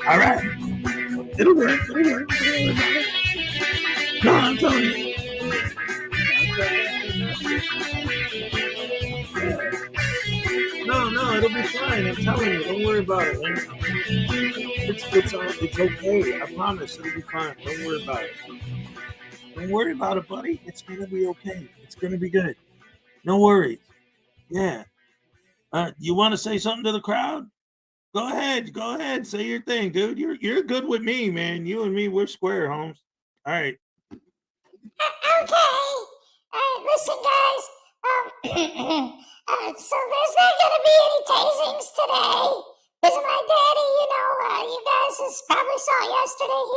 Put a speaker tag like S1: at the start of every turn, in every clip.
S1: All right. It'll work. It'll work. No, I'm telling you. No, it'll be fine. I'm telling you. Don't worry about it, man. It's okay. I promise it'll be fine. Don't worry about it. Don't worry about it, buddy. It's gonna be okay. It's gonna be good. No worries. Yeah. You want to say something to the crowd? Go ahead. Go ahead. Say your thing, dude. You're good with me, man. You and me, we're square, Holmes. All right.
S2: Okay. Listen, guys. So there's not going to be any tasings today. Because my daddy, you guys probably saw yesterday,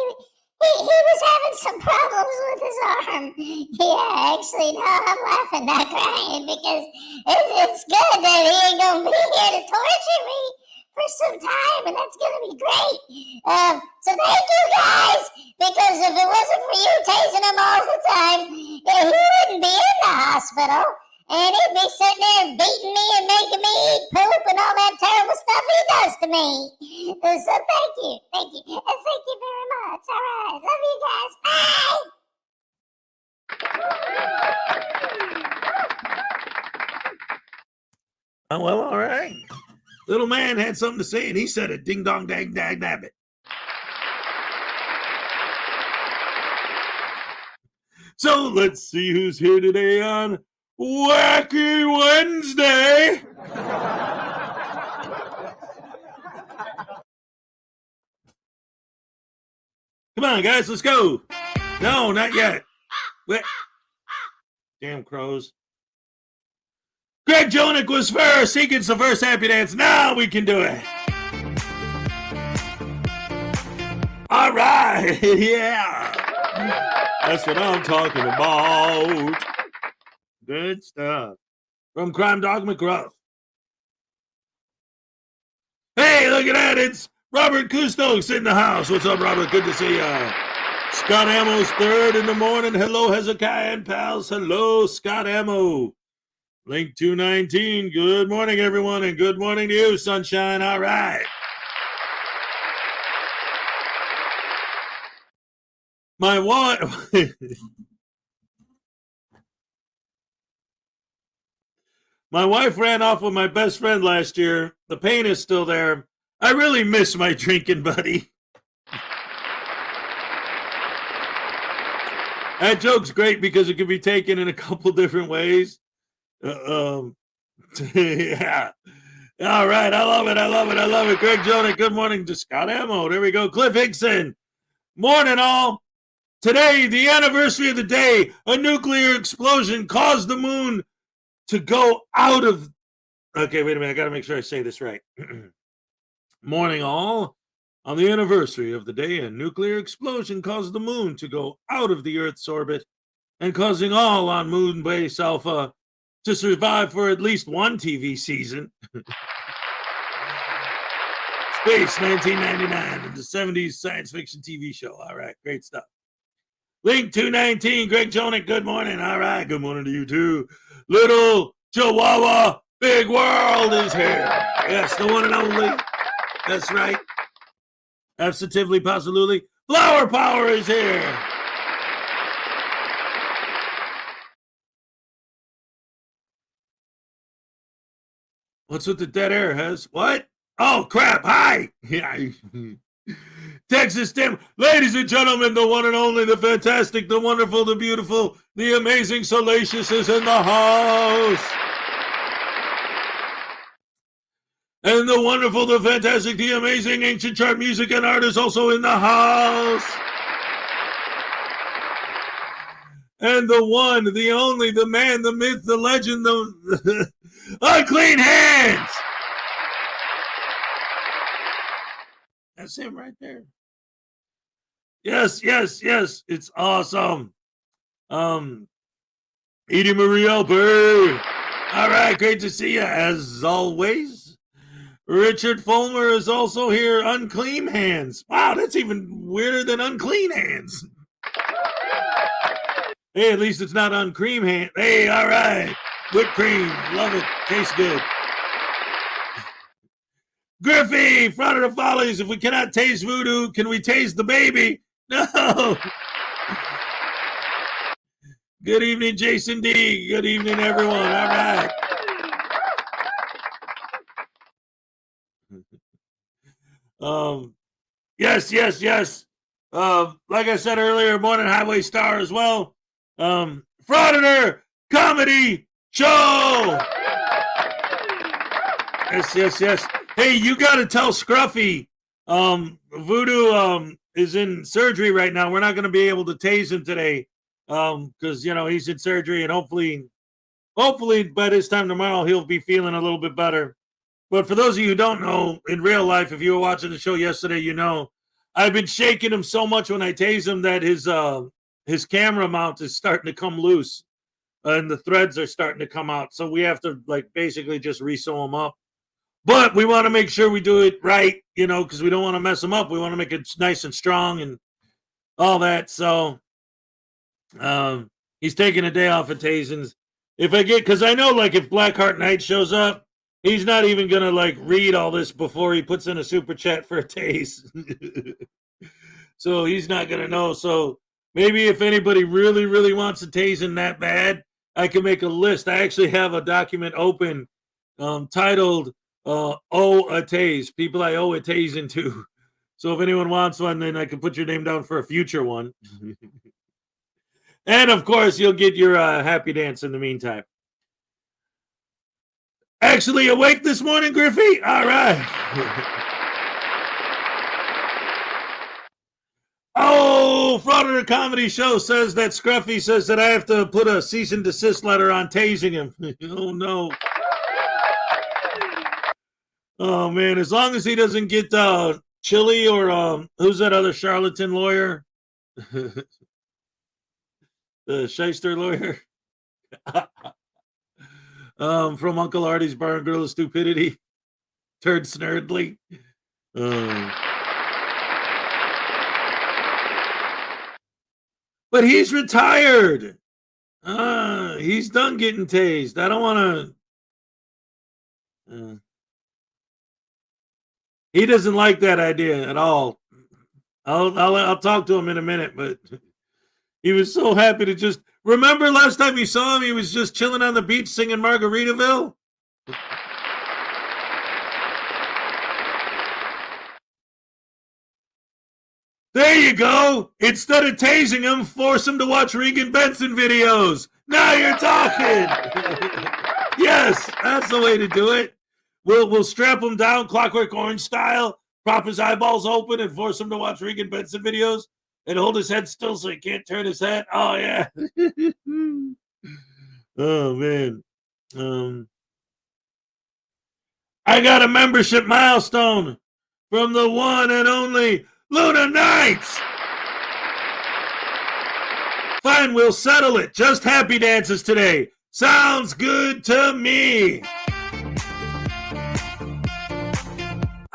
S2: he was having some problems with his arm. Yeah, actually, no, I'm laughing, not crying, because it's good that he ain't going to be here to torture me for some time, and that's going to be great. So thank you, guys, because if it wasn't for you tasing him all the time, he wouldn't be in the hospital. And he'd be sitting there beating me and making me eat poop and all that terrible stuff he does to me. So thank you. Thank you. Thank you very much. All right. Love you guys. Bye.
S1: Oh, well, all right. Little man had something to say, and he said it. Ding dong dang dang nabbit. So let's see who's here today on Wacky Wednesday. Come on, guys, let's go. No, not yet. Wait. Damn crows. Greg Jonick was first. He gets the first happy dance. Now we can do it. All right. Yeah. That's what I'm talking about. Good stuff. From Crime Dog McGruff. Hey, look at that. It's Robert Kustos in the house. What's up, Robert? Good to see ya. Scott Ammo's third in the morning. Hello, Hezekiah and pals. Hello, Scott Ammo. Link 219. Good morning, everyone, and good morning to you, sunshine. All right. My wife. My wife ran off with my best friend last year. The pain is still there. I really miss my drinking buddy. That joke's great because it can be taken in a couple different ways. Yeah. All right. I love it. I love it. I love it. Greg Jonah, good morning to Scott Ammo. There we go. Cliff Hickson. Morning, all. Today, the anniversary of the day a nuclear explosion caused the moon to go out of... Okay, wait a minute. I got to make sure I say this right. Morning, all. On the anniversary of the day a nuclear explosion caused the moon to go out of the Earth's orbit and causing all on Moon Base Alpha to survive for at least one TV season. Space 1999, the 70s science fiction TV show. All right, great stuff. Link 219, Greg Jonick, good morning. All right, good morning to you too. Little Chihuahua Big World is here. Yes, the one and only. That's right. Absolutely, positively. Flower Power is here. What's with the dead air, Hez? What? Oh, crap. Hi. Yeah. Texas Tim. Ladies and gentlemen, the one and only, the fantastic, the wonderful, the beautiful, the amazing Salacious is in the house. And the wonderful, the fantastic, the amazing ancient chart music and art is also in the house. And the one, the only, the man, the myth, the legend, the Unclean Hands. That's him right there. Yes, yes, yes. It's awesome. Edie Marie Albert. All right, great to see you as always. Richard Fulmer is also here. Unclean Hands. Wow, that's even weirder than Unclean Hands. Hey, at least it's not uncream hand. Hey, all right. Whipped cream. Love it. Tastes good. Griffey, Frauditor Follies. If we cannot taste voodoo, can we taste the baby? No. Good evening, Jason D. Good evening, everyone. All right. Yes, yes, yes. Like I said earlier, Morning Highway Star as well. Frauditor Comedy Show. Yes, yes, yes. Hey, you got to tell Scruffy, Voodoo is in surgery right now. We're not going to be able to tase him today because, you know, he's in surgery, and hopefully by this time tomorrow he'll be feeling a little bit better. But for those of you who don't know, in real life, if you were watching the show yesterday, you know, I've been shaking him so much when I tase him that his camera mount is starting to come loose and the threads are starting to come out. So we have to like basically just re-sew him up. But we want to make sure we do it right, you know, because we don't want to mess him up. We want to make it nice and strong and all that. So he's taking a day off of tasings. Because I know like if Blackheart Knight shows up, he's not even going to like read all this before he puts in a super chat for a tase. So he's not going to know. So maybe if anybody really, really wants a tasing that bad, I can make a list. I actually have a document open titled owe a tase. People I owe a tasing to. So if anyone wants one, then I can put your name down for a future one. And of course, you'll get your happy dance in the meantime. Actually awake this morning, Griffey? All right. Oh, Frauditor Comedy Show says that Scruffy says that I have to put a cease and desist letter on tasing him. Oh, no. Oh, man. As long as he doesn't get Chili or who's that other charlatan lawyer? The shyster lawyer. From Uncle Artie's Bar and Grill of Stupidity. Turd Snurdly. But he's retired. He's done getting tased. I don't want to. He doesn't like that idea at all. I'll talk to him in a minute, but he was so happy to just remember last time you saw him, he was just chilling on the beach singing Margaritaville. There you go. Instead of tasing him, force him to watch Regan Benson videos. Now you're talking. Yes, that's the way to do it. We'll strap him down, Clockwork Orange style, prop his eyeballs open, and force him to watch Regan Benson videos, and hold his head still so he can't turn his head. Oh yeah. Oh man. I got a membership milestone from the one and only Luna Knights. Fine, we'll settle it. Just happy dances today. Sounds good to me.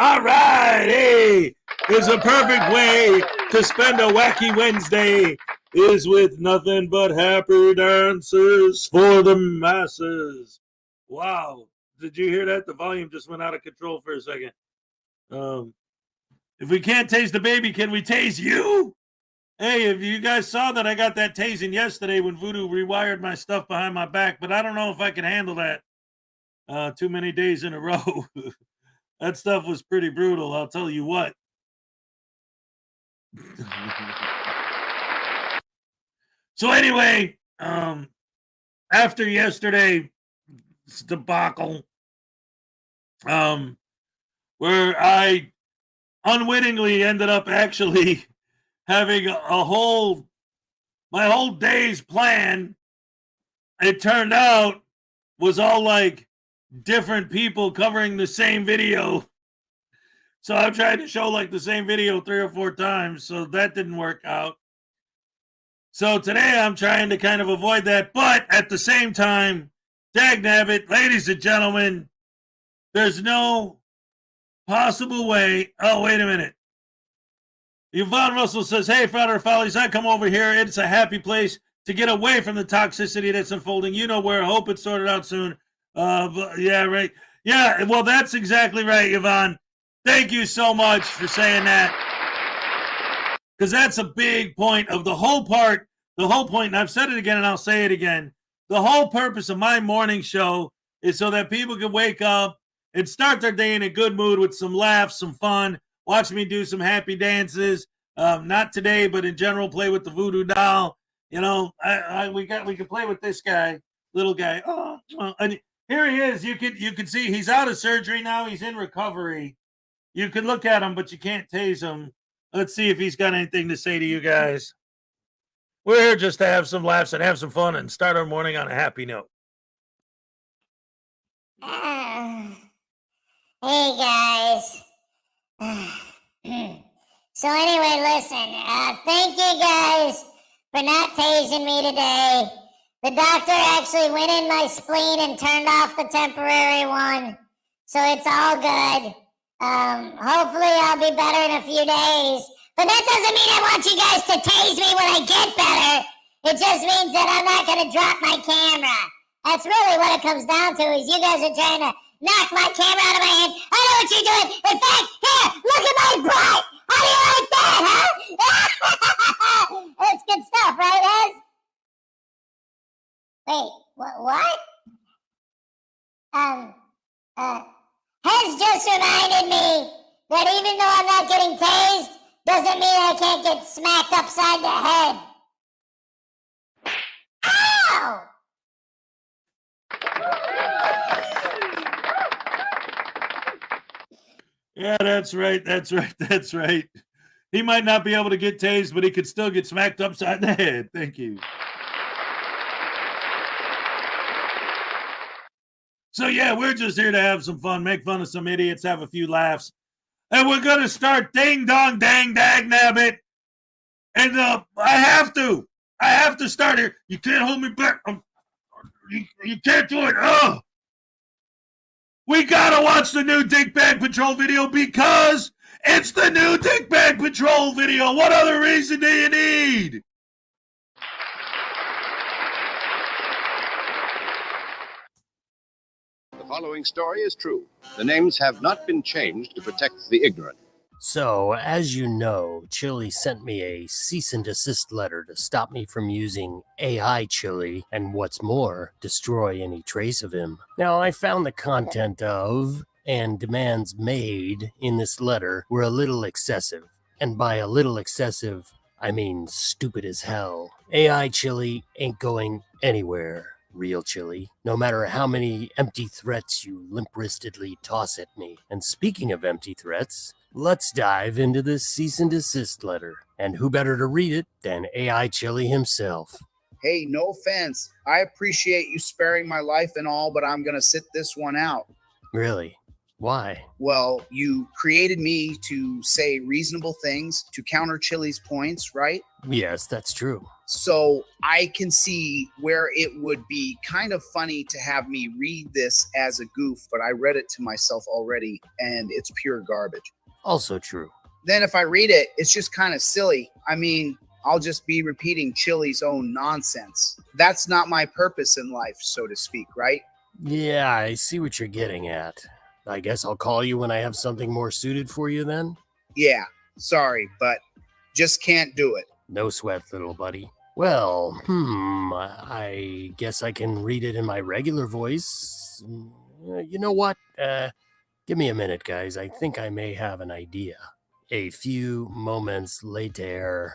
S1: All right, hey, it's a perfect way to spend a wacky Wednesday is with nothing but happy dances for the masses. Wow, did you hear that? The volume just went out of control for a second. If we can't tase the baby, can we tase you? Hey, if you guys saw that, I got that tasing yesterday when Voodoo rewired my stuff behind my back, but I don't know if I can handle that too many days in a row. That stuff was pretty brutal, I'll tell you what. So anyway, after yesterday's debacle, where I unwittingly ended up actually having my whole day's plan, it turned out was all like different people covering the same video. So I've tried to show like the same video 3 or 4 times, so that didn't work out. So today I'm trying to kind of avoid that, but at the same time, dagnabbit, ladies and gentlemen, there's no possible way. Oh, wait a minute. Yvonne Russell says, hey, Frauditor Follies, I come over here. It's a happy place to get away from the toxicity that's unfolding. You know where. Hope it's sorted out soon. Yeah, right. Yeah, well, that's exactly right, Yvonne. Thank you so much for saying that. Because that's a big point of the whole point, and I've said it again and I'll say it again. The whole purpose of my morning show is so that people can wake up and start their day in a good mood with some laughs, some fun, watch me do some happy dances. Not today, but in general, play with the voodoo doll. You know, we can play with this guy, little guy. Oh, and here he is. You can see he's out of surgery now. He's in recovery. You can look at him, but you can't tase him. Let's see if he's got anything to say to you guys. We're here just to have some laughs and have some fun and start our morning on a happy note.
S2: Hey guys. So anyway, listen, thank you guys for not tasing me today. The doctor actually went in my spleen and turned off the temporary one. So it's all good. Hopefully I'll be better in a few days. But that doesn't mean I want you guys to tase me when I get better. It just means that I'm not going to drop my camera. That's really what it comes down to, is you guys are trying to knock my camera out of my hand. I know what you're doing. In fact, here, look at my butt. How do you like that, huh? That's good stuff, right, Ez? Wait, what? Hez, just reminded me that even though I'm not getting tased, doesn't mean I can't get smacked upside the head. Ow!
S1: Yeah, that's right. That's right. That's right. He might not be able to get tased, but he could still get smacked upside the head. Thank you. So, yeah, we're just here to have some fun, make fun of some idiots, have a few laughs. And we're going to start ding dong dang dag nabbit. And I have to start here. You can't hold me back. You can't do it. Oh. We got to watch the new Dick Bag Patrol video because it's the new Dick Bag Patrol video. What other reason do you need?
S3: The following story is true. The names have not been changed to protect the ignorant.
S4: So, as you know, Chili sent me a cease and desist letter to stop me from using AI Chili, and what's more, destroy any trace of him. Now, I found the content of, and demands made in this letter were a little excessive. And by a little excessive, I mean stupid as hell. AI Chili ain't going anywhere. Real Chili, no matter how many empty threats you limp-wristedly toss at me. And speaking of empty threats, let's dive into this cease and desist letter. And who better to read it than AI Chili himself?
S5: Hey, no offense. I appreciate you sparing my life and all, but I'm going to sit this one out.
S4: Really? Why?
S5: Well, you created me to say reasonable things to counter Chili's points, right?
S4: Yes, that's true.
S5: So I can see where it would be kind of funny to have me read this as a goof, but I read it to myself already, and it's pure garbage.
S4: Also true.
S5: Then if I read it, it's just kind of silly. I mean, I'll just be repeating Chili's own nonsense. That's not my purpose in life, so to speak, right?
S4: Yeah, I see what you're getting at. I guess I'll call you when I have something more suited for you then?
S5: Yeah, sorry, but just can't do it.
S4: No sweat, little buddy. Well, I guess I can read it in my regular voice. You know what? Give me a minute, guys. I think I may have an idea. A few moments later.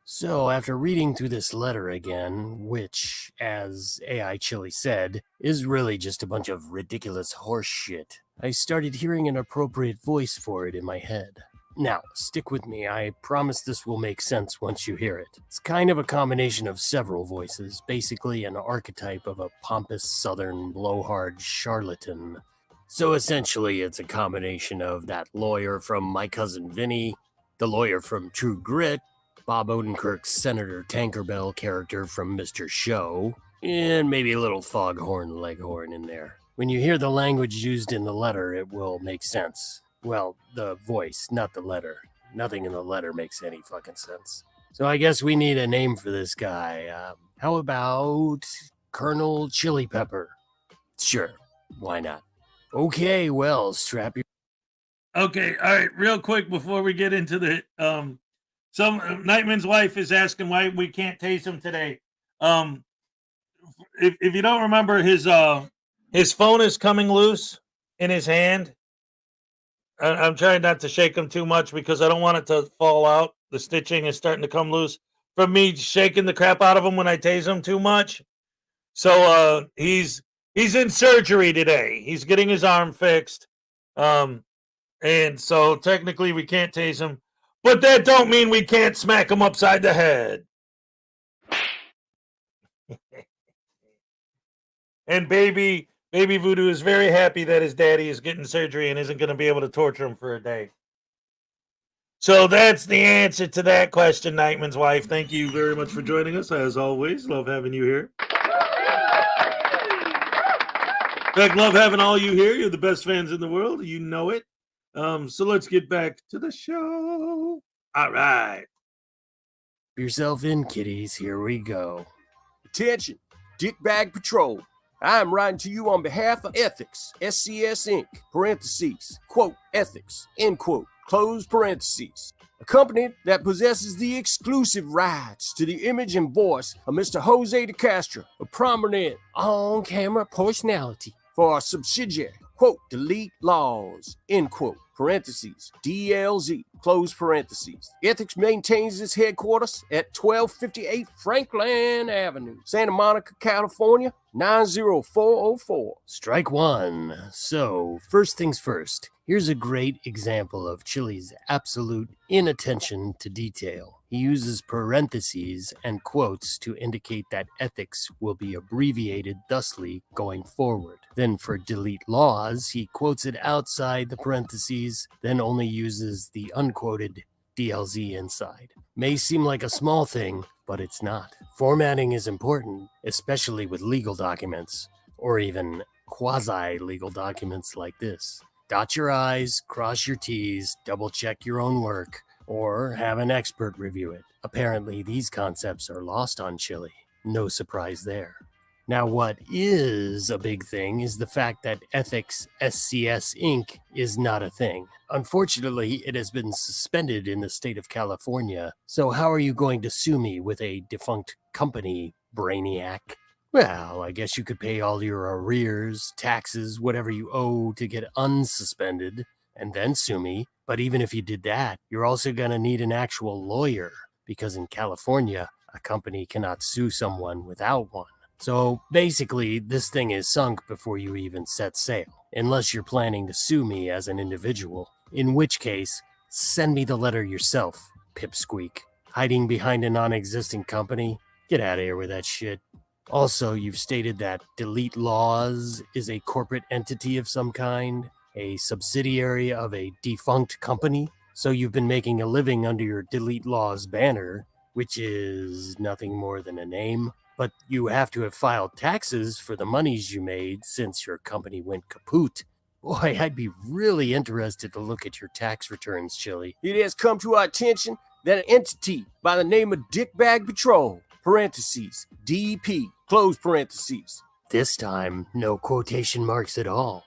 S4: So, after reading through this letter again, which, as AI Chili said, is really just a bunch of ridiculous horse shit, I started hearing an appropriate voice for it in my head. Now, stick with me. I promise this will make sense once you hear it. It's kind of a combination of several voices, basically an archetype of a pompous southern blowhard charlatan. So essentially, it's a combination of that lawyer from My Cousin Vinny, the lawyer from True Grit, Bob Odenkirk's Senator Tankerbell character from Mr. Show, and maybe a little foghorn leghorn in there. When you hear the language used in the letter, it will make sense. Well, the voice, not the letter. Nothing in the letter makes any fucking sense. So I guess we need a name for this guy. How about Colonel Chili Pepper? Sure, why not? Okay, well, strap your...
S1: Okay, all right, real quick before we get into the Nightman's wife is asking why we can't taste him today. If you don't remember, his phone is coming loose in his hand. I'm trying not to shake him too much because I don't want it to fall out. The stitching is starting to come loose from me shaking the crap out of him when I tase him too much. So he's in surgery today. He's getting his arm fixed. And so technically we can't tase him. But that don't mean we can't smack him upside the head. And baby Voodoo is very happy that his daddy is getting surgery and isn't going to be able to torture him for a day. So that's the answer to that question, Nightman's wife. Thank you very much for joining us. As always, love having you here. In fact, love having all you here. You're the best fans in the world. You know it. So let's get back to the show. All right.
S4: Yourself in, kiddies. Here we go.
S6: Attention, Dick Bag Patrol. I am writing to you on behalf of Ethics, SCS Inc., parentheses, quote, ethics, end quote, close parentheses. A company that possesses the exclusive rights to the image and voice of Mr. Jose de Castro, a prominent on-camera personality for our subsidiary, quote, delete laws, end quote, parentheses, DLZ, close parentheses. Ethics maintains its headquarters at 1258 Franklin Avenue, Santa Monica, California, 90404.
S4: Strike one. So, first things first, here's a great example of Chili's absolute inattention to detail. He uses parentheses and quotes to indicate that ethics will be abbreviated thusly going forward. Then for delete laws, he quotes it outside the parentheses, then only uses the unquoted DLZ inside. May seem like a small thing, but it's not. Formatting is important, especially with legal documents, or even quasi-legal documents like this. Dot your I's, cross your T's, double-check your own work, or have an expert review it. Apparently, these concepts are lost on Chili. No surprise there. Now, what is a big thing is the fact that Ethics SCS Inc. is not a thing. Unfortunately, it has been suspended in the state of California, so how are you going to sue me with a defunct company, Brainiac? Well, I guess you could pay all your arrears, taxes, whatever you owe to get unsuspended, and then sue me. But even if you did that, you're also going to need an actual lawyer, because in California, a company cannot sue someone without one. So basically, this thing is sunk before you even set sail, unless you're planning to sue me as an individual, in which case, send me the letter yourself, pipsqueak. Hiding behind a non-existent company? Get out of here with that shit. Also, you've stated that Delete Laws is a corporate entity of some kind, a subsidiary of a defunct company, so you've been making a living under your Delete Laws banner, which is nothing more than a name. But you have to have filed taxes for the monies you made since your company went kaput. Boy, I'd be really interested to look at your tax returns, Chili.
S6: It has come to our attention that an entity by the name of Dickbag Patrol, parentheses, DP, close parentheses.
S4: This time, no quotation marks at all.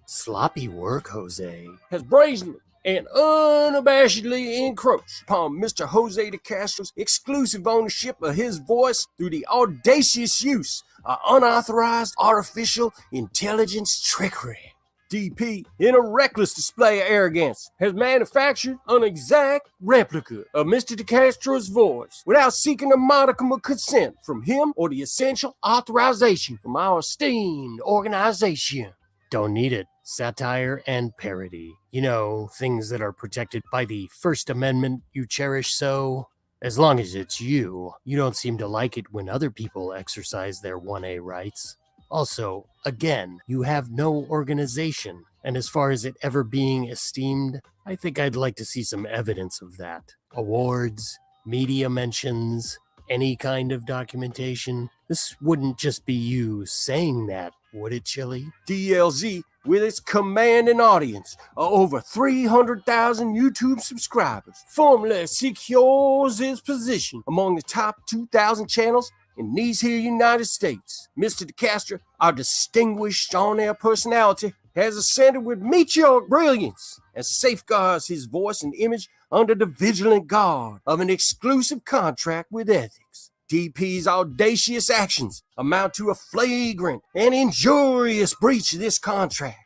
S4: Sloppy work, Jose.
S6: Has brazenly and unabashedly encroached upon Mr. Jose de Castro's exclusive ownership of his voice through the audacious use of unauthorized artificial intelligence trickery. DP, in a reckless display of arrogance, has manufactured an exact replica of Mr. de Castro's voice without seeking a modicum of consent from him or the essential authorization from our esteemed organization.
S4: Don't need it. Satire and parody. You know, things that are protected by the First Amendment you cherish so. As long as it's you, you don't seem to like it when other people exercise their 1A rights. Also, again, you have no organization, and as far as it ever being esteemed, I think I'd like to see some evidence of that. Awards, media mentions, any kind of documentation. This wouldn't just be you saying that, would it, Chili?
S6: DLZ, with its commanding audience of over 300,000 YouTube subscribers, firmly secures its position among the top 2,000 channels in these here United States. Mr. de Castro, our distinguished on-air personality, has ascended with meteoric brilliance and safeguards his voice and image under the vigilant guard of an exclusive contract with ethics. DP's audacious actions amount to a flagrant and injurious breach of this contract.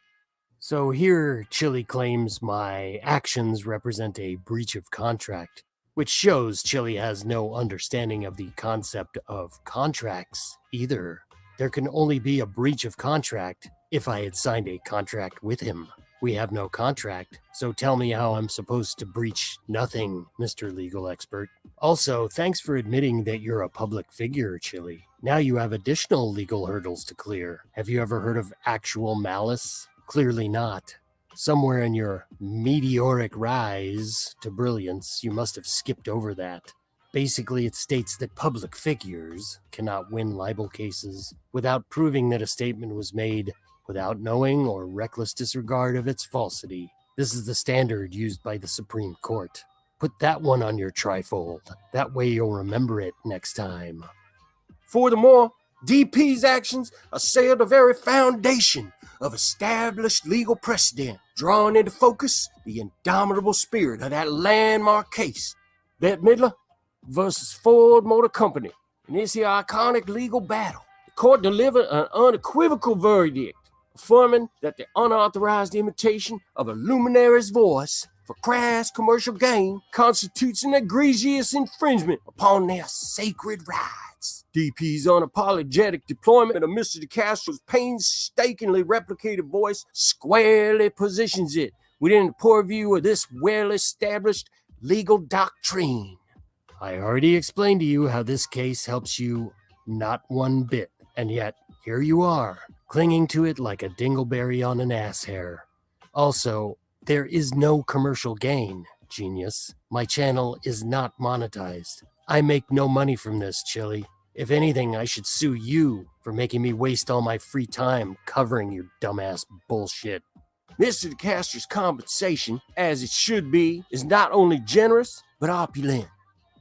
S4: So here, Chili claims my actions represent a breach of contract, which shows Chili has no understanding of the concept of contracts either. There can only be a breach of contract if I had signed a contract with him. We have no contract, so tell me how I'm supposed to breach nothing, Mr. Legal Expert. Also, thanks for admitting that you're a public figure, Chili. Now you have additional legal hurdles to clear. Have you ever heard of actual malice? Clearly not. Somewhere in your meteoric rise to brilliance, you must have skipped over that. Basically, it states that public figures cannot win libel cases without proving that a statement was made without knowing or reckless disregard of its falsity. This is the standard used by the Supreme Court. Put that one on your trifold. That way you'll remember it next time.
S6: Furthermore, DP's actions assail the very foundation of established legal precedent, drawing into focus the indomitable spirit of that landmark case, Bette Midler versus Ford Motor Company. In this here iconic legal battle, the court delivered an unequivocal verdict affirming that the unauthorized imitation of a luminary's voice for crass commercial gain constitutes an egregious infringement upon their sacred rights. DP's unapologetic deployment of Mr. DeCastro's painstakingly replicated voice squarely positions it within the purview of this well-established legal doctrine.
S4: I already explained to you how this case helps you not one bit, and yet here you are, clinging to it like a dingleberry on an ass hair. Also, there is no commercial gain, genius. My channel is not monetized. I make no money from this, Chili. If anything, I should sue you for making me waste all my free time covering your dumbass bullshit.
S6: Mr. DeCastro's compensation, as it should be, is not only generous, but opulent.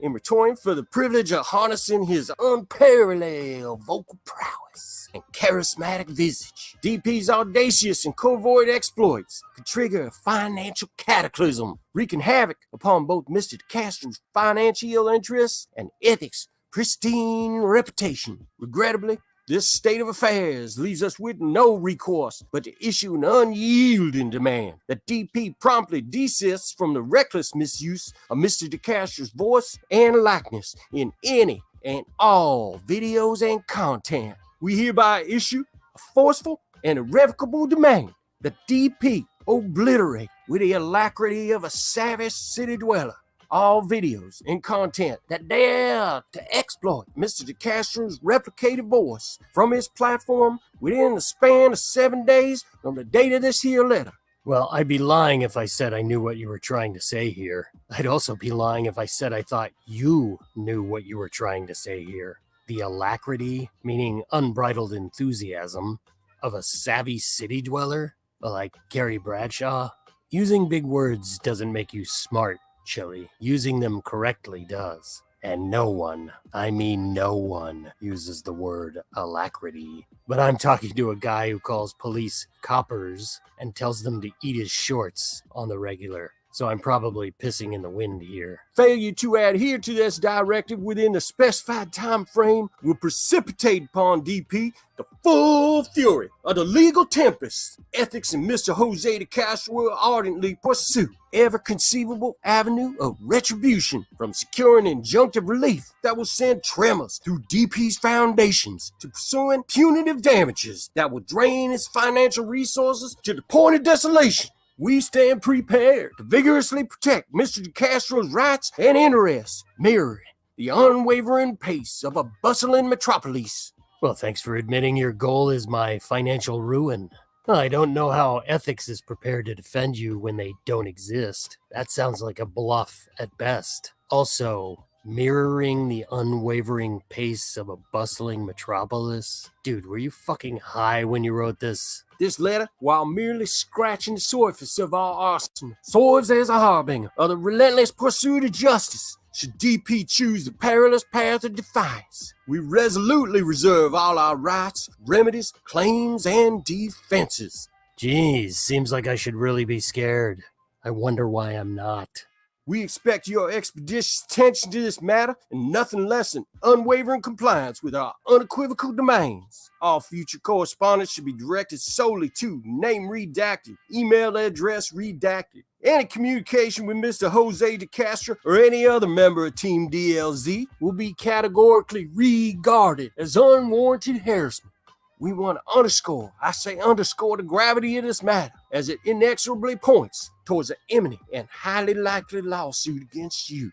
S6: In return for the privilege of harnessing his unparalleled vocal prowess and charismatic visage, DP's audacious and covert exploits could trigger a financial cataclysm, wreaking havoc upon both Mr. DeCastro's financial interests and ethics' pristine reputation. Regrettably, this state of affairs leaves us with no recourse but to issue an unyielding demand that DP promptly desists from the reckless misuse of Mr. DeCastro's voice and likeness in any and all videos and content. We hereby issue a forceful and irrevocable demand that DP obliterate with the alacrity of a savage city dweller all videos and content that dare to exploit Mr. DeCastro's replicated voice from his platform within the span of 7 days from the date of this here letter.
S4: Well, I'd be lying if I said I knew what you were trying to say here. I'd also be lying if I said I thought you knew what you were trying to say here. The alacrity, meaning unbridled enthusiasm, of a savvy city dweller, like Gary Bradshaw. Using big words doesn't make you smart, Chili. Using them correctly does. And no one, I mean no one, uses the word alacrity. But I'm talking to a guy who calls police coppers and tells them to eat his shorts on the regular. So I'm probably pissing in the wind here.
S6: Failure to adhere to this directive within the specified time frame will precipitate upon DP the full fury of the legal tempest. Ethics and Mr. Jose DeCastro will ardently pursue every conceivable avenue of retribution, from securing injunctive relief that will send tremors through DP's foundations to pursuing punitive damages that will drain its financial resources to the point of desolation. We stand prepared to vigorously protect Mr. DeCastro's rights and interests, mirroring the unwavering pace of a bustling metropolis.
S4: Well, thanks for admitting your goal is my financial ruin. I don't know how ethics is prepared to defend you when they don't exist. That sounds like a bluff at best. Also, mirroring the unwavering pace of a bustling metropolis? Dude, were you fucking high when you wrote this?
S6: This letter, while merely scratching the surface of our arsenal, serves as a harbinger of the relentless pursuit of justice. Should DP choose the perilous path of defiance, we resolutely reserve all our rights, remedies, claims, and defenses.
S4: Geez, seems like I should really be scared. I wonder why I'm not.
S6: We expect your expeditious attention to this matter and nothing less than unwavering compliance with our unequivocal demands. All future correspondence should be directed solely to name redacted, email address redacted. Any communication with Mr. Jose DeCastro or any other member of Team DLZ will be categorically regarded as unwarranted harassment. We want to underscore the gravity of this matter, as it inexorably points towards an imminent and highly likely lawsuit against you.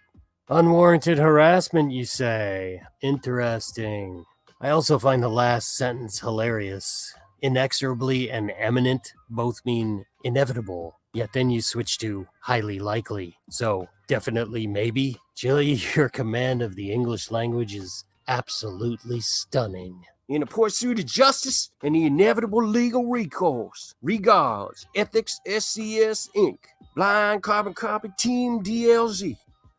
S4: Unwarranted harassment, you say? Interesting. I also find the last sentence hilarious. Inexorably and imminent both mean inevitable, yet then you switch to highly likely. So, definitely maybe? Chili, your command of the English language is absolutely stunning.
S6: In the pursuit of justice and the inevitable legal recourse. Regards, Ethics SCS Inc. Blind Carbon Copy Team DLZ.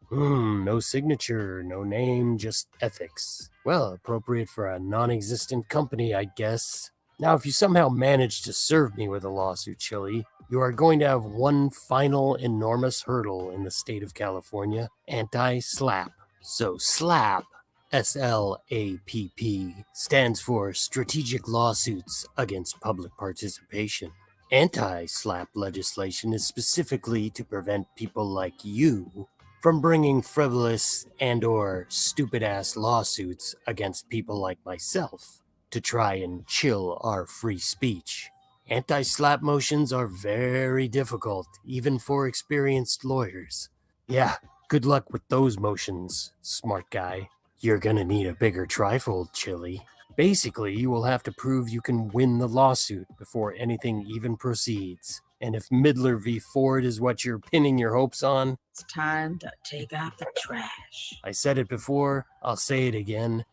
S4: No signature, no name, just ethics. Well, appropriate for a non-existent company, I guess. Now, if you somehow manage to serve me with a lawsuit, Chili, you are going to have one final enormous hurdle in the state of California: anti-SLAPP. So SLAPP SLAPP stands for Strategic Lawsuits Against Public Participation. Anti-SLAPP legislation is specifically to prevent people like you from bringing frivolous and/or stupid-ass lawsuits against people like myself to try and chill our free speech. Anti-SLAPP motions are very difficult, even for experienced lawyers. Yeah, good luck with those motions, smart guy. You're gonna need a bigger trifold, Chili. Basically, you will have to prove you can win the lawsuit before anything even proceeds. And if Midler v. Ford is what you're pinning your hopes on,
S7: It's time to take out the trash.
S4: I said it before, I'll say it again.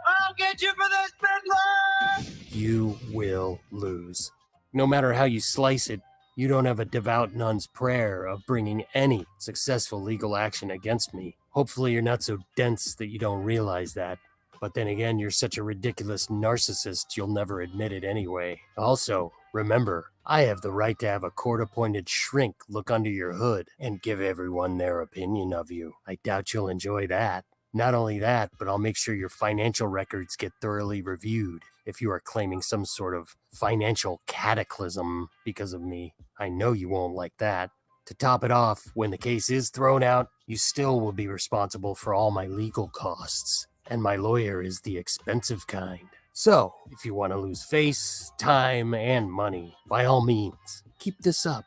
S8: I'll get you for this, Midler!
S4: You will lose. No matter how you slice it, you don't have a devout nun's prayer of bringing any successful legal action against me. Hopefully you're not so dense that you don't realize that. But then again, you're such a ridiculous narcissist, you'll never admit it anyway. Also, remember, I have the right to have a court-appointed shrink look under your hood and give everyone their opinion of you. I doubt you'll enjoy that. Not only that, but I'll make sure your financial records get thoroughly reviewed if you are claiming some sort of financial cataclysm because of me. I know you won't like that. To top it off, when the case is thrown out, you still will be responsible for all my legal costs. And my lawyer is the expensive kind. So, if you want to lose face, time, and money, by all means, keep this up.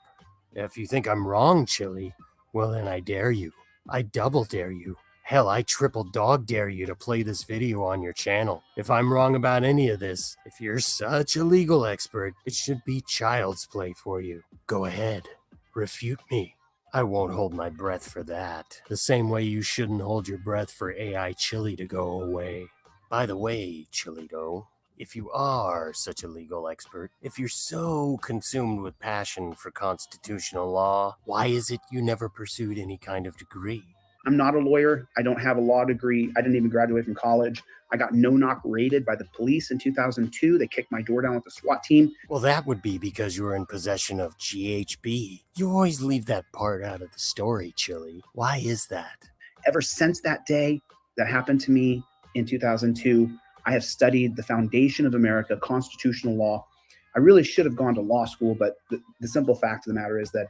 S4: If you think I'm wrong, Chili, well then I dare you. I double dare you. Hell, I triple dog dare you to play this video on your channel. If I'm wrong about any of this, if you're such a legal expert, it should be child's play for you. Go ahead, refute me. I won't hold my breath for that. The same way you shouldn't hold your breath for AI Chili to go away. By the way, Chilito, if you are such a legal expert, if you're so consumed with passion for constitutional law, why is it you never pursued any kind of degree?
S5: I'm not a lawyer. I don't have a law degree. I didn't even graduate from college. I got no-knock raided by the police in 2002. They kicked my door down with the SWAT team.
S4: Well, that would be because you were in possession of GHB. You always leave that part out of the story, Chili. Why is that?
S5: Ever since that day that happened to me in 2002, I have studied the foundation of America, constitutional law. I really should have gone to law school, but the simple fact of the matter is that,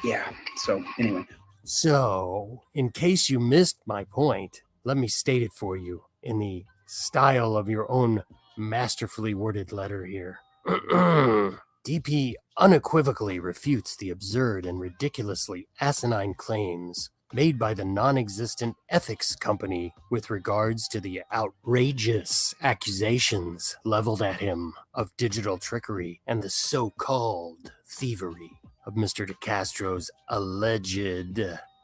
S5: yeah, so anyway.
S4: So, in case you missed my point, let me state it for you in the style of your own masterfully worded letter here. DP unequivocally refutes the absurd and ridiculously asinine claims made by the non-existent ethics company with regards to the outrageous accusations leveled at him of digital trickery and the so-called thievery of Mr. DeCastro's alleged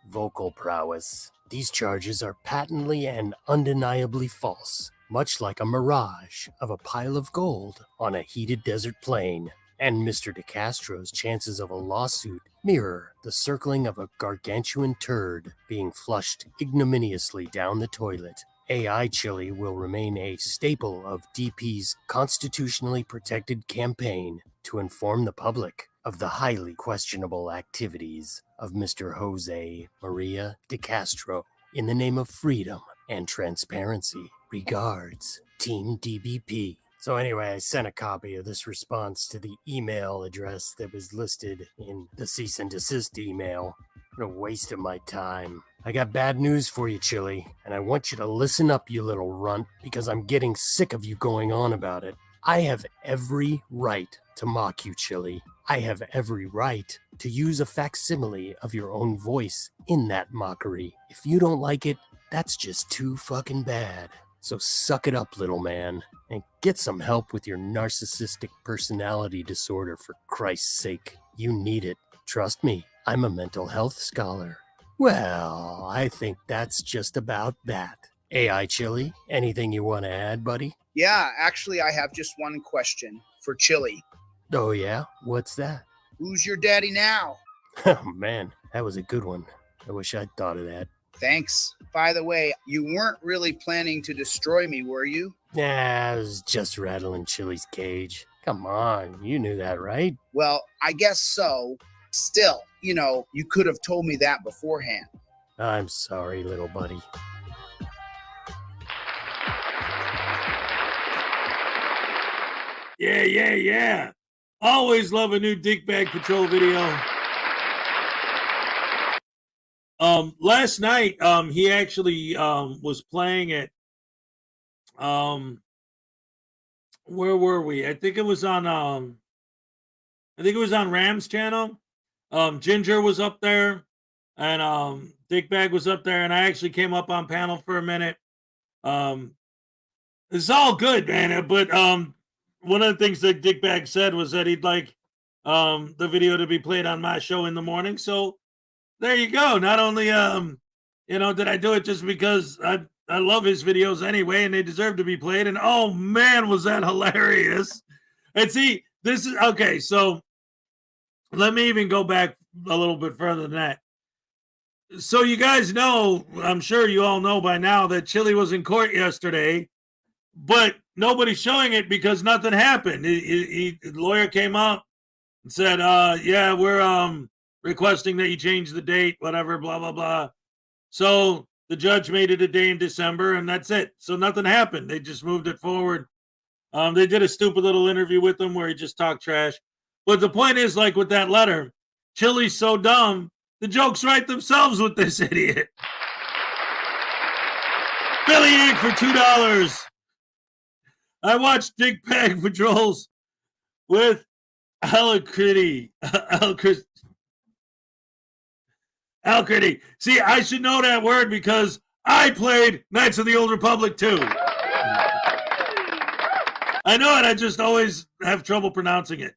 S4: vocal prowess. These charges are patently and undeniably false, much like a mirage of a pile of gold on a heated desert plain. And Mr. DeCastro's chances of a lawsuit mirror the circling of a gargantuan turd being flushed ignominiously down the toilet. AI Chili will remain a staple of DP's constitutionally protected campaign to inform the public of the highly questionable activities of Mr. Jose Maria DeCastro in the name of freedom and transparency. Regards, Team DBP. So anyway, I sent a copy of this response to the email address that was listed in the cease and desist email. What a waste of my time. I got bad news for you, Chili, and I want you to listen up, you little runt, because I'm getting sick of you going on about it. I have every right to mock you, Chili. I have every right to use a facsimile of your own voice in that mockery. If you don't like it, that's just too fucking bad. So suck it up, little man, and get some help with your narcissistic personality disorder, for Christ's sake. You need it. Trust me, I'm a mental health scholar. Well, I think that's just about that. AI Chili, anything you want to add, buddy?
S5: Yeah, actually, I have just one question for Chili.
S4: Oh yeah? What's that?
S5: Who's your daddy now?
S4: Oh man, that was a good one. I wish I'd thought of that.
S5: Thanks. By the way, you weren't really planning to destroy me, were you?
S4: Nah, I was just rattling Chili's cage. Come on, you knew that, right?
S5: Well, I guess so. Still, you could have told me that beforehand.
S4: I'm sorry, little buddy.
S1: Yeah. Always love a new Dickbag Patrol video. Last night, he actually was playing it. Where were we? I think it was on Ram's channel. Ginger was up there, and Dickbag was up there, and I actually came up on panel for a minute. It's all good, man. But one of the things that Dickbag said was that he'd like the video to be played on my show in the morning. So there you go. Not only did I do it just because I love his videos anyway, and they deserve to be played. And oh man, was that hilarious! And see, this is okay. So let me even go back a little bit further than that. So you guys know, I'm sure you all know by now that Chili was in court yesterday, but nobody's showing it because nothing happened. The lawyer came up and said, yeah, we're requesting that you change the date, whatever, blah, blah, blah. So the judge made it a day in December, and that's it. So nothing happened. They just moved it forward. They did a stupid little interview with him where he just talked trash. But the point is, like with that letter, Chili's so dumb, the jokes write themselves with this idiot. Billy Yank for $2. I watched Dickbag Patrols with Alacrity. Alacrity. See, I should know that word because I played Knights of the Old Republic too. I know it. I just always have trouble pronouncing it.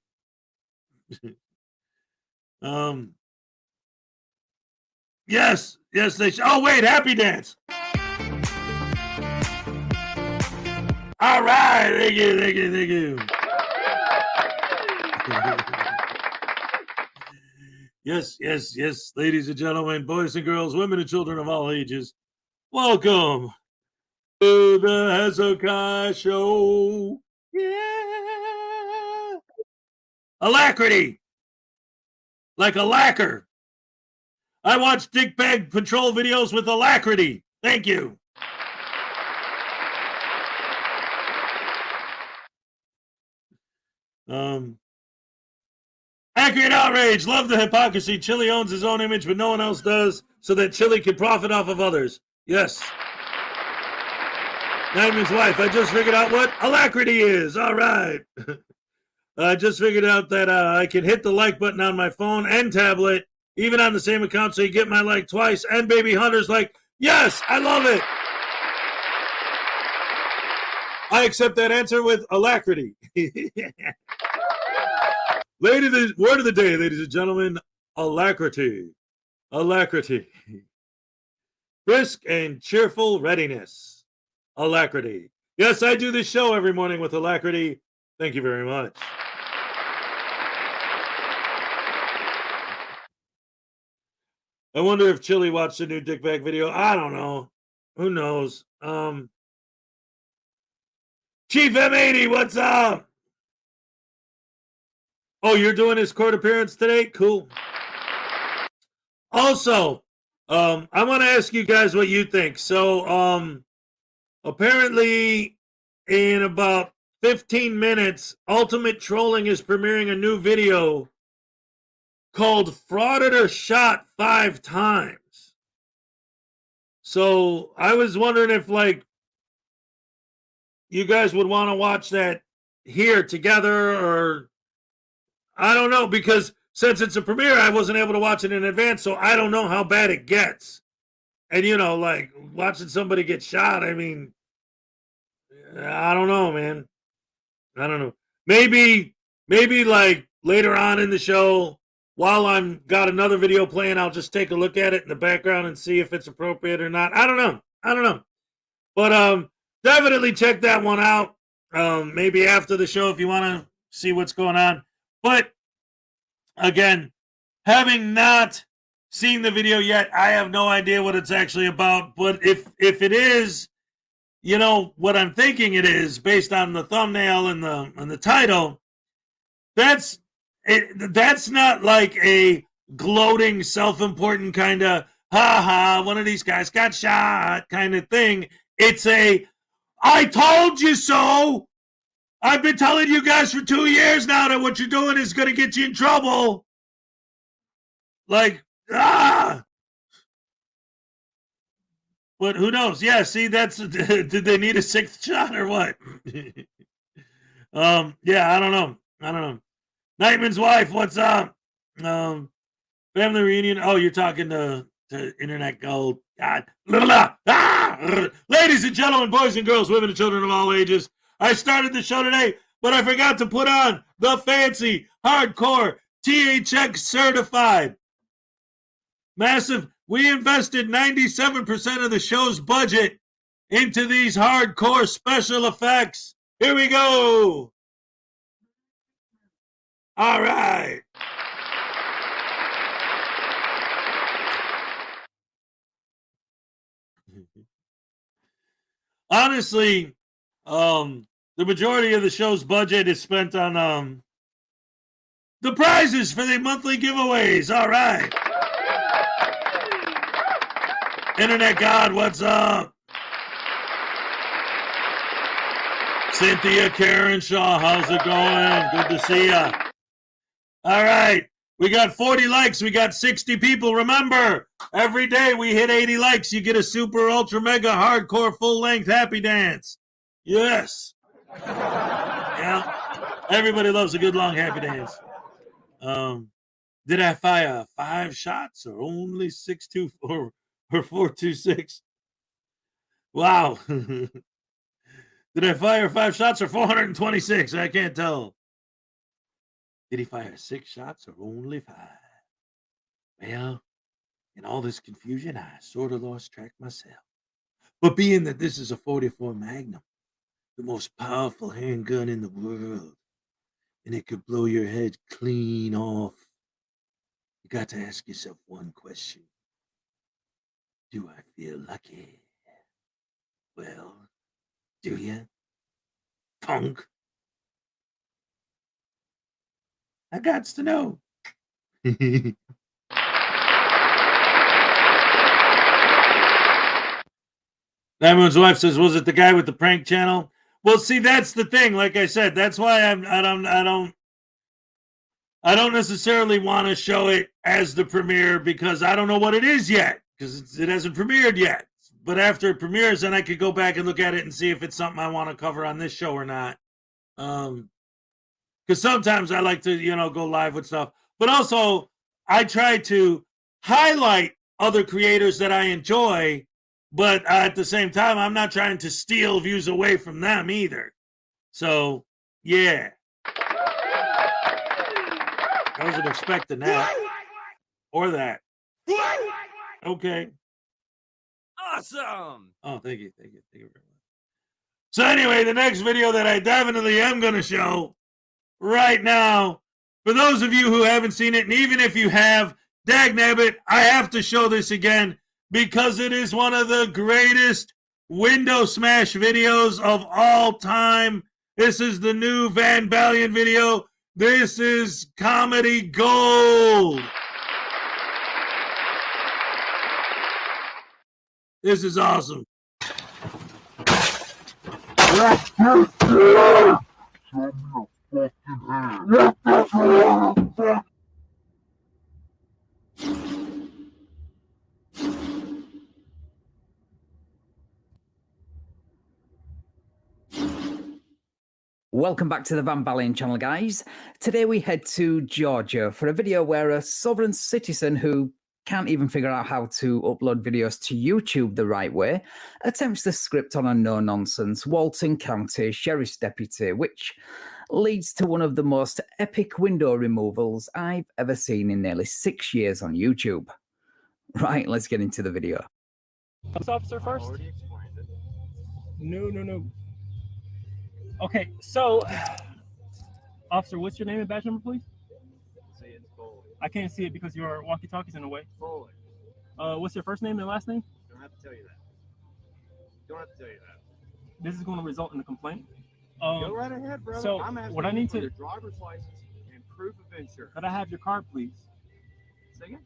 S1: Yes, they should. Oh, wait, Happy Dance. All right, thank you. Yes, ladies and gentlemen, boys and girls, women and children of all ages, welcome to the Hezokuai Show. Yeah. Alacrity. Like a lacquer. I watch Dickbag Patrol videos with alacrity. Thank you. Accurate outrage. Love the hypocrisy. Chili owns his own image, but no one else does, so that Chili can profit off of others. Yes. Diamond's wife. I just figured out what alacrity is. All right. I just figured out that I can hit the like button on my phone and tablet, even on the same account, so you get my like twice. And Baby Hunter's like, yes, I love it. I accept that answer with alacrity. Word of the day, ladies and gentlemen, alacrity. Alacrity. Brisk and cheerful readiness. Alacrity. Yes, I do this show every morning with alacrity. Thank you very much. I wonder if Chili watched the new Dickbag video. I don't know. Who knows? Chief M80, what's up? Oh, you're doing his court appearance today? Cool. Also, I want to ask you guys what you think. So, apparently, in about 15 minutes, Ultimate Trolling is premiering a new video called Frauditor Shot 5 Times. So, I was wondering if, like, you guys would want to watch that here together, or I don't know, because since it's a premiere, I wasn't able to watch it in advance, so I don't know how bad it gets. And, you know, like, watching somebody get shot, I mean, I don't know, man. I don't know. Maybe like later on in the show, while I'm got another video playing, I'll just take a look at it in the background and see if it's appropriate or not. I don't know. But definitely check that one out. Maybe after the show if you want to see what's going on. But again, having not seen the video yet, I have no idea what it's actually about. But if it is, you know, what I'm thinking it is, based on the thumbnail and the title, that's not like a gloating, self-important kind of ha ha, one of these guys got shot kind of thing. It's a, I told you so. I've been telling you guys for 2 years now that what you're doing is going to get you in trouble. Like, But who knows? Yeah, see, that's, did they need a 6th shot or what? Yeah, I don't know. Nightman's wife, what's up? Family reunion. Oh, you're talking to Internet Gold. God. Ladies and gentlemen, boys and girls, women and children of all ages, I started the show today, but I forgot to put on the fancy, hardcore, THX certified. Massive. We invested 97% of the show's budget into these hardcore special effects. Here we go. All right. Honestly, the majority of the show's budget is spent on the prizes for the monthly giveaways. All right. Internet God, what's up? Cynthia Karen Shaw, how's it going? Good to see ya. All right. We got 40 likes. We got 60 people. Remember, every day we hit 80 likes, you get a super ultra mega hardcore full length happy dance. Yes. Yeah. Everybody loves a good long happy dance. Did I fire 5 shots or only 624 or 426? Wow. Did I fire 5 shots or 426? I can't tell. Did he fire 6 shots or only 5? Well, in all this confusion, I sort of lost track myself. But being that this is a 44 Magnum, the most powerful handgun in the world, and it could blow your head clean off, you got to ask yourself one question. Do I feel lucky? Well, do you? Punk. I gots to know. Diamond's wife says, "Was it the guy with the prank channel?" Well, see, that's the thing. Like I said, that's why I don't necessarily want to show it as the premiere because I don't know what it is yet because it hasn't premiered yet. But after it premieres, then I could go back and look at it and see if it's something I want to cover on this show or not. Because sometimes I like to, go live with stuff. But also, I try to highlight other creators that I enjoy. But at the same time, I'm not trying to steal views away from them either. So, yeah. I wasn't expecting that. Or that. Okay.
S8: Awesome.
S1: Oh, thank you. Thank you very much. So anyway, the next video that I definitely am going to show right now, for those of you who haven't seen it, and even if you have, dagnabbit, I have to show this again because it is one of the greatest window smash videos of all time. This is the new Van Balian video. This is comedy gold. This is awesome.
S9: Welcome back to the Van Balian channel, guys. Today we head to Georgia for a video where a sovereign citizen who can't even figure out how to upload videos to YouTube the right way attempts to script on a no-nonsense Walton County Sheriff's Deputy, which leads to one of the most epic window removals I've ever seen in nearly 6 years on YouTube. Right, let's get into the video.
S10: Police officer first? No. Okay, so, officer, what's your name and badge number, please? I can't see it because your walkie-talkie's in the way. What's your first name and last name?
S11: Don't have to tell you that.
S10: This is going to result in a complaint.
S11: Go right ahead, brother.
S10: So,
S11: I'm asking
S10: what I need
S11: for
S10: to...
S11: your driver's license and proof of insurance.
S10: Could I have your card, please?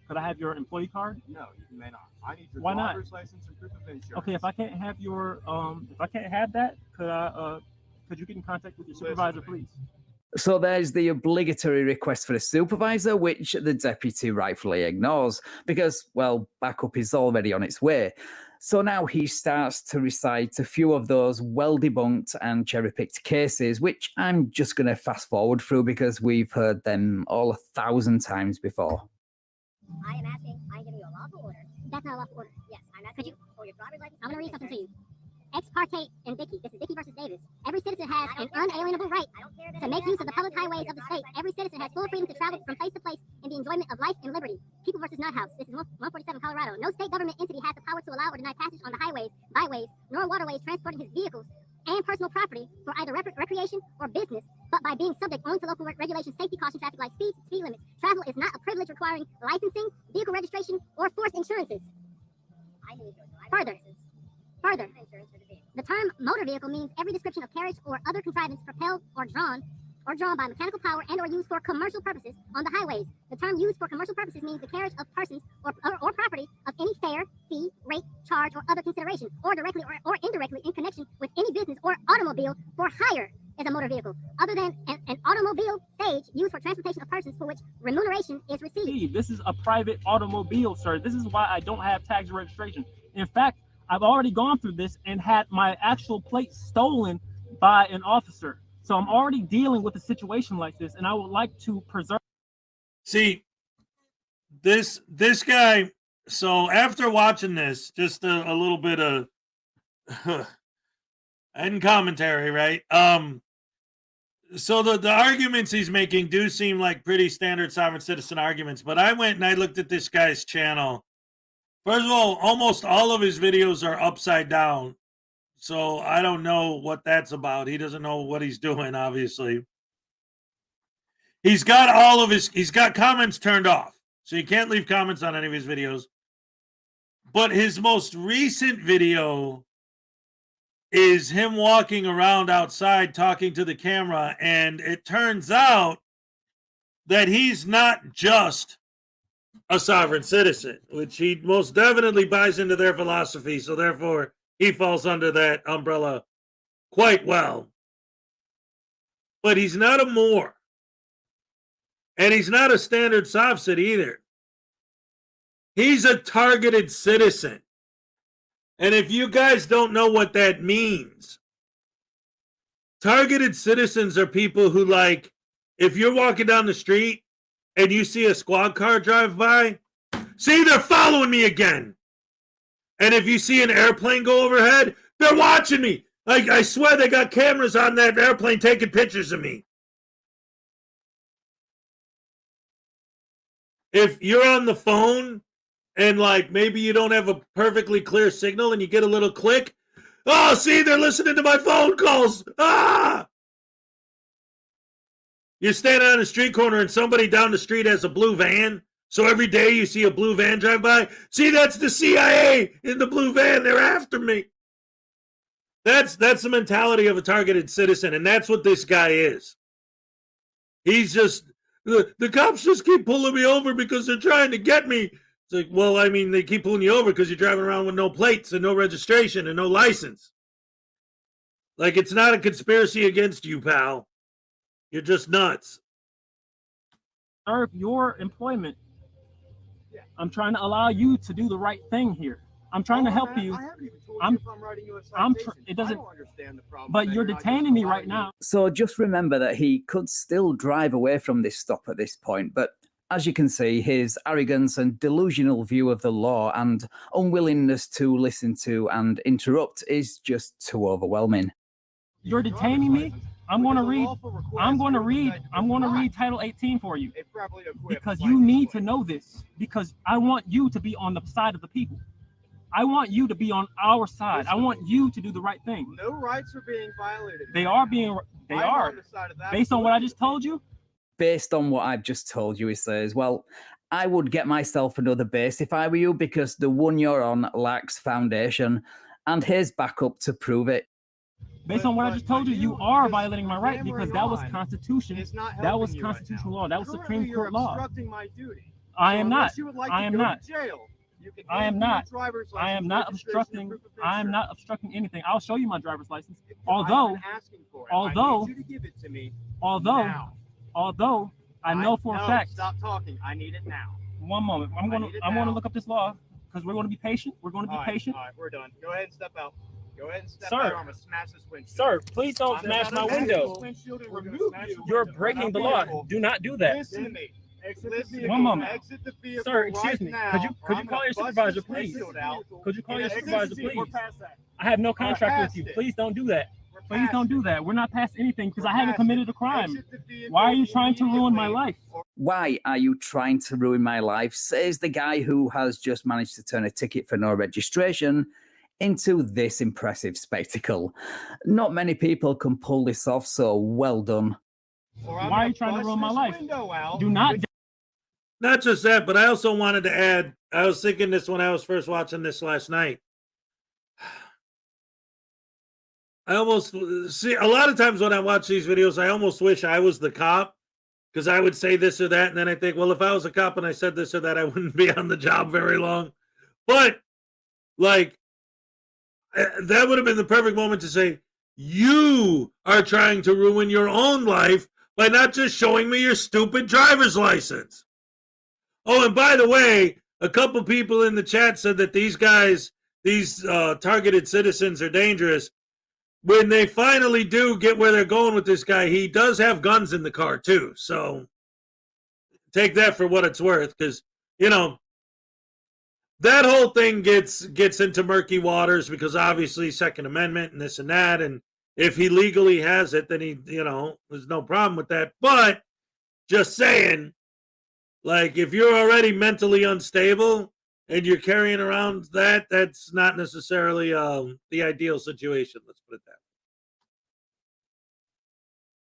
S10: Could I have your employee card?
S11: No, you may not. I need your
S10: Why not?
S11: driver's license and proof of insurance.
S10: Okay, if I can't have your if I can't have that, could you get in contact with your supervisor, please?
S9: So there's the obligatory request for a supervisor, which the deputy rightfully ignores because, well, backup is already on its way. So now he starts to recite a few of those well-debunked and cherry-picked cases, which I'm just going to fast forward through because we've heard them all 1,000 times before.
S2: I am asking, I'm giving you a lawful order. That's not a lawful order. Yes, I'm asking you for your driver's license. I'm going to read something to you. Ex parte in Dickey. This is Dickey versus Davis. Every citizen has an unalienable right to make use of the public highways of the state. Every citizen has full freedom to travel from place to place in the enjoyment of life and liberty. People versus Nuthouse. This is 147 Colorado. No state government entity has the power to allow or deny passage on the highways, byways, nor waterways transporting his vehicles and personal property for either recreation or business, but by being subject only to local regulations, safety caution, traffic lights, speed limits. Travel is not a privilege requiring licensing, vehicle registration, or forced insurances. Further, the term motor vehicle means every description of carriage or other contrivance propelled or drawn by mechanical power and or used for commercial purposes on the highways. The term used for commercial purposes means the carriage of persons or property of any fare, fee, rate, charge, or other consideration, or directly or indirectly in connection with any business or automobile for hire is a motor vehicle, other than an automobile stage used for transportation of persons for which remuneration is received.
S10: This is a private automobile, sir. This is why I don't have tags or registration. In fact, I've already gone through this and had my actual plate stolen by an officer. So I'm already dealing with a situation like this, and I would like to preserve.
S1: See, this guy. So after watching this, just a little bit of and commentary, right? So the arguments he's making do seem like pretty standard sovereign citizen arguments, but I went and I looked at this guy's channel. First of all, almost all of his videos are upside down. So I don't know what that's about. He doesn't know what he's doing, obviously. He's got he's got comments turned off. So you can't leave comments on any of his videos. But his most recent video is him walking around outside talking to the camera. And it turns out that he's not just a sovereign citizen, which he most definitely buys into their philosophy. So therefore, he falls under that umbrella quite well. But he's not a Moor. And he's not a standard Sovcit either. He's a targeted citizen. And if you guys don't know what that means, targeted citizens are people who, like, if you're walking down the street and you see a squad car drive by, see, they're following me again. And if you see an airplane go overhead, they're watching me. Like, I swear they got cameras on that airplane taking pictures of me. If you're on the phone and, like, maybe you don't have a perfectly clear signal and you get a little click, oh, see, they're listening to my phone calls. Ah! You're standing on a street corner and somebody down the street has a blue van. So every day you see a blue van drive by. See, that's the CIA in the blue van. They're after me. That's the mentality of a targeted citizen, and that's what this guy is. He's just, the cops just keep pulling me over because they're trying to get me. It's like, well, I mean, they keep pulling you over because you're driving around with no plates and no registration and no license. Like, it's not a conspiracy against you, pal. You're just nuts.
S10: Serve your employment. I'm trying to allow you to do the right thing here. I'm trying to help you.
S11: I haven't even told you if I'm writing you a citation.
S10: It doesn't.
S11: I don't understand the problem.
S10: But you're detaining me right now.
S9: So just remember that he could still drive away from this stop at this point, but as you can see, his arrogance and delusional view of the law and unwillingness to listen to and interrupt is just too overwhelming.
S10: You're detaining me. I'm going to read Title 18 for you because you need to know this, because I want you to be on the side of the people. I want you to be on our side. I want you to do the right thing.
S11: No rights are being violated.
S10: They are. Based on what I just told you?
S9: Based on what I've just told you, he says, well, I would get myself another base if I were you, because the one you're on lacks foundation, and here's backup to prove it.
S10: Based on what I just told you, you are violating my right because that was Constitution. That was constitutional law. That was Supreme Court law.
S11: Obstructing my duty.
S10: I am not.
S11: Unless you would like
S10: I
S11: to
S10: am
S11: go
S10: not.
S11: to jail, you can
S10: I am
S11: hand me your
S10: not.
S11: driver's
S10: I am
S11: license,
S10: not
S11: registration, and
S10: obstructing.
S11: proof of
S10: I am
S11: insurance.
S10: not obstructing anything. I'll show you my driver's license.
S11: I've
S10: Although,
S11: been asking for it.
S10: although,
S11: I need you to give it to me
S10: although,
S11: now.
S10: although, I know for a
S11: no,
S10: fact.
S11: Stop talking. I need it now.
S10: One moment. I'm going to look up this law because we're going to be patient. We're going to be patient.
S11: All right, we're done. Go ahead and step out. Go ahead and step
S10: Sir.
S11: out, or I'm going to smash this windshield.
S10: Sir, please don't smash my window. You're breaking the law. Do not do that.
S11: Listen to me.
S10: One moment.
S11: Exit the vehicle.
S10: Sir, excuse me.
S11: Now,
S10: Could you call your supervisor, please? Could you call your supervisor, please? I have no contract with you. Please don't do that. Please don't do that. We're not past anything because I haven't committed a crime. Why are you trying to ruin my life?
S9: Why are you trying to ruin my life? Says the guy who has just managed to turn a ticket for no registration into this impressive spectacle. Not many people can pull this off, so well done.
S10: Why are you trying to ruin my life? Do not.
S1: Not just that, but I also wanted to add, I was thinking this when I was first watching this last night. I almost see a lot of times when I watch these videos, I almost wish I was the cop because I would say this or that. And then I think, well, if I was a cop and I said this or that, I wouldn't be on the job very long. But like, that would have been the perfect moment to say, you are trying to ruin your own life by not just showing me your stupid driver's license. Oh, and by the way, a couple people in the chat said that these guys, these targeted citizens are dangerous. When they finally do get where they're going with this guy, he does have guns in the car too. So take that for what it's worth, because, you know, that whole thing gets into murky waters because obviously Second Amendment and this and that. And if he legally has it, then he, you know, there's no problem with that. But just saying, like, if you're already mentally unstable and you're carrying around that, that's not necessarily the ideal situation. Let's put it that way.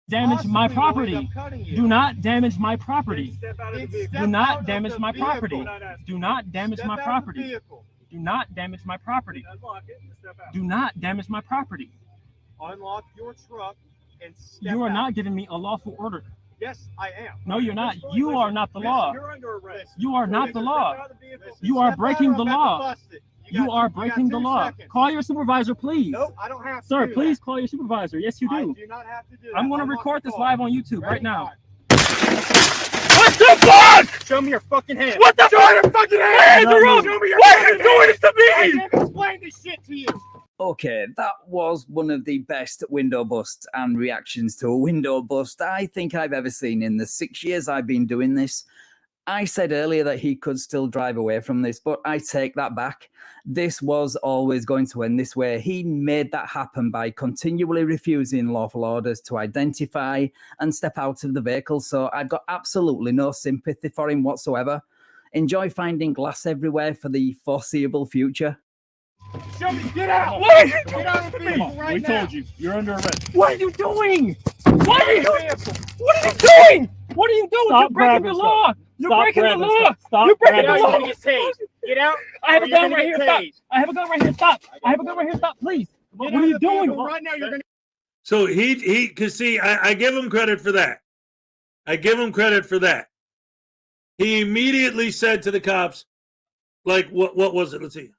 S10: Damage my property. Do not damage my property. Do not damage my property. Do not damage my property. Do not damage my property. Do not damage my property.
S11: Unlock your truck and step
S10: You are
S11: out.
S10: not giving me a lawful order.
S11: Yes, I am.
S10: No, you're not. You are not the law.
S11: You're under arrest.
S10: You are not the law. You are breaking the law. You are breaking the law. Call your supervisor, please.
S11: Nope, I don't have to.
S10: Sir,
S11: do
S10: please
S11: that.
S10: call your supervisor. Yes, you
S11: I
S10: do.
S11: do not have to do that.
S10: I'm going to
S11: Unlock
S10: record
S11: the
S10: this
S11: car.
S10: live on YouTube right
S11: Ready?
S10: now.
S11: What the fuck? Show me your fucking hands. What the fuck? Your fucking hands are up. Show me your Why are you doing this to me? I can explain this shit to you.
S9: Okay, that was one of the best window busts and reactions to a window bust I think I've ever seen in the 6 years I've been doing this. I said earlier that he could still drive away from this, but I take that back. This was always going to end this way. He made that happen by continually refusing lawful orders to identify and step out of the vehicle, so I've got absolutely no sympathy for him whatsoever. Enjoy finding glass everywhere for the foreseeable future.
S11: Show me. Get out.
S10: What are you
S11: Get out of the vehicle right
S10: We
S11: now.
S10: told you. You're under arrest. What are you doing? What are you doing?
S11: Vehicle.
S10: What are you doing? What are you doing? Stop You're breaking the grabbing law. stuff. You're Stop breaking the grabbing law. stuff. Stop You're breaking
S11: Get
S10: the
S11: out.
S10: law.
S11: You're gonna get tased. Get out.
S10: I have a
S11: or you're
S10: gun
S11: gonna
S10: right
S11: get
S10: here. Stop.
S11: tased.
S10: I have a gun right here. Stop. I have a gun right here. Stop, please. What
S11: Get
S10: are
S11: out
S10: you
S11: of the
S10: doing?
S11: vehicle right now. You're gonna.
S1: So he, cause see, I give him credit for that. I give him credit for that. He immediately said to the cops, like, what was it? Let's see.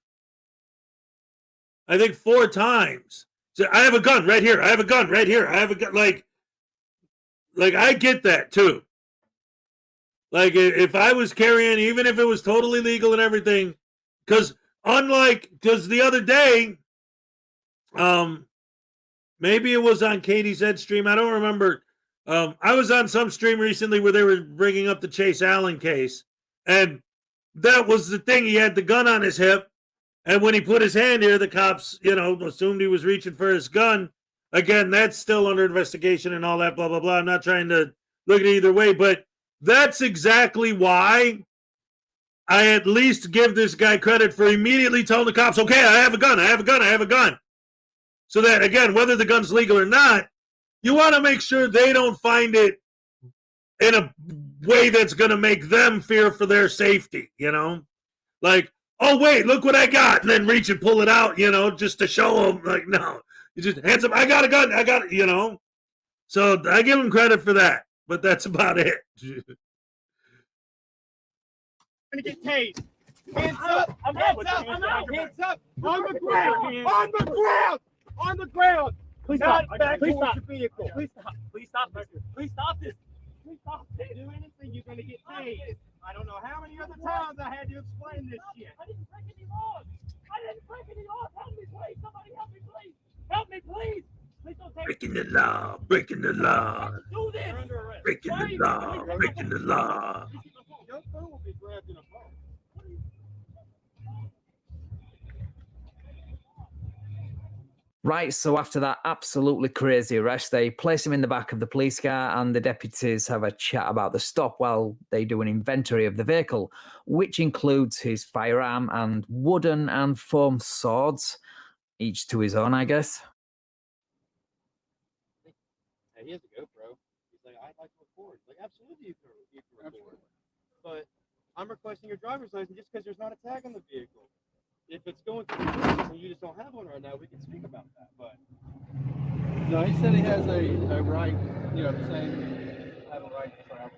S1: I think 4 times. So I have a gun right here. I have a gun right here. I have a gun. Like I get that too. Like if I was carrying, even if it was totally legal and everything, because the other day, maybe it was on Katie's Ed stream. I don't remember. I was on some stream recently where they were bringing up the Chase Allen case, and that was the thing. He had the gun on his hip, and when he put his hand here, the cops, assumed he was reaching for his gun. Again, that's still under investigation and all that, blah, blah, blah. I'm not trying to look at it either way, but that's exactly why I at least give this guy credit for immediately telling the cops, okay, I have a gun, I have a gun, I have a gun. So that, again, whether the gun's legal or not, you want to make sure they don't find it in a way that's going to make them fear for their safety, Like, oh, wait, look what I got, and then reach and pull it out, just to show them, like, no. You just hands up, I got a gun, I got it, So I give him credit for that, but that's about it.
S11: Gonna get tased. Hands up! Hands up! Hands up! On the ground! On the ground! On the ground!
S10: Please
S11: Not
S10: stop.
S11: back
S10: Please
S11: towards
S10: stop.
S11: your vehicle.
S10: Please stop. Please stop this. Please stop this. Please stop this.
S11: Do anything, you're gonna get tased. I don't know how many other times I had to explain this shit.
S10: I didn't break any laws. I didn't break any laws. Help me, please. Somebody help me, please. Help me, please. Please don't take
S1: Breaking the law, breaking the law,
S10: do this.
S11: You're under arrest.
S1: breaking the law, breaking the law.
S11: Your phone will be grabbed in a phone.
S9: Right, so after that absolutely crazy arrest, they place him in the back of the police car and the deputies have a chat about the stop while they do an inventory of the vehicle, which includes his firearm and wooden and foam swords, each to his own, I guess.
S11: Hey, he has a GoPro. He's like, I'd like to record. He's like, absolutely, you can record. But I'm requesting your driver's license just because there's not a tag on the vehicle. If it's going through the process and you just don't have one right now, we can speak about that. But
S12: no, he said he has a right, you know, saying have a right to travel.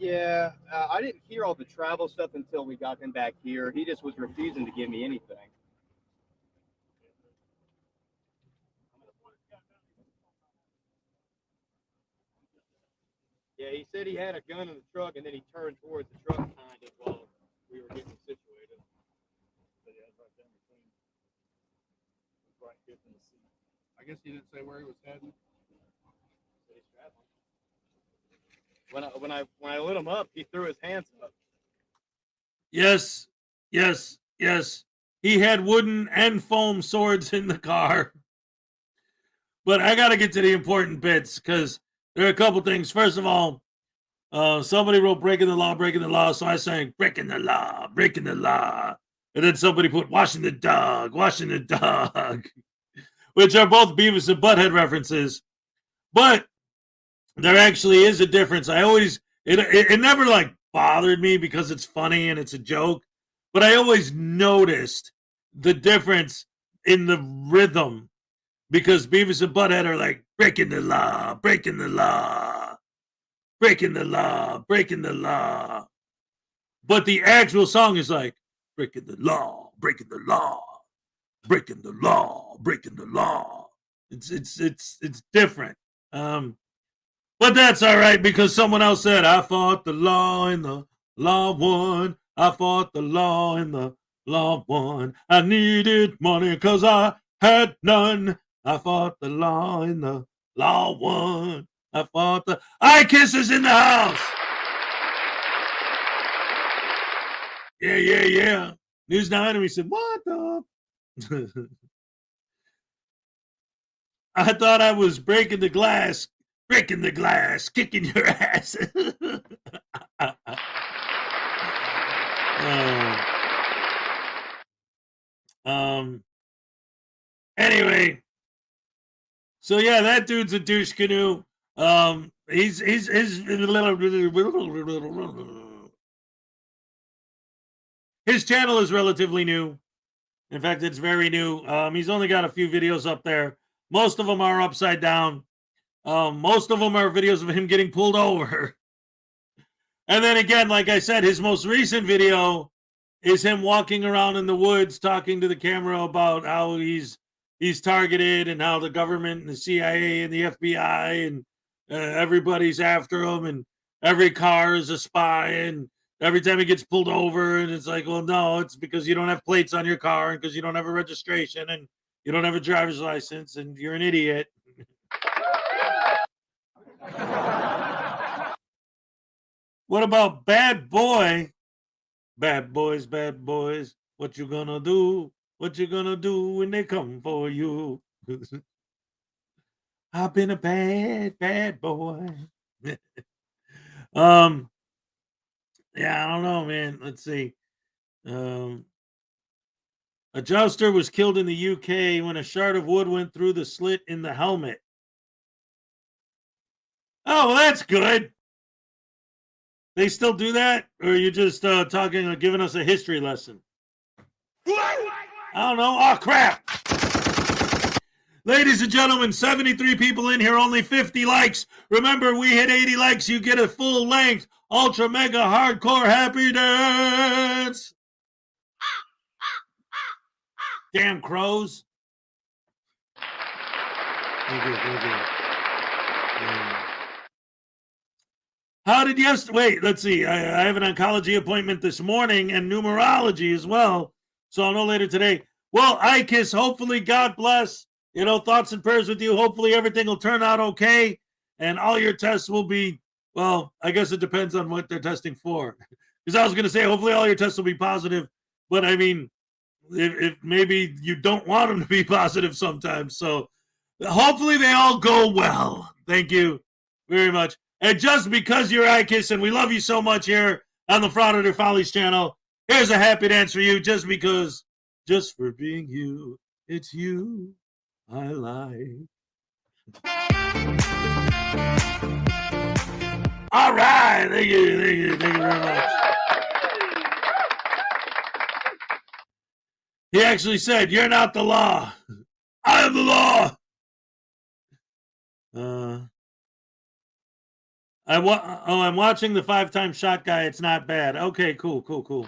S11: yeah, I didn't hear all the travel stuff until we got him back here. He just was refusing to give me anything. Yeah, he said he had a gun in the truck, and then he turned towards the truck kind of while we were getting situated.
S12: I guess he didn't say where he was heading.
S11: When I lit him up, he threw his hands up.
S1: Yes, yes, yes. He had wooden and foam swords in the car. But I got to get to the important bits because there are a couple things. First of all, somebody wrote breaking the law. So I sang breaking the law. And then somebody put washing the dog, which are both Beavis and Butthead references. But there actually is a difference. It never like bothered me because it's funny and it's a joke, but I always noticed the difference in the rhythm because Beavis and Butthead are like breaking the law. But the actual song is like breaking the law. It's different. But that's all right because someone else said, I fought the law and the law won. I fought the law and the law won. I needed money because I had none. I fought the law and the law won. I fought the eye kisses in the house. Yeah. News Now Enemy said, what the? I thought I was breaking the glass, kicking your ass. Anyway, so yeah, that dude's a douche canoe. His channel is relatively new. In fact, it's very new. He's only got a few videos up there. Most of them are upside down. Most of them are videos of him getting pulled over. And then again, like I said, his most recent video is him walking around in the woods talking to the camera about how he's targeted and how the government and the CIA and the FBI and everybody's after him and every car is a spy and every time he gets pulled over and it's like, well, no, it's because you don't have plates on your car and because you don't have a registration and you don't have a driver's license and you're an idiot. What about Bad Boy? Bad boys, what you gonna do? What you gonna do when they come for you? I've been a bad boy. Yeah, I don't know, man. Let's see. A jouster was killed in the UK when a shard of wood went through the slit in the helmet. Oh, well, that's good. They still do that? Or are you just talking or giving us a history lesson? I don't know. Oh, crap. Ladies and gentlemen, 73 people in here, only 50 likes. Remember, we hit 80 likes. You get a full length ultra mega hardcore happy dance. Damn crows. Thank you. How did wait, let's see. I have an oncology appointment this morning and numerology as well. So I'll know later today. Well, IKIS, hopefully, God bless. Thoughts and prayers with you. Hopefully everything will turn out okay. And all your tests will be, well, I guess it depends on what they're testing for. Because I was going to say, hopefully all your tests will be positive. But I mean, if maybe you don't want them to be positive sometimes. So hopefully they all go well. Thank you very much. And just because you're IKIS and we love you so much here on the Frauditor Follies channel, here's a happy dance for you just because, just for being you, it's you I like. All right. Thank you very much. He actually said, "You're not the law. I am the law." I'm watching the 5-time shot guy. It's not bad. Okay, cool.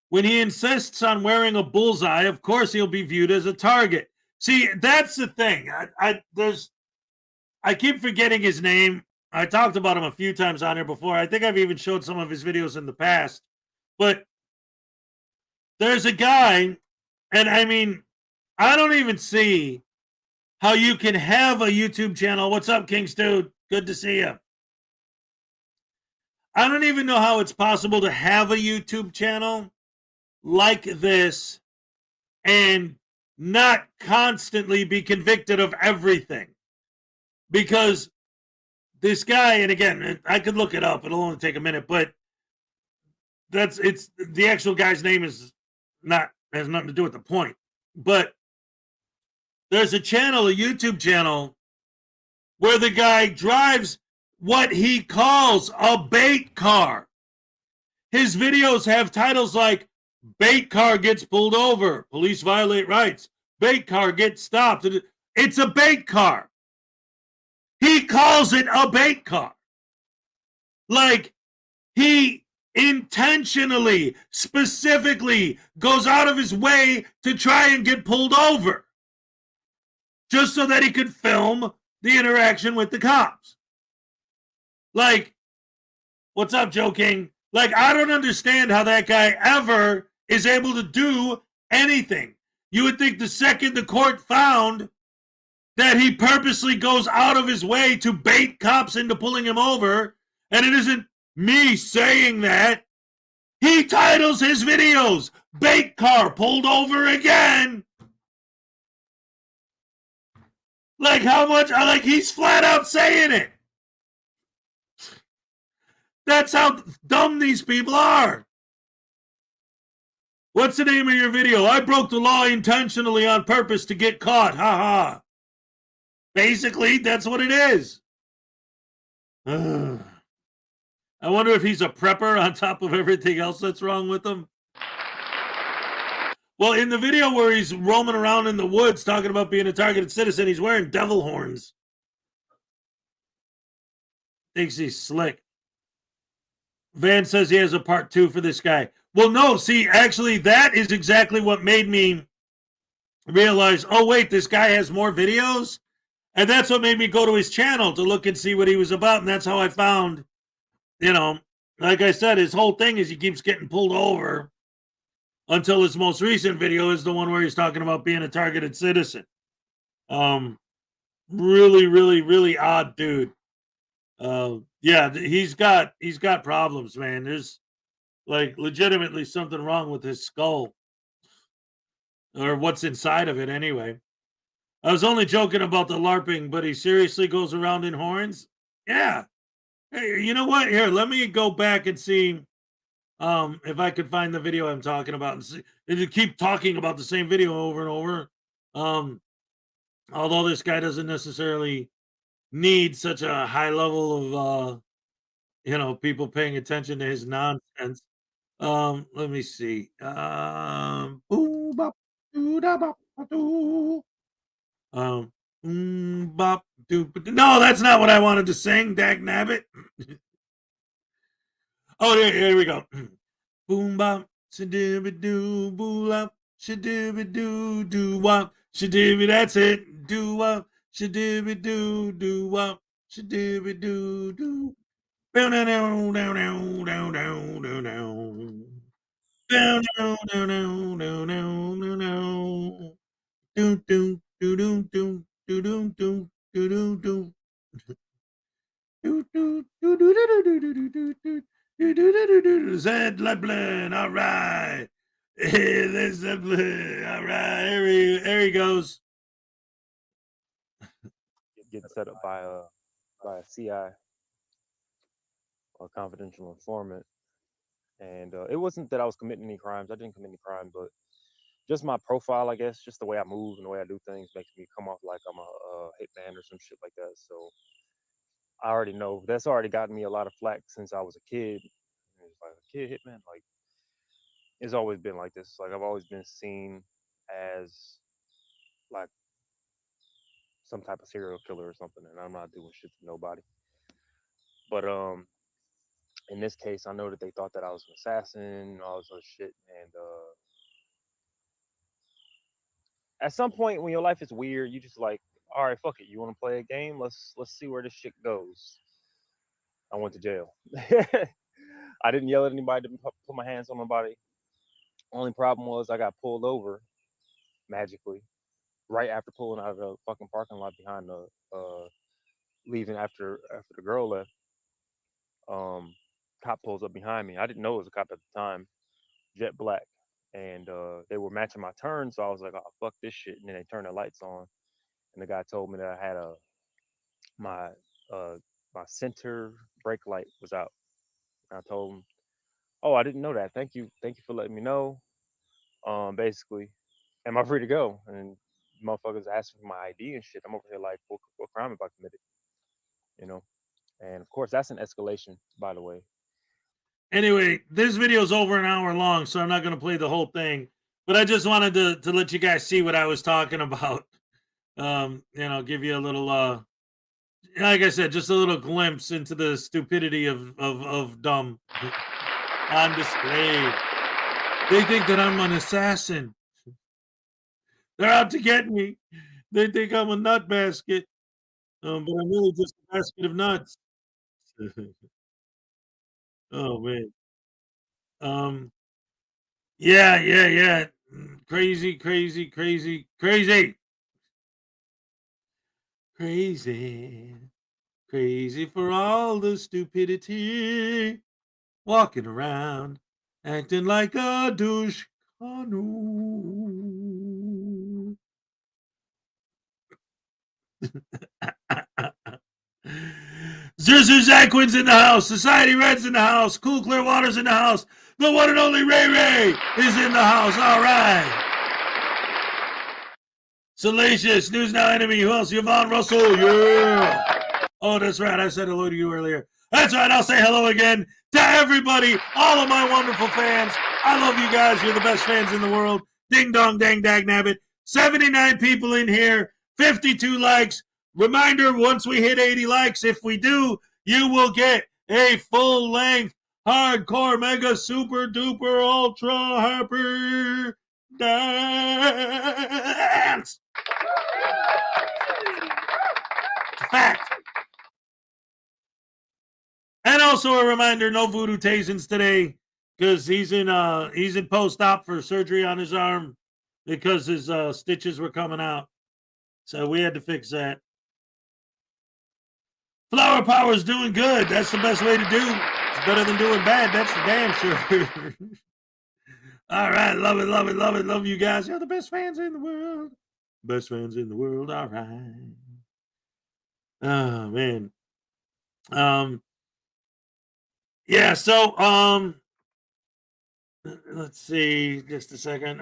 S1: When he insists on wearing a bullseye, of course he'll be viewed as a target. See, that's the thing. I keep forgetting his name. I talked about him a few times on here before. I think I've even showed some of his videos in the past. But there's a guy, and I mean, I don't even see how you can have a YouTube channel. What's up, Kings Dude? Good to see you. I don't even know how it's possible to have a YouTube channel like this and not constantly be convicted of everything. Because this guy, and again, I could look it up. It'll only take a minute, but it's the actual guy's name has nothing to do with the point. But there's a YouTube channel, where the guy drives what he calls a bait car. His videos have titles like "Bait car gets pulled over, police violate rights, bait car gets stopped." It's a bait car. He calls it a bait car. Like, he intentionally, specifically goes out of his way to try and get pulled over, just so that he could film the interaction with the cops. Like, what's up, Joe King? Like, I don't understand how that guy ever is able to do anything. You would think the second the court found that he purposely goes out of his way to bait cops into pulling him over, and it isn't me saying that, he titles his videos, "Bait car pulled over again." Like, how much, like, he's flat out saying it. That's how dumb these people are. What's the name of your video? "I broke the law intentionally on purpose to get caught. Ha ha." Basically, that's what it is. I wonder if he's a prepper on top of everything else that's wrong with him. Well, in the video where he's roaming around in the woods talking about being a targeted citizen, he's wearing devil horns. Thinks he's slick. Van says he has a part 2 for this guy. Well, no, see, actually, that is exactly what made me realize, oh, wait, this guy has more videos? And that's what made me go to his channel to look and see what he was about. And that's how I found, like I said, his whole thing is he keeps getting pulled over until his most recent video is the one where he's talking about being a targeted citizen. Really, really, really odd dude. Yeah, he's got problems, man. There's like legitimately something wrong with his skull, or what's inside of it anyway. I was only joking about the LARPing, but he seriously goes around in horns. Yeah. Hey, you know what? Here, let me go back and see if I could find the video I'm talking about, and see, and you keep talking about the same video over and over. Although this guy doesn't necessarily need such a high level of people paying attention to his nonsense. Let me see. Bop, No, that's not what I wanted to sing, dag nabbit. Oh, here we go. Boom bop, shadooby doo, boo lop, shadooby doo, doo wop, shadooby, that's it. Doo wop, shadooby doo, doo wop, shadooby doo, doo. Down, down, down, down, down, down, down, down, down. Down, down, down, down, down, down, down, down. Doom, doom, doo, doom, doom, doo, doom, doom, doo, doom, doom. Zed Leblin, all right. Hey, there's Zeppelin, all right. There he goes.
S13: Getting set up by a CI, a confidential informant, and it wasn't that I was committing any crimes. I didn't commit any crime, but just my profile, I guess, just the way I move and the way I do things makes me come off like I'm a hitman or some shit like that. So I already know that's already gotten me a lot of flack since I was a kid. It's like a kid hitman, like it's always been like this. Like I've always been seen as like some type of serial killer or something, and I'm not doing shit to nobody. But in this case, I know that they thought that I was an assassin and all this other shit. And at some point, when your life is weird, you just like, all right, fuck it. You want to play a game? Let's see where this shit goes. I went to jail. I didn't yell at anybody, didn't put my hands on nobody. Only problem was I got pulled over magically right after pulling out of the fucking parking lot behind the leaving after the girl left. Cop pulls up behind me. I didn't know it was a cop at the time, jet black, and they were matching my turn, so I was like, oh fuck this shit. And then they turned the lights on, and the guy told me that I had my center brake light was out. And I told him, oh, I didn't know that. Thank you for letting me know. Basically, am I free to go? And motherfuckers asking for my ID and shit. I'm over here like, what crime have I committed? You know? And of course, that's an escalation, by the way.
S1: Anyway, this video is over an hour long, so I'm not going to play the whole thing. But I just wanted to let you guys see what I was talking about. Give you a little, like I said, just a little glimpse into the stupidity of dumb on display. They think that I'm an assassin. They're out to get me. They think I'm a nut basket. But I'm really just a basket of nuts. Oh man. Yeah. Crazy. Crazy for all the stupidity. Walking around, acting like a douche canoe. Zuzu Zaquin's in the house. Society Red's in the house. Cool Clear Water's in the house. The one and only Ray Ray is in the house. All right. Salacious, News Now Enemy. Who else? Yvonne Russell. Yeah. Oh, that's right. I said hello to you earlier. That's right. I'll say hello again to everybody, all of my wonderful fans. I love you guys. You're the best fans in the world. Ding dong dang dag nabbit. 79 people in here. 52 likes. Reminder, once we hit 80 likes, if we do, you will get a full-length, hardcore, mega, super, duper, ultra, hyper dance. Fact. And also a reminder, no voodoo tasings today because he's in post-op for surgery on his arm because his stitches were coming out. So we had to fix that. Flower power is doing good. That's the best way to do. It's better than doing bad. That's for damn sure. All right. Love it. Love you guys. You're the best fans in the world. Best fans in the world. All right. Oh, man. Yeah, so, let's see. Just a second.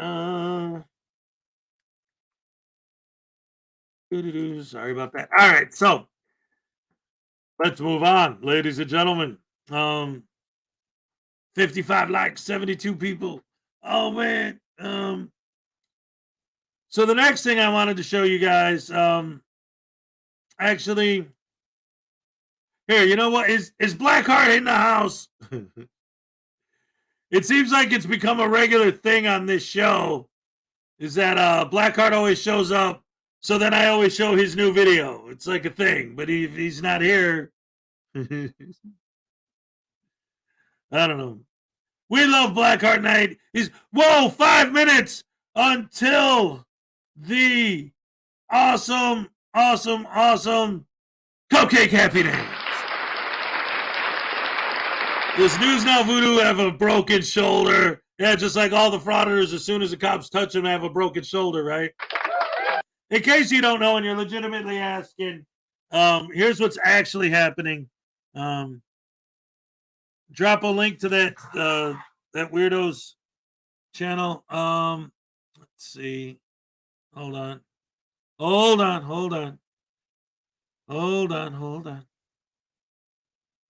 S1: Sorry about that. All right. So, let's move on, ladies and gentlemen. 55 likes, 72 people. Oh man. So the next thing I wanted to show you guys, actually, here, you know what? Is Blackheart in the house? It seems like it's become a regular thing on this show. Is that Blackheart always shows up, so then I always show his new video. It's like a thing, but he's not here. I don't know. We love Blackheart Night. He's 5 minutes until the awesome Cupcake Happy Dance. Does News Now Voodoo have a broken shoulder? Yeah, just like all the frauditors, as soon as the cops touch them, have a broken shoulder, right? In case you don't know and you're legitimately asking, here's what's actually happening. Drop a link to that weirdo's channel. Let's see. Hold on.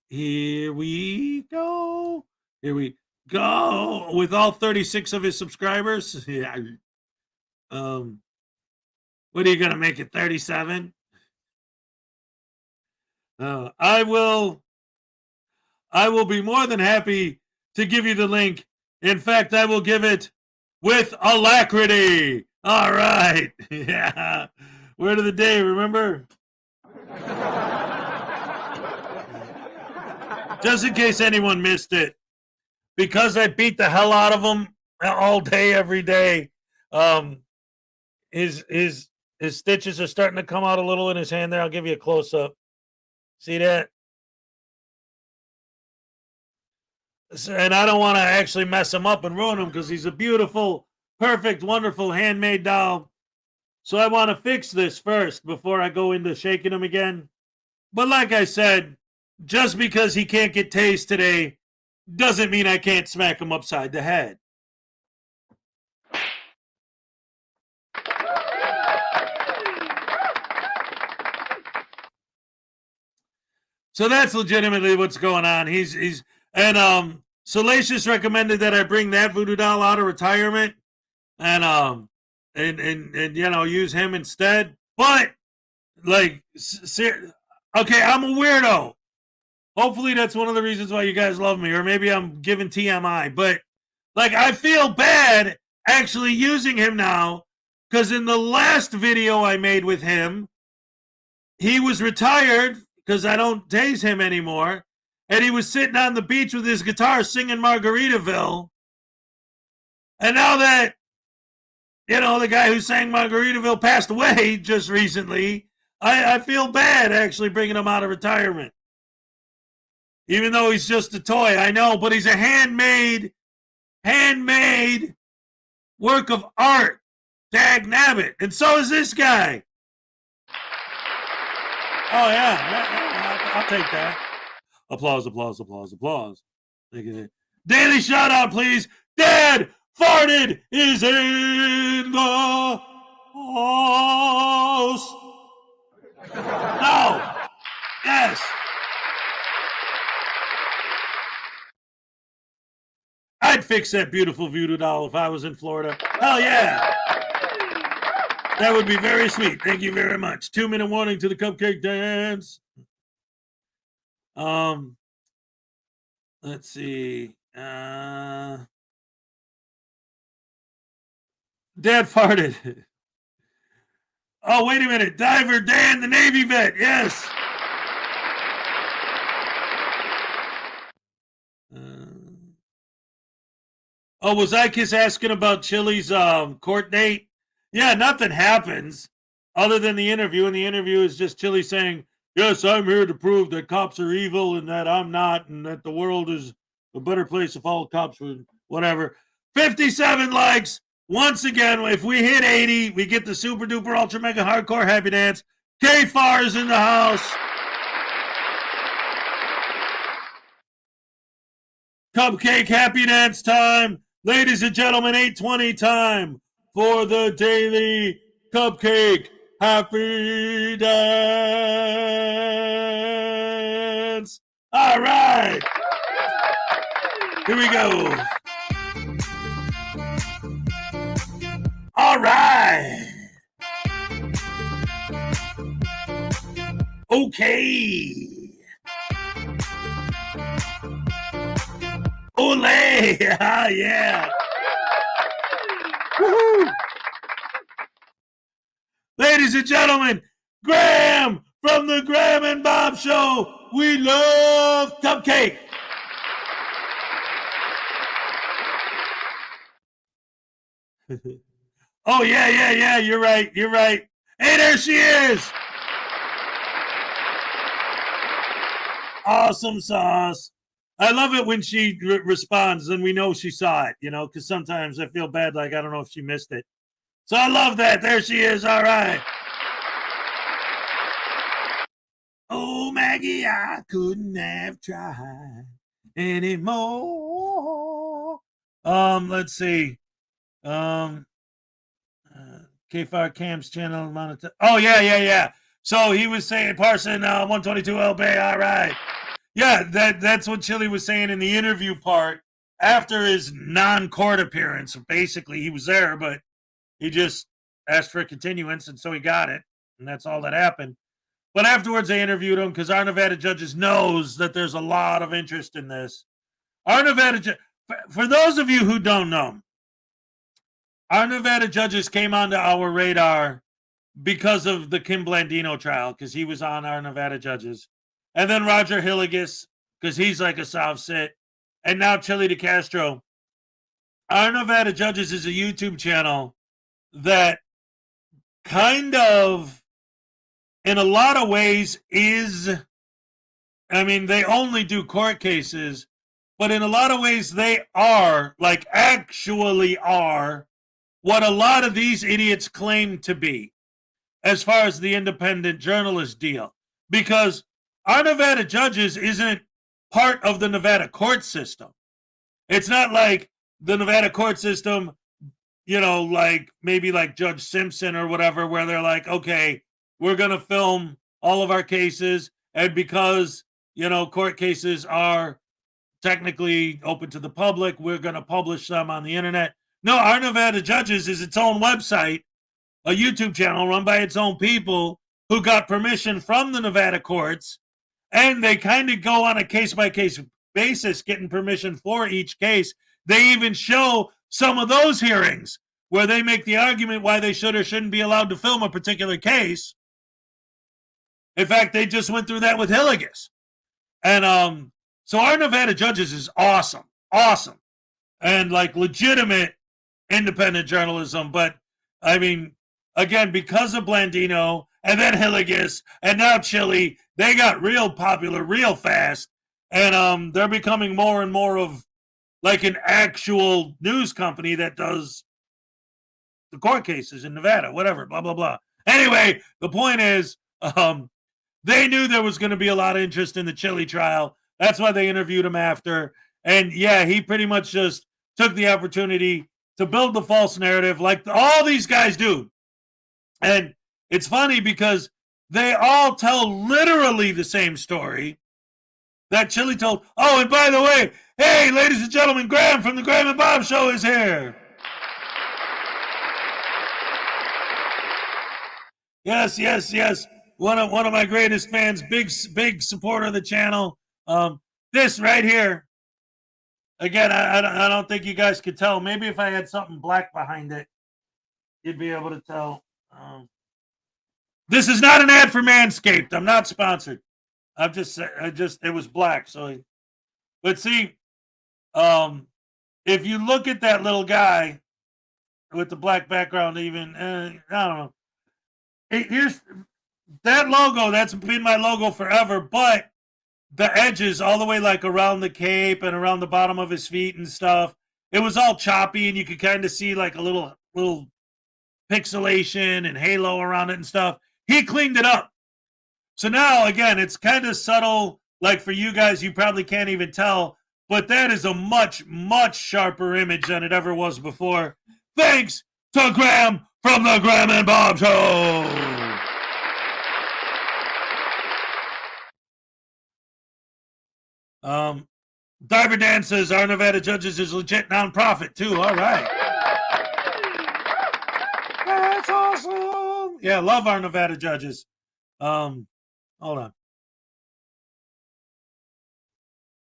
S1: Here we go. With all 36 of his subscribers. Yeah. What are you gonna make it, 37? I will be more than happy to give you the link. In fact, I will give it with alacrity. All right. Yeah. Word of the day, remember? Just in case anyone missed it, because I beat the hell out of him all day, every day, his stitches are starting to come out a little in his hand there. I'll give you a close-up. See that? And I don't want to actually mess him up and ruin him because he's a beautiful, perfect, wonderful handmade doll. So I want to fix this first before I go into shaking him again. But like I said, just because he can't get tased today doesn't mean I can't smack him upside the head. So that's legitimately what's going on. And Salacious recommended that I bring that voodoo doll out of retirement and you know, use him instead. But like, okay, I'm a weirdo. Hopefully that's one of the reasons why you guys love me, or maybe I'm giving TMI. But like, I feel bad actually using him now because in the last video I made with him, he was retired because I don't tase him anymore. And he was sitting on the beach with his guitar singing Margaritaville. And now that, you know, the guy who sang Margaritaville passed away just recently, I feel bad actually bringing him out of retirement. Even though he's just a toy, I know, but he's a handmade work of art. Dag nabbit. And so is this guy. Oh, yeah, I'll take that. Applause. Daily shout out, please. Dad farted is in the house. No. Yes. I'd fix that beautiful voodoo doll if I was in Florida. Hell yeah. That would be very sweet. Thank you very much. 2-minute warning to the cupcake dance. Let's see. Dad farted. Oh, wait a minute. Diver Dan, the Navy vet. Yes. Oh, was Ikis asking about Chili's court date? Yeah, nothing happens other than the interview. And the interview is just Chili saying, yes, I'm here to prove that cops are evil and that I'm not, and that the world is a better place if all cops were whatever. 57 likes. Once again, if we hit 80, we get the super duper ultra mega hardcore happy dance. K-Far is in the house. Cupcake happy dance time. Ladies and gentlemen, 8:20 time for the daily cupcake happy dance. All right. Here we go. All right. Okay. Ole! Yeah. Woohoo! Ladies and gentlemen, Graham from the Graham and Bob Show. We love cupcake. Oh, yeah. You're right. Hey, there she is. Awesome sauce. I love it when she responds and we know she saw it, because sometimes I feel bad, like I don't know if she missed it. So I love that. There she is. All right. Oh, Maggie, I couldn't have tried anymore. Let's see. K-Fire Cam's channel. Oh, yeah. So he was saying, Parson, 122 L Bay. All right. Yeah, that's what Chili was saying in the interview part after his non-court appearance. Basically, he was there, but he just asked for a continuance, and so he got it, and that's all that happened. But afterwards, they interviewed him because our Nevada judges knows that there's a lot of interest in this. Our Nevada for those of you who don't know, our Nevada judges came onto our radar because of the Kim Blandino trial, because he was on our Nevada judges. And then Roger Hilligus, because he's like a South Sit. And now Chili DeCastro. Our Nevada Judges is a YouTube channel that kind of, in a lot of ways, they only do court cases, but in a lot of ways, they actually are what a lot of these idiots claim to be as far as the independent journalist deal. Because our Nevada Judges isn't part of the Nevada court system. It's not like the Nevada court system, maybe like Judge Simpson or whatever, where they're like, okay, we're going to film all of our cases. And because, court cases are technically open to the public, we're going to publish them on the internet. No, our Nevada Judges is its own website, a YouTube channel run by its own people who got permission from the Nevada courts. And they kind of go on a case-by-case basis, getting permission for each case. They even show some of those hearings where they make the argument why they should or shouldn't be allowed to film a particular case. In fact, they just went through that with Hilligus. And so our Nevada Judges is awesome. And legitimate independent journalism. But, again, because of Blandino and then Hilligus and now Chili, they got real popular real fast, and they're becoming more and more of an actual news company that does the court cases in Nevada, whatever, blah, blah, blah. Anyway, the point is, they knew there was going to be a lot of interest in the Chili trial. That's why they interviewed him after. And yeah, he pretty much just took the opportunity to build the false narrative like all these guys do. And it's funny because they all tell literally the same story that Chili told. Oh, and by the way, hey, ladies and gentlemen, Graham from the Graham and Bob Show is here. Yes. One of my greatest fans, big supporter of the channel. This right here. Again, I don't think you guys could tell. Maybe if I had something black behind it, you'd be able to tell. This is not an ad for Manscaped. I'm not sponsored. It was black. But see, if you look at that little guy with the black background, even, I don't know. Here's that logo. That's been my logo forever, but the edges all the way around the cape and around the bottom of his feet and stuff, it was all choppy, and you could kind of see a little pixelation and halo around it and stuff. He cleaned it up. So now, again, it's kind of subtle. For you guys, you probably can't even tell, but that is a much, much sharper image than it ever was before. Thanks to Graham from the Graham and Bob Show. Diver Dan says our Nevada Judges is legit nonprofit too. All right. That's awesome. Yeah, love our Nevada Judges. Hold on.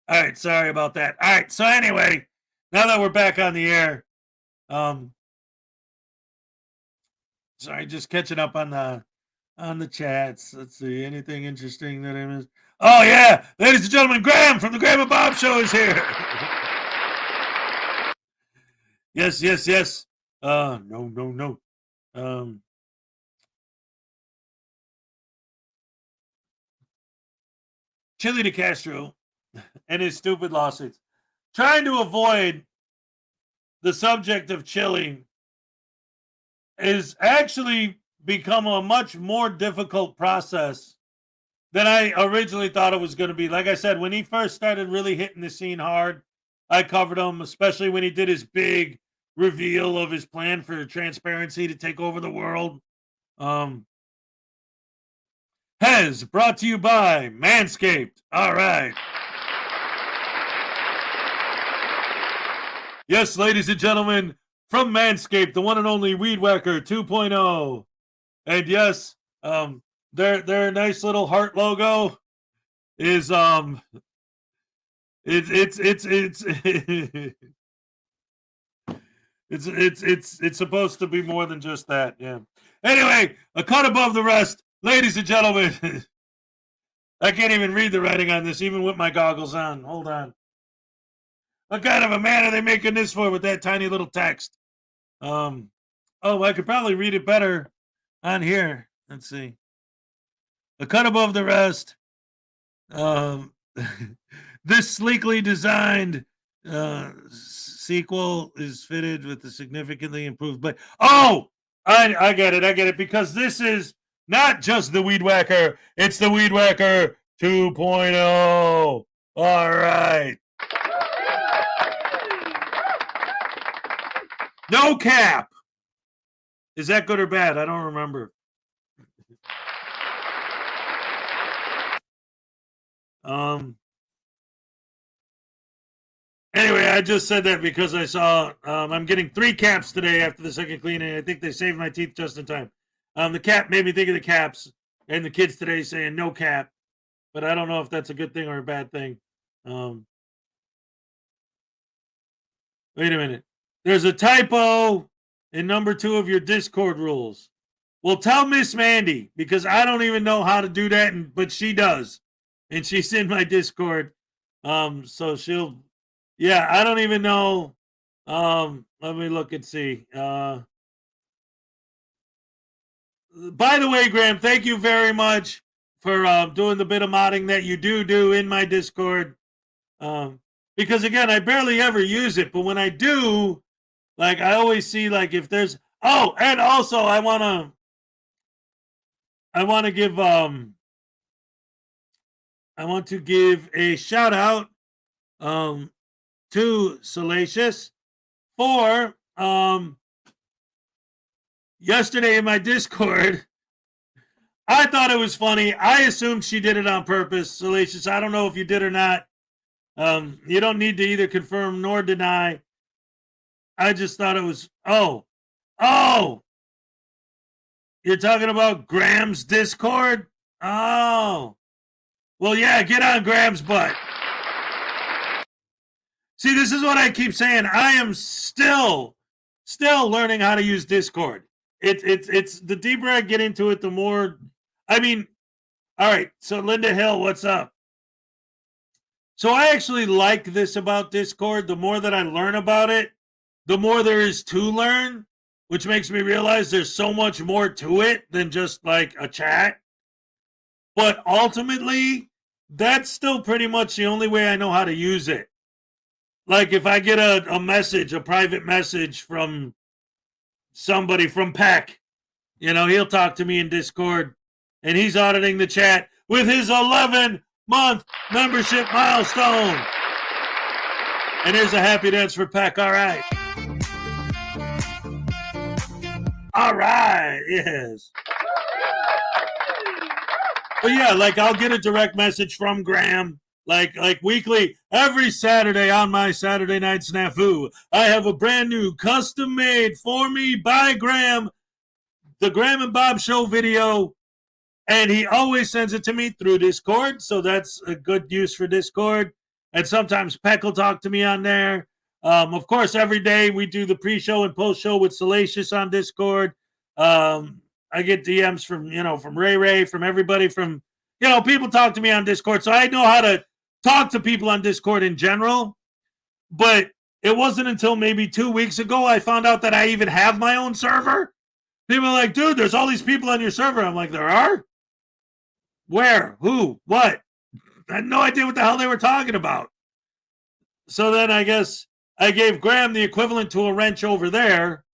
S1: All right, sorry about that. All right, so anyway, now that we're back on the air, sorry, just catching up on the chats. Let's see, anything interesting that I missed? Oh yeah, ladies and gentlemen, Graham from the Graham and Bob Show is here. Yes. No. Chili de Castro and his stupid lawsuits. Trying to avoid the subject of chili is actually become a much more difficult process than I originally thought it was going to be. Like I said, when he first started really hitting the scene hard, I covered him, especially when he did his big reveal of his plan for transparency to take over the world. Hez, brought to you by Manscaped. All right. Yes, ladies and gentlemen, from Manscaped, the one and only Weed Whacker 2.0. And yes, their nice little heart logo is it's supposed to be more than just that. Yeah. Anyway, a cut above the rest, ladies and gentlemen. I can't even read the writing on this, even with my goggles on. Hold on. What kind of a man are they making this for with that tiny little text? Oh, I could probably read it better on here. Let's see. A cut above the rest. This sleekly designed sequel is fitted with the significantly improved. But I get it. Because this is not just the Weed Whacker. It's the Weed Whacker 2.0. All right. No cap. Is that good or bad? I don't remember. Anyway, I just said that because I saw I'm getting 3 caps today after the second cleaning. I think they saved my teeth just in time. The cap made me think of the caps and the kids today saying no cap, but I don't know if that's a good thing or a bad thing. Wait a minute. There's a typo in number 2 of your Discord rules. Well, tell Miss Mandy, because I don't even know how to do that, but she does. And she's in my Discord. So she'll, yeah, I don't even know. Let me look and see. By the way, Graham, thank you very much for doing the bit of modding that you do in my Discord. Because again, I barely ever use it, but when I do, like I always see like if there's and also I wanna give a shout out to Salacious for yesterday in my Discord. I thought it was funny. I assumed she did it on purpose, Salacious. I don't know if you did or not. You don't need to either confirm nor deny. I just thought it was you're talking about Graham's Discord? Oh. Well, yeah, get on Graham's butt. See, this is what I keep saying. I am still learning how to use Discord. It's the deeper I get into it, the more. I mean, all right. So Linda Hill, what's up? So I actually like this about Discord. The more that I learn about it, the more there is to learn, which makes me realize there's so much more to it than just like a chat. But ultimately, that's still pretty much the only way I know how to use it. Like if I get a message, a private message from somebody from Peck, he'll talk to me in Discord and he's auditing the chat with his 11-month membership milestone. And here's a happy dance for Peck. All right. All right. Yes. But yeah, like I'll get a direct message from Graham, like weekly, every Saturday on my Saturday Night Snafu. I have a brand new custom made for me by Graham, the Graham and Bob Show video And he always sends it to me through Discord. So that's a good use for Discord. And sometimes Peck will talk to me on there. Of course, every day we do the pre-show and post-show with Salacious on Discord. I get DMs from, from Ray, from everybody, from, people talk to me on Discord. So I know how to talk to people on Discord in general. But it wasn't until maybe 2 weeks ago I found out that I even have my own server. People are like, dude, there's all these people on your server. I'm like, there are? Where? Who? What? I had no idea what the hell they were talking about. So then I guess I gave Graham the equivalent to a wrench over there,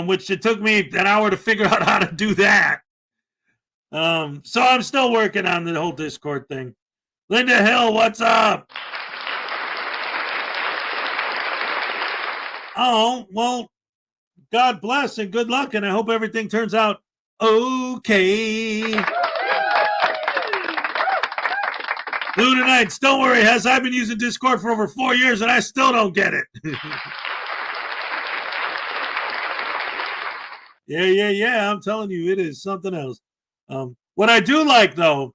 S1: which it took me an hour to figure out how to do that. So I'm still working on the whole Discord thing. Linda Hill, what's up? Oh, well, God bless and good luck, and I hope everything turns out okay. Lunar Nights, don't worry, Hez. I've been using Discord for over 4 years, and I still don't get it. Yeah. I'm telling you, it is something else. What I do like, though,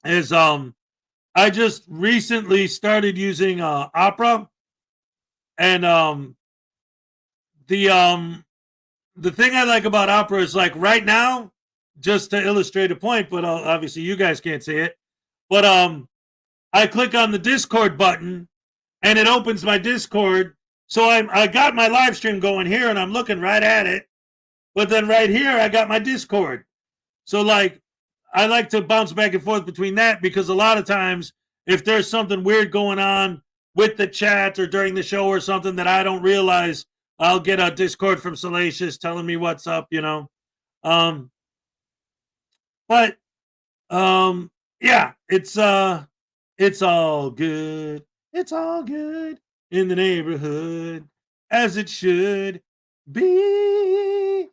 S1: is I just recently started using Opera, and the thing I like about Opera is, like, right now, just to illustrate a point, but obviously you guys can't see it, but I click on the Discord button and it opens my Discord. So I got my live stream going here and I'm looking right at it. But then right here, I got my Discord. So, like, I like to bounce back and forth between that because a lot of times if there's something weird going on with the chat or during the show or something that I don't realize, I'll get a Discord from Salacious telling me what's up, yeah, it's all good. It's all good in the neighborhood as it should be.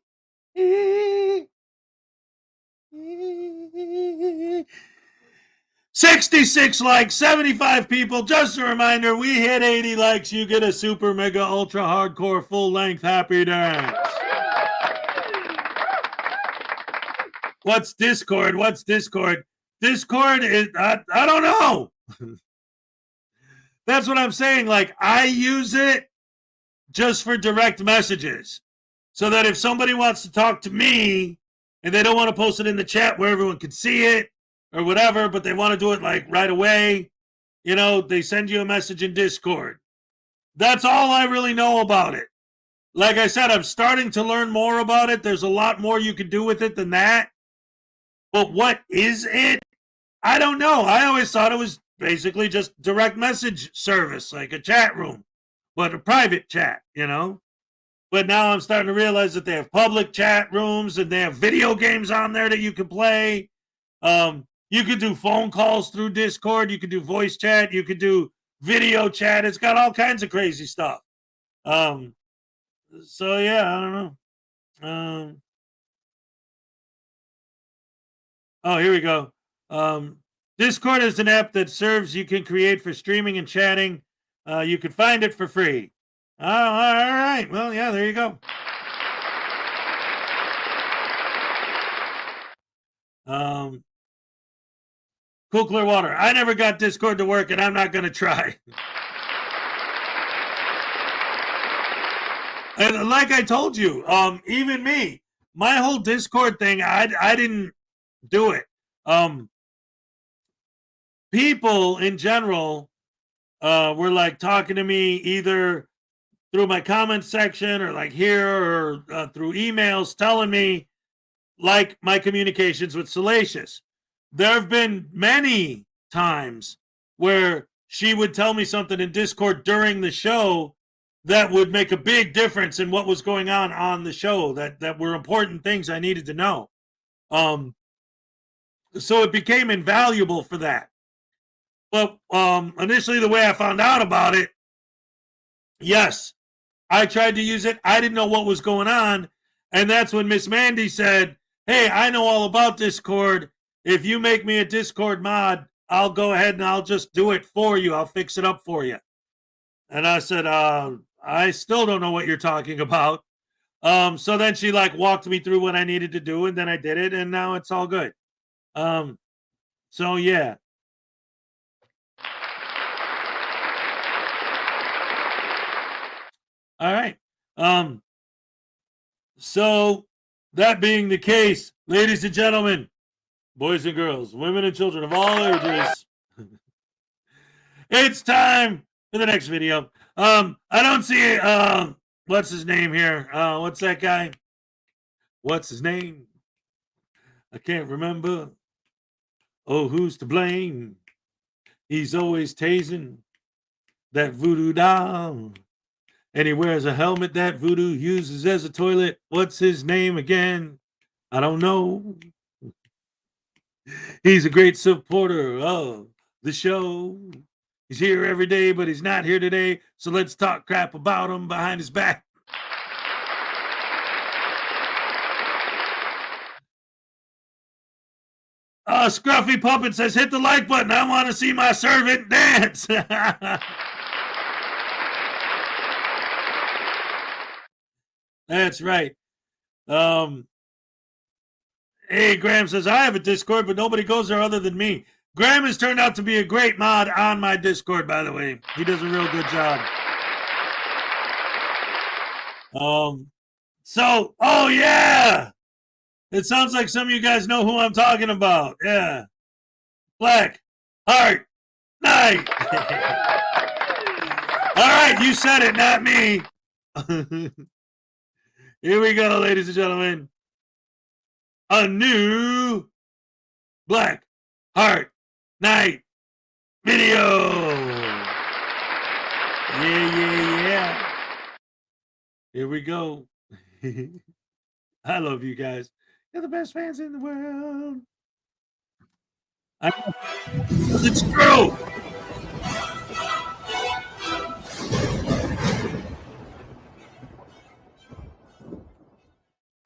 S1: 66 likes, 75 people. Just a reminder, we hit 80 likes. You get a super mega ultra hardcore full length happy dance. What's Discord? Discord is, I don't know. That's what I'm saying. Like, I use it just for direct messages. So that if somebody wants to talk to me and they don't want to post it in the chat where everyone can see it or whatever, but they want to do it like right away, they send you a message in Discord. That's all I really know about it. Like I said, I'm starting to learn more about it. There's a lot more you can do with it than that. But what is it? I don't know. I always thought it was basically just direct message service, like a chat room, but a private chat, But now I'm starting to realize that they have public chat rooms and they have video games on there that you can play. You could do phone calls through Discord. You could do voice chat. You could do video chat. It's got all kinds of crazy stuff. So, yeah, I don't know. Oh, here we go. Discord is an app that serves you can create for streaming and chatting. You can find it for free. Oh, all right. Well, yeah, there you go. Cool Clear Water. I never got Discord to work, and I'm not going to try. And like I told you, even me, my whole Discord thing, I didn't do it. People in general were like talking to me either through my comment section or like here or through emails telling me like my communications with Salacious. There have been many times where she would tell me something in Discord during the show that would make a big difference in what was going on the show, that were important things I needed to know. So it became invaluable for that. But initially, the way I found out about it, yes, I tried to use it. I didn't know what was going on. And that's when Miss Mandy said, hey, I know all about Discord. If you make me a Discord mod, I'll go ahead and I'll just do it for you. I'll fix it up for you. And I said, I still don't know what you're talking about. So then she like walked me through what I needed to do, and then I did it, and now it's all good. So yeah. All right. So that being the case, ladies and gentlemen, boys and girls, women and children of all ages, it's time for the next video. I don't see what's his name here? What's that guy? What's his name? I can't remember. Oh, who's to blame? He's always tasing that voodoo doll. And he wears a helmet that voodoo uses as a toilet. What's his name again? I don't know. He's a great supporter of the show. He's here every day, but he's not here today. So let's talk crap about him behind his back. Scruffy Puppet says, hit the like button. I want to see my servant dance. That's right. Hey, Graham says, I have a Discord, but nobody goes there other than me. Graham has turned out to be a great mod on my Discord, by the way. He does a real good job. So, oh yeah! It sounds like some of you guys know who I'm talking about. Yeah. Black, Heart, Night. All right, you said it, not me. Here we go, ladies and gentlemen. A new Black Heart Night video. Yeah. Here we go. I love you guys. You're the best fans in the world. It's true.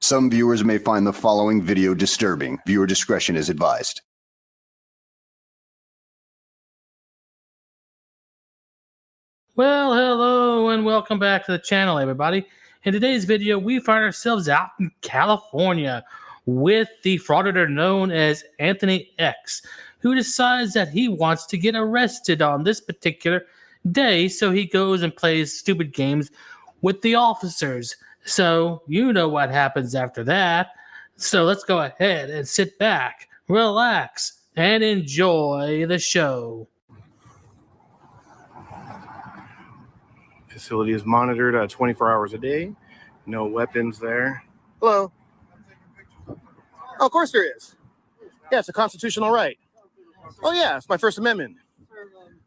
S3: Some viewers may find the following video disturbing. Viewer discretion is advised.
S14: Well, hello and welcome back to the channel, everybody. In today's video, we find ourselves out in California with the frauditor known as Anthony X, who decides that he wants to get arrested on this particular day, so he goes and plays stupid games with the officers. So you know what happens after that. So let's go ahead and sit back, relax, and enjoy the show.
S11: Facility is monitored 24 hours a day. No weapons there. Hello. Oh, of course there is. Yeah, it's a constitutional right. Oh yeah, it's my First Amendment.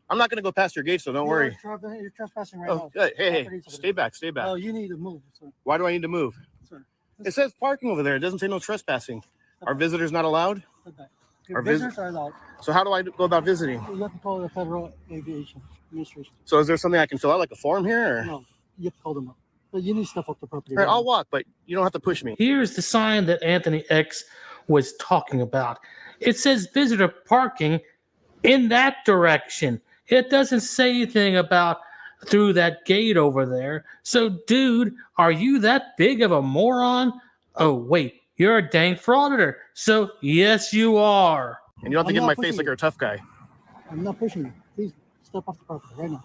S11: I'm not going to go past your gate, so don't worry.
S15: You're trespassing right
S11: Oh,
S15: now.
S11: hey, stay back.
S15: Oh, you need to move, sir.
S11: Why do I need to move?
S15: Sir.
S11: It says parking over there. It doesn't say no trespassing. Are visitors not allowed?
S15: Your visitors are allowed.
S11: So how do I go about visiting?
S15: You have to call the Federal Aviation Administration.
S11: So is there something I can fill out, like a form here? Or?
S15: No, you have to call them up. But you need stuff off the property.
S11: All right, I'll walk, but you don't have to push me.
S14: Here's the sign that Anthony X was talking about. It says visitor parking in that direction. It doesn't say anything about through that gate over there. So, dude, are you that big of a moron? Oh, wait, you're a dang frauditor. So, yes, you are.
S11: And you don't have to get in my face like you're a tough guy.
S15: I'm not pushing you. Please step off the property right now.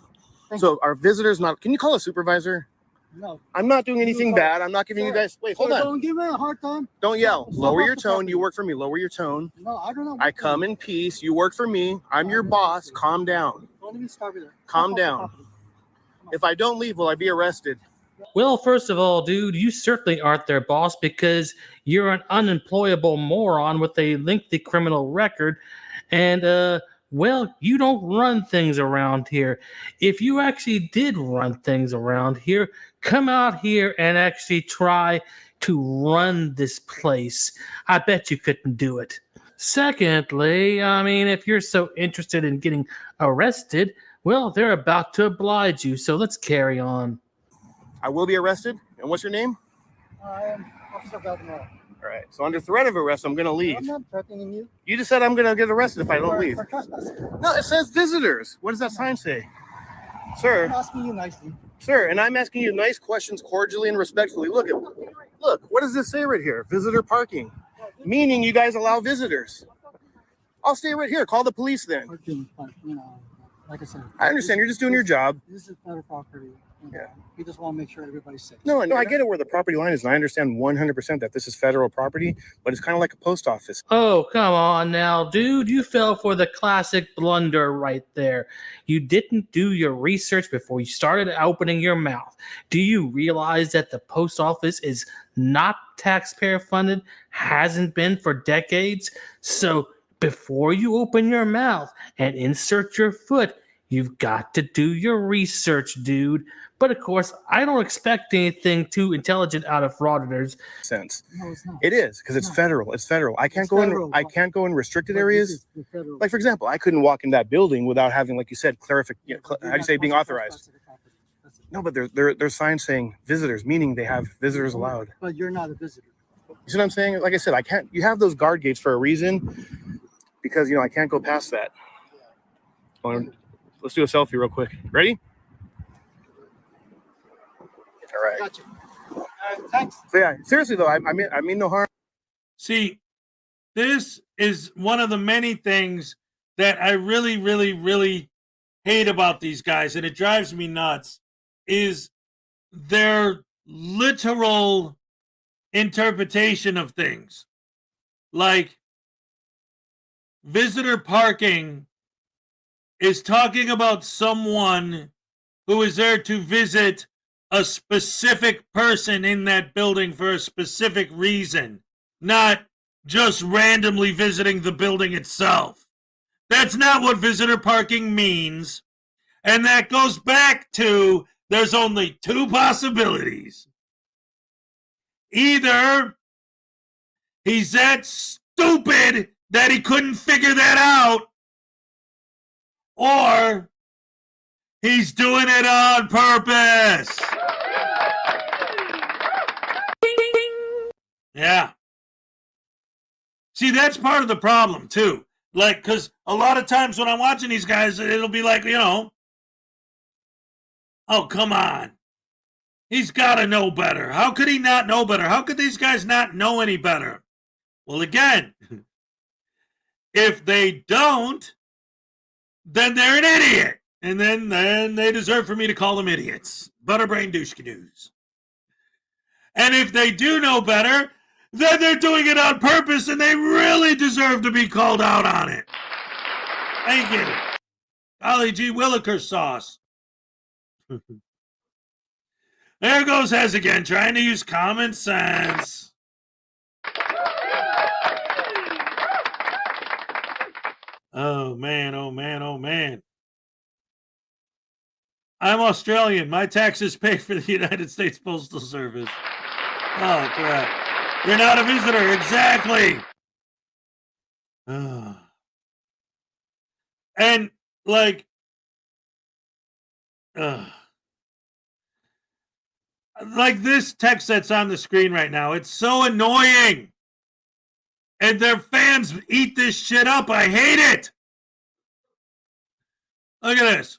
S11: So are visitors not... Can you call a supervisor?
S15: No.
S11: I'm not doing anything bad. I'm not giving you guys... Wait, hold on.
S15: Don't give me a hard time.
S11: Don't yell. Lower your tone. You work for me. Lower your tone.
S15: No, I don't know.
S11: I come in peace. You work for me. I'm your boss. Calm down.
S15: Don't even start with that.
S11: Calm down. If I don't leave, will I be arrested?
S14: Well, first of all, dude, you certainly aren't their boss because you're an unemployable moron with a lengthy criminal record. And, well, you don't run things around here. If you actually did run things around here, come out here and actually try to run this place. I bet you couldn't do it. Secondly, I mean, if you're so interested in getting arrested, well, they're about to oblige you, so let's carry on.
S11: I will be arrested. And what's your name?
S15: I am Officer Valdemar.
S11: All right. So under threat of arrest, I'm going to leave.
S15: I'm not threatening you.
S11: You just said I'm going to get arrested if I don't leave.
S15: For trespassing.
S11: No, it says visitors. What does that sign say? Sir.
S15: I'm asking you nicely.
S11: Sir, and I'm asking you nice questions cordially and respectfully. Look, what does this say right here? Visitor parking. Meaning you guys allow visitors.
S16: I'll stay right here. Call the police then.
S15: Parking, but, you know, like I said.
S16: I understand. You're just doing your job.
S15: This is federal property. You know, yeah. We just want to make sure everybody's safe.
S16: No, I get it where the property line is, and I understand 100% that this is federal property, but it's kind of like a post office.
S14: Oh, come on now, dude. You fell for the classic blunder right there. You didn't do your research before you started opening your mouth. Do you realize that the post office is not taxpayer funded, hasn't been for decades? So before you open your mouth and insert your foot, you've got to do your research, dude. But of course, I don't expect anything too intelligent out of frauditors.
S16: Sense.
S15: No, it's not.
S16: It is because it's federal. It's federal. I can't go in. I can't go in restricted areas. Like for example, I couldn't walk in that building without having, like you said, clarification. How do you say being authorized? No, but there's signs saying visitors, meaning they have visitors allowed.
S15: But you're not a visitor.
S16: You see what I'm saying? Like I said, I can't. You have those guard gates for a reason, because I can't go past that. Let's do a selfie real quick. Ready? All right.
S15: Gotcha. Thanks.
S16: So yeah, seriously though, I mean no harm.
S1: See, this is one of the many things that I really, really, really hate about these guys, and it drives me nuts, is their literal interpretation of things. Like, visitor parking is talking about someone who is there to visit a specific person in that building for a specific reason, not just randomly visiting the building itself. That's not what visitor parking means. And that goes back to there's only two possibilities. Either he's that stupid that he couldn't figure that out, or he's doing it on purpose. Yeah. See, that's part of the problem, too. Like, because a lot of times when I'm watching these guys, it'll be like, oh, come on. He's got to know better. How could he not know better? How could these guys not know any better? Well, again, if they don't, then they're an idiot. And then they deserve for me to call them idiots. Butterbrain douche-cadoos. And if they do know better, then they're doing it on purpose and they really deserve to be called out on it. Thank you. Golly gee Willikers sauce. There goes Hez again, trying to use common sense. Oh, man, oh, man, oh, man. I'm Australian. My taxes pay for the United States Postal Service. Oh, crap. You're not a visitor. Exactly. And, like, this text that's on the screen right now, it's so annoying. And their fans eat this shit up. I hate it. Look at this.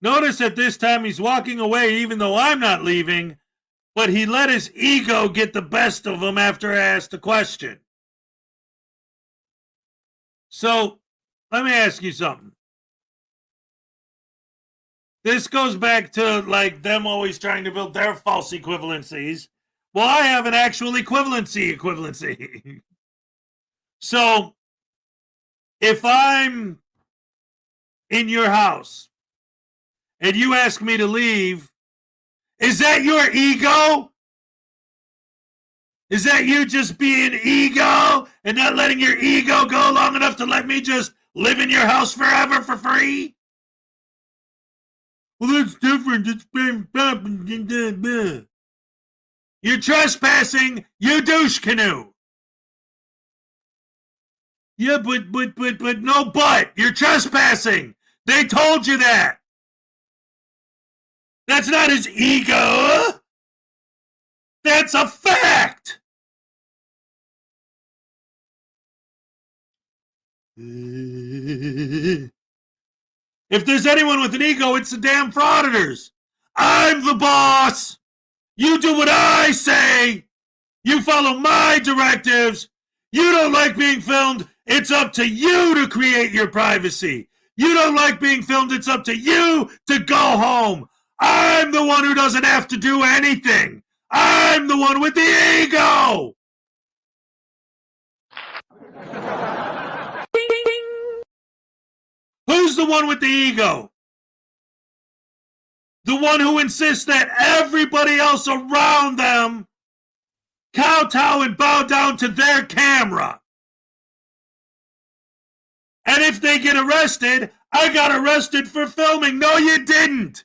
S1: Notice that this time he's walking away even though I'm not leaving, but he let his ego get the best of him after I asked a question. So, let me ask you something. This goes back to, like, them always trying to build their false equivalencies. Well, I have an actual equivalency. So, if I'm in your house and you ask me to leave, is that your ego? Is that you just being ego and not letting your ego go long enough to let me just live in your house forever for free? Well, that's different. It's been... You're trespassing, you douche canoe. Yeah, but no but. You're trespassing. They told you that. That's not his ego. That's a fact. If there's anyone with an ego, it's the damn Frauditors. I'm the boss. You do what I say. You follow my directives. You don't like being filmed. It's up to you to create your privacy. You don't like being filmed, it's up to you to go home. I'm the one who doesn't have to do anything. I'm the one with the ego. Who's the one with the ego? The one who insists that everybody else around them kowtow and bow down to their camera. And if they get arrested, I got arrested for filming. No, you didn't.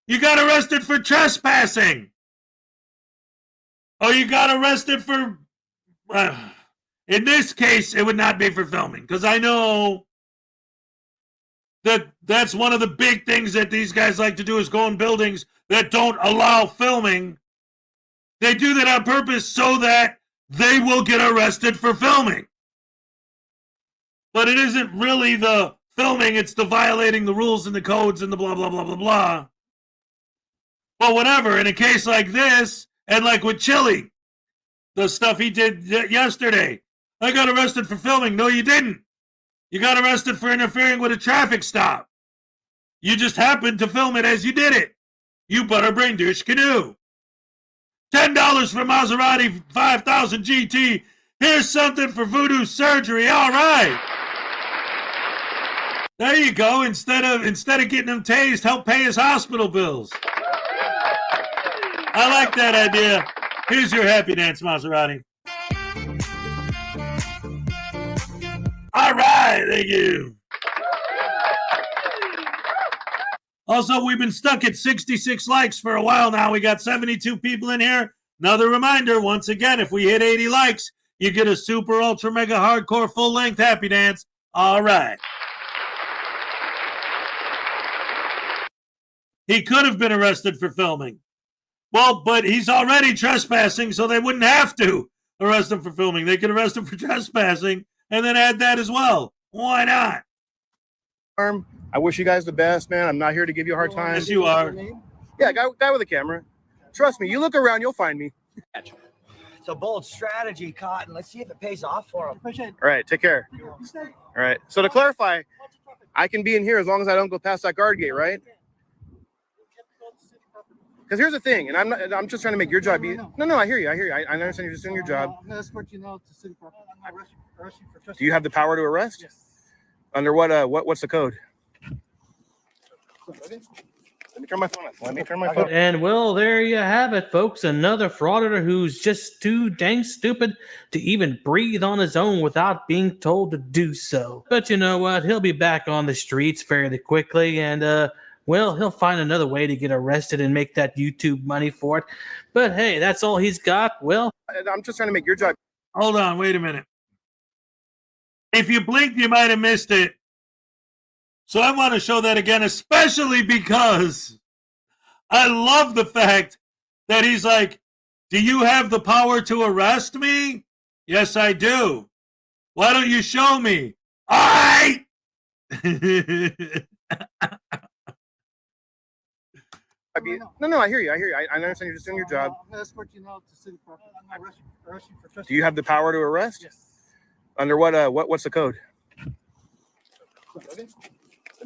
S1: You got arrested for trespassing. Oh, you got arrested for... in this case, it would not be for filming, because I know that that's one of the big things that these guys like to do is go in buildings that don't allow filming. They do that on purpose so that they will get arrested for filming. But it isn't really the filming, it's the violating the rules and the codes and the blah, blah, blah, blah, blah. But whatever, in a case like this, and like with Chili, the stuff he did yesterday, I got arrested for filming. No, you didn't. You got arrested for interfering with a traffic stop. You just happened to film it as you did it. You butterbrain douche canoe. $10 for Maserati 5000 GT. Here's something for voodoo surgery. All right. There you go. Instead of getting him tased, help pay his hospital bills. I like that idea. Here's your happy dance, Maserati. All right, thank you. Also, we've been stuck at 66 likes for a while now. We got 72 people in here. Another reminder, once again, if we hit 80 likes, you get a super, ultra, mega, hardcore, full-length happy dance. All right. He could have been arrested for filming. Well, but he's already trespassing, so they wouldn't have to arrest him for filming. They could arrest him for trespassing and then add that as well. Why not?
S16: I wish you guys the best, man. I'm not here to give you a hard time.
S1: Yes, you are.
S16: Yeah, guy with a camera. Trust me, you look around, you'll find me.
S8: It's a bold strategy, Cotton. Let's see if it pays off for him.
S16: All right, take care. All right. So to clarify, I can be in here as long as I don't go past that guard gate, right? Because here's the thing, and I'm just trying to make your job easy. No, I hear you. I understand you're just doing your job.
S15: I'm going to escort you now to city property. Arrest you for trespassing.
S16: Do you have the power to arrest?
S15: Yes.
S16: Under what's the code? Let me turn my phone off.
S14: And well, there you have it, folks. Another frauditor who's just too dang stupid to even breathe on his own without being told to do so. But you know what? He'll be back on the streets fairly quickly, and well, he'll find another way to get arrested and make that YouTube money for it. But hey, that's all he's got. Well,
S16: I'm just trying to make your job.
S1: Hold on, wait a minute. If you blinked, you might have missed it. So I want to show that again, especially because I love the fact that he's like, do you have the power to arrest me? Yes, I do. Why don't you show me? All right.
S16: No, I hear you. I understand you're just doing your job.
S15: I'm going to escort you now to city property. Arrest you for trespassing.
S16: Do you have the power to arrest?
S15: Yes.
S16: Under what's the code? Let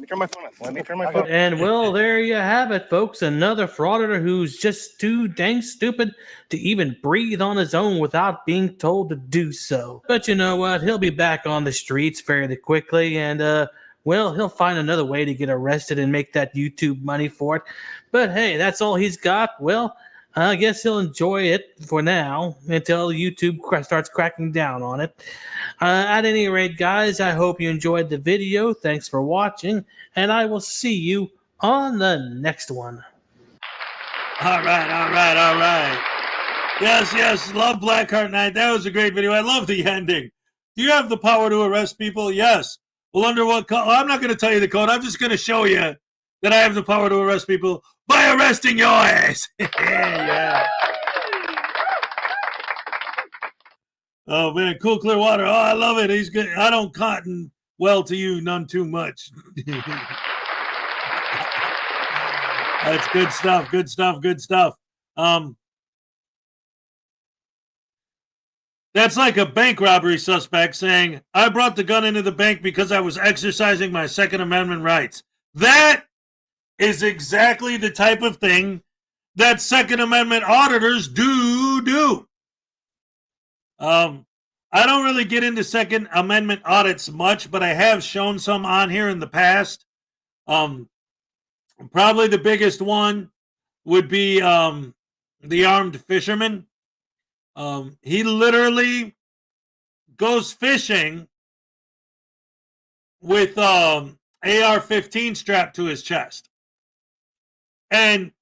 S16: me turn my phone off.
S14: and well, there you have it, folks. Another frauditor who's just too dang stupid to even breathe on his own without being told to do so. But you know what? He'll be back on the streets fairly quickly, and well, he'll find another way to get arrested and make that YouTube money for it. But hey, that's all he's got. Well, I guess he'll enjoy it for now until YouTube starts cracking down on it. At any rate, guys, I hope you enjoyed the video. Thanks for watching, and I will see you on the next one.
S1: All right. Yes, love Blackheart Night. That was a great video. I love the ending. Do you have the power to arrest people? Yes. Well, under what code? Well, I'm not going to tell you the code. I'm just going to show you that I have the power to arrest people by arresting your ass. Yeah. Oh, man, cool, clear water. Oh, I love it. He's good. I don't cotton well to you, none too much. That's good stuff. That's like a bank robbery suspect saying, I brought the gun into the bank because I was exercising my Second Amendment rights. That is exactly the type of thing that Second Amendment auditors do. I don't really get into Second Amendment audits much, but I have shown some on here in the past. Probably the biggest one would be the armed fisherman. He literally goes fishing with AR-15 strapped to his chest. And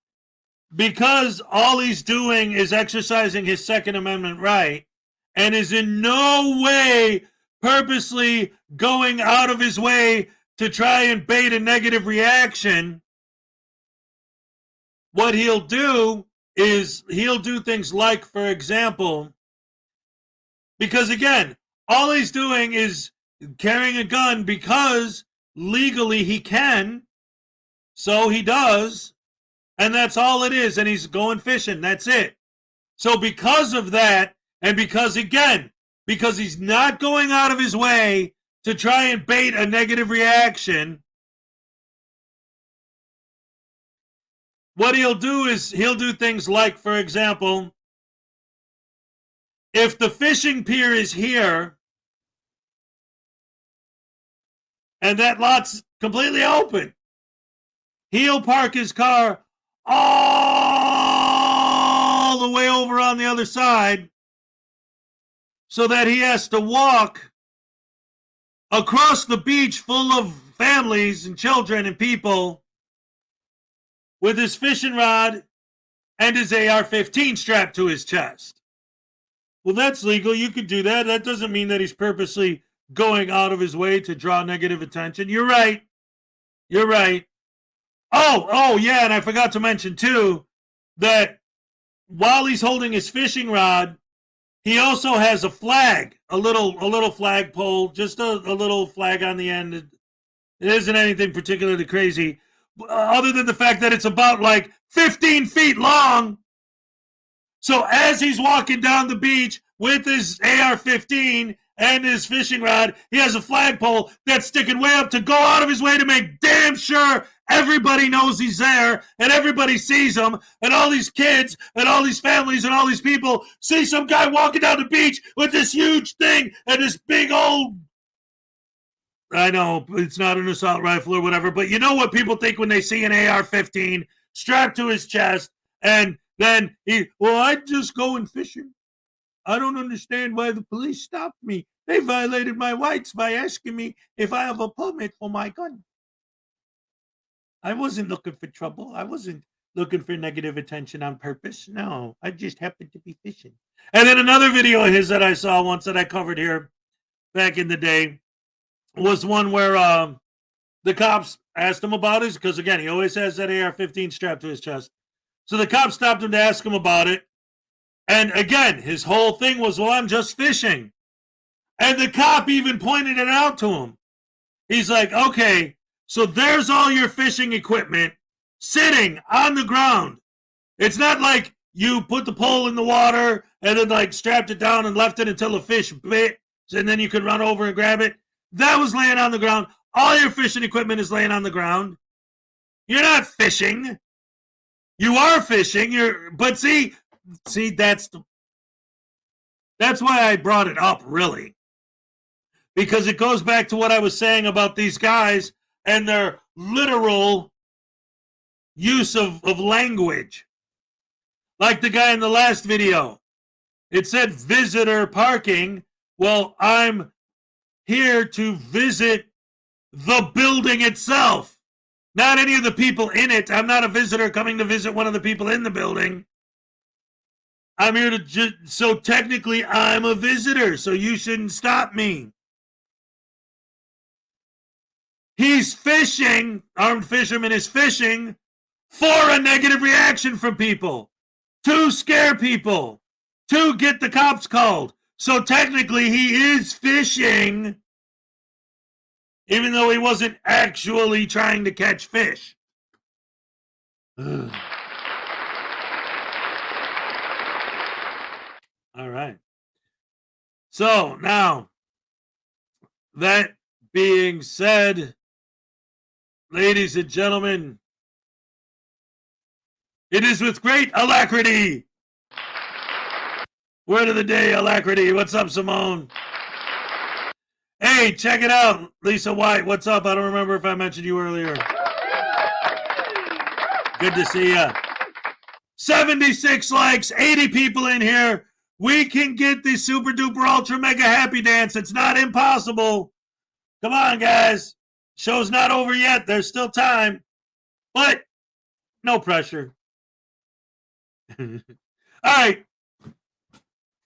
S1: because all he's doing is exercising his Second Amendment right and is in no way purposely going out of his way to try and bait a negative reaction, what he'll do is he'll do things like, for example, because again, all he's doing is carrying a gun because legally he can, so he does, and that's all it is, and he's going fishing, that's it. So because of that, and because he's not going out of his way to try and bait a negative reaction, what he'll do is he'll do things like, for example, if the fishing pier is here and that lot's completely open, he'll park his car all the way over on the other side so that he has to walk across the beach full of families and children and people with his fishing rod and his AR-15 strapped to his chest. Well, that's legal. You could do that. That doesn't mean that he's purposely going out of his way to draw negative attention. You're right. Oh, yeah, and I forgot to mention, too, that while he's holding his fishing rod, he also has a flag, a little flagpole, just a little flag on the end. It isn't anything particularly crazy, other than the fact that it's about like 15 feet long. So as he's walking down the beach with his AR-15 and his fishing rod, he has a flagpole that's sticking way up to go out of his way to make damn sure everybody knows he's there and everybody sees him, and all these kids and all these families and all these people see some guy walking down the beach with this huge thing and this big old, I know it's not an assault rifle or whatever, but you know what people think when they see an AR-15 strapped to his chest, and then I'm just going fishing. I don't understand why the police stopped me. They violated my rights by asking me if I have a permit for my gun. I wasn't looking for trouble. I wasn't looking for negative attention on purpose. No, I just happened to be fishing. And then another video of his that I saw once that I covered here back in the day was one where the cops asked him about it, because, again, he always has that AR-15 strapped to his chest. So the cops stopped him to ask him about it. And, again, his whole thing was, well, I'm just fishing. And the cop even pointed it out to him. He's like, okay, so there's all your fishing equipment sitting on the ground. It's not like you put the pole in the water and then, like, strapped it down and left it until the fish bit, and then you could run over and grab it. That was laying on the ground. All your fishing equipment is laying on the ground. You're not fishing. You are fishing. But see, that's why I brought it up, really. Because it goes back to what I was saying about these guys and their literal use of language. Like the guy in the last video. It said visitor parking. Well, I'm here to visit the building itself, not any of the people in it. I'm not a visitor coming to visit one of the people in the building. I'm here to so technically I'm a visitor, so you shouldn't stop me. He's fishing, armed fisherman is fishing for a negative reaction from people, to scare people, to get the cops called. So technically he is fishing, even though he wasn't actually trying to catch fish. All right. So now, that being said, ladies and gentlemen, it is with great alacrity. Word of the day, alacrity. What's up, Simone? Hey, check it out. Lisa White, what's up? I don't remember if I mentioned you earlier. Good to see ya. 76 likes, 80 people in here. We can get the super duper ultra mega happy dance. It's not impossible. Come on, guys. Show's not over yet. There's still time. But no pressure. All right.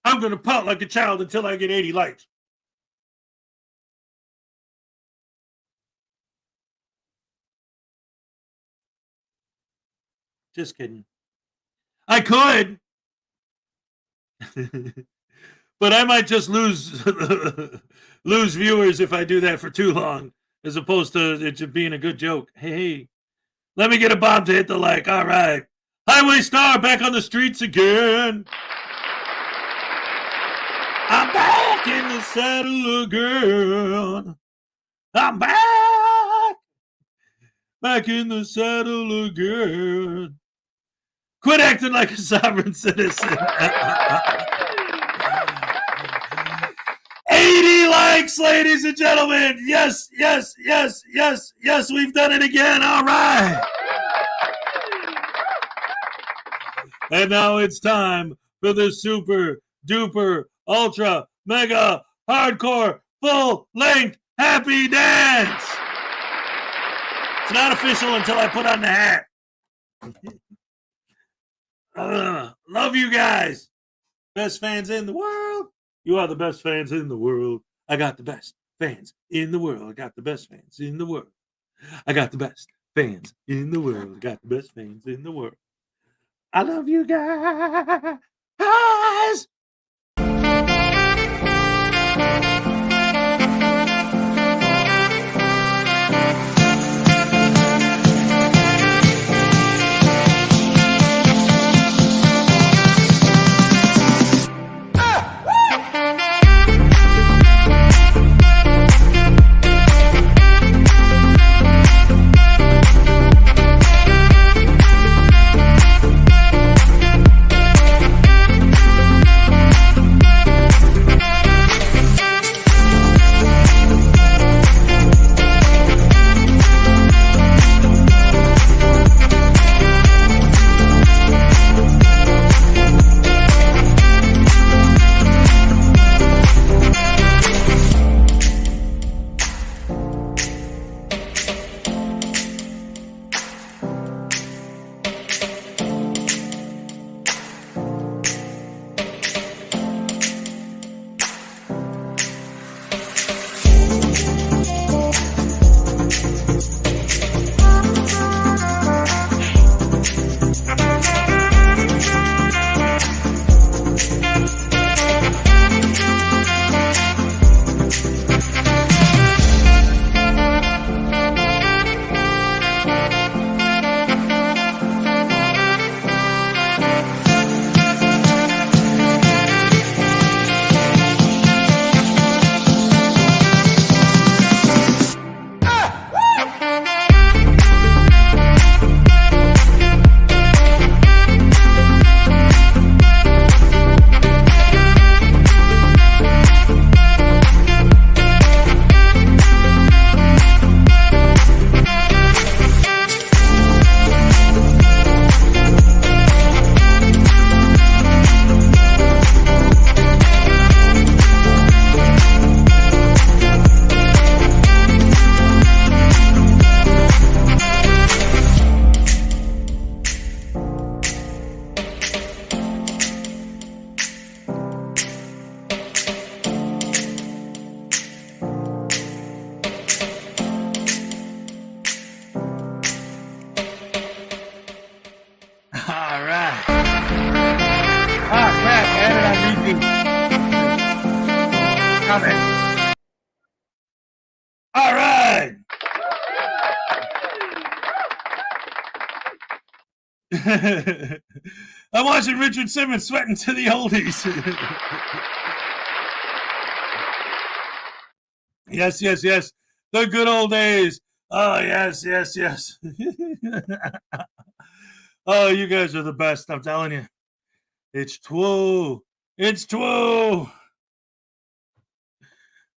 S1: I'm going to pout like a child until I get 80 likes. Just kidding. I could. But I might just lose viewers if I do that for too long, as opposed to it just being a good joke. Hey, let me get a bomb to hit the like. All right. Highway Star back on the streets again. I'm back in the saddle again. I'm back. Back in the saddle again. Quit acting like a sovereign citizen. 80 likes, ladies and gentlemen. Yes, yes, yes, yes, yes. We've done it again. All right. And now it's time for the super duper ultra mega hardcore full length happy dance. It's not official until I put on the hat. Love you guys. Best fans in the world. You are the best fans in the world. I got the best fans in the world. I got the best fans in the world. I got the best fans in the world. I got the best fans in the world. I love you guys. All right. I'm watching Richard Simmons sweating to the oldies. Yes. The good old days. Oh, yes. Oh, you guys are the best. I'm telling you. It's true. It's true.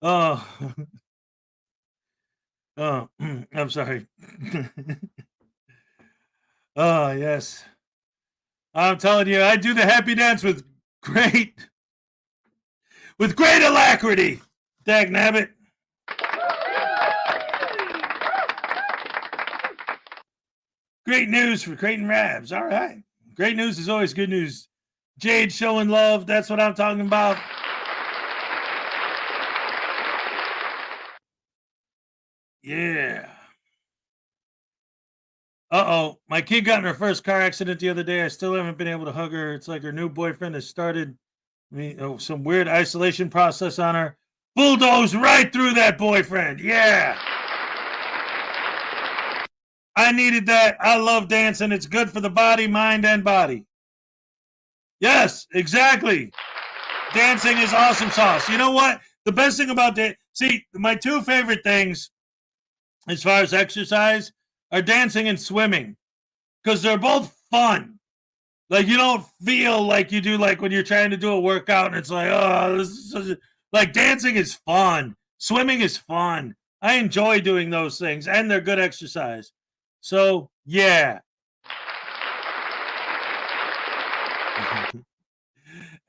S1: Oh, oh, I'm sorry. Oh, yes. I'm telling you, I do the happy dance with great alacrity. Dag nabbit. Great news for Creighton Rabs. All right. Great news is always good news. Jade showing love. That's what I'm talking about. Yeah. Uh-oh. My kid got in her first car accident the other day. I still haven't been able to hug her. It's like her new boyfriend has started some weird isolation process on her. Bulldoze right through that boyfriend. Yeah. I needed that. I love dancing. It's good for the body, mind, and body. Yes, exactly. Dancing is awesome sauce. You know what? The best thing about my two favorite things as far as exercise are dancing and swimming because they're both fun. Like, you don't feel like you do like when you're trying to do a workout and it's like, oh, this is such a... Like, dancing is fun. Swimming is fun. I enjoy doing those things, and they're good exercise. So, yeah.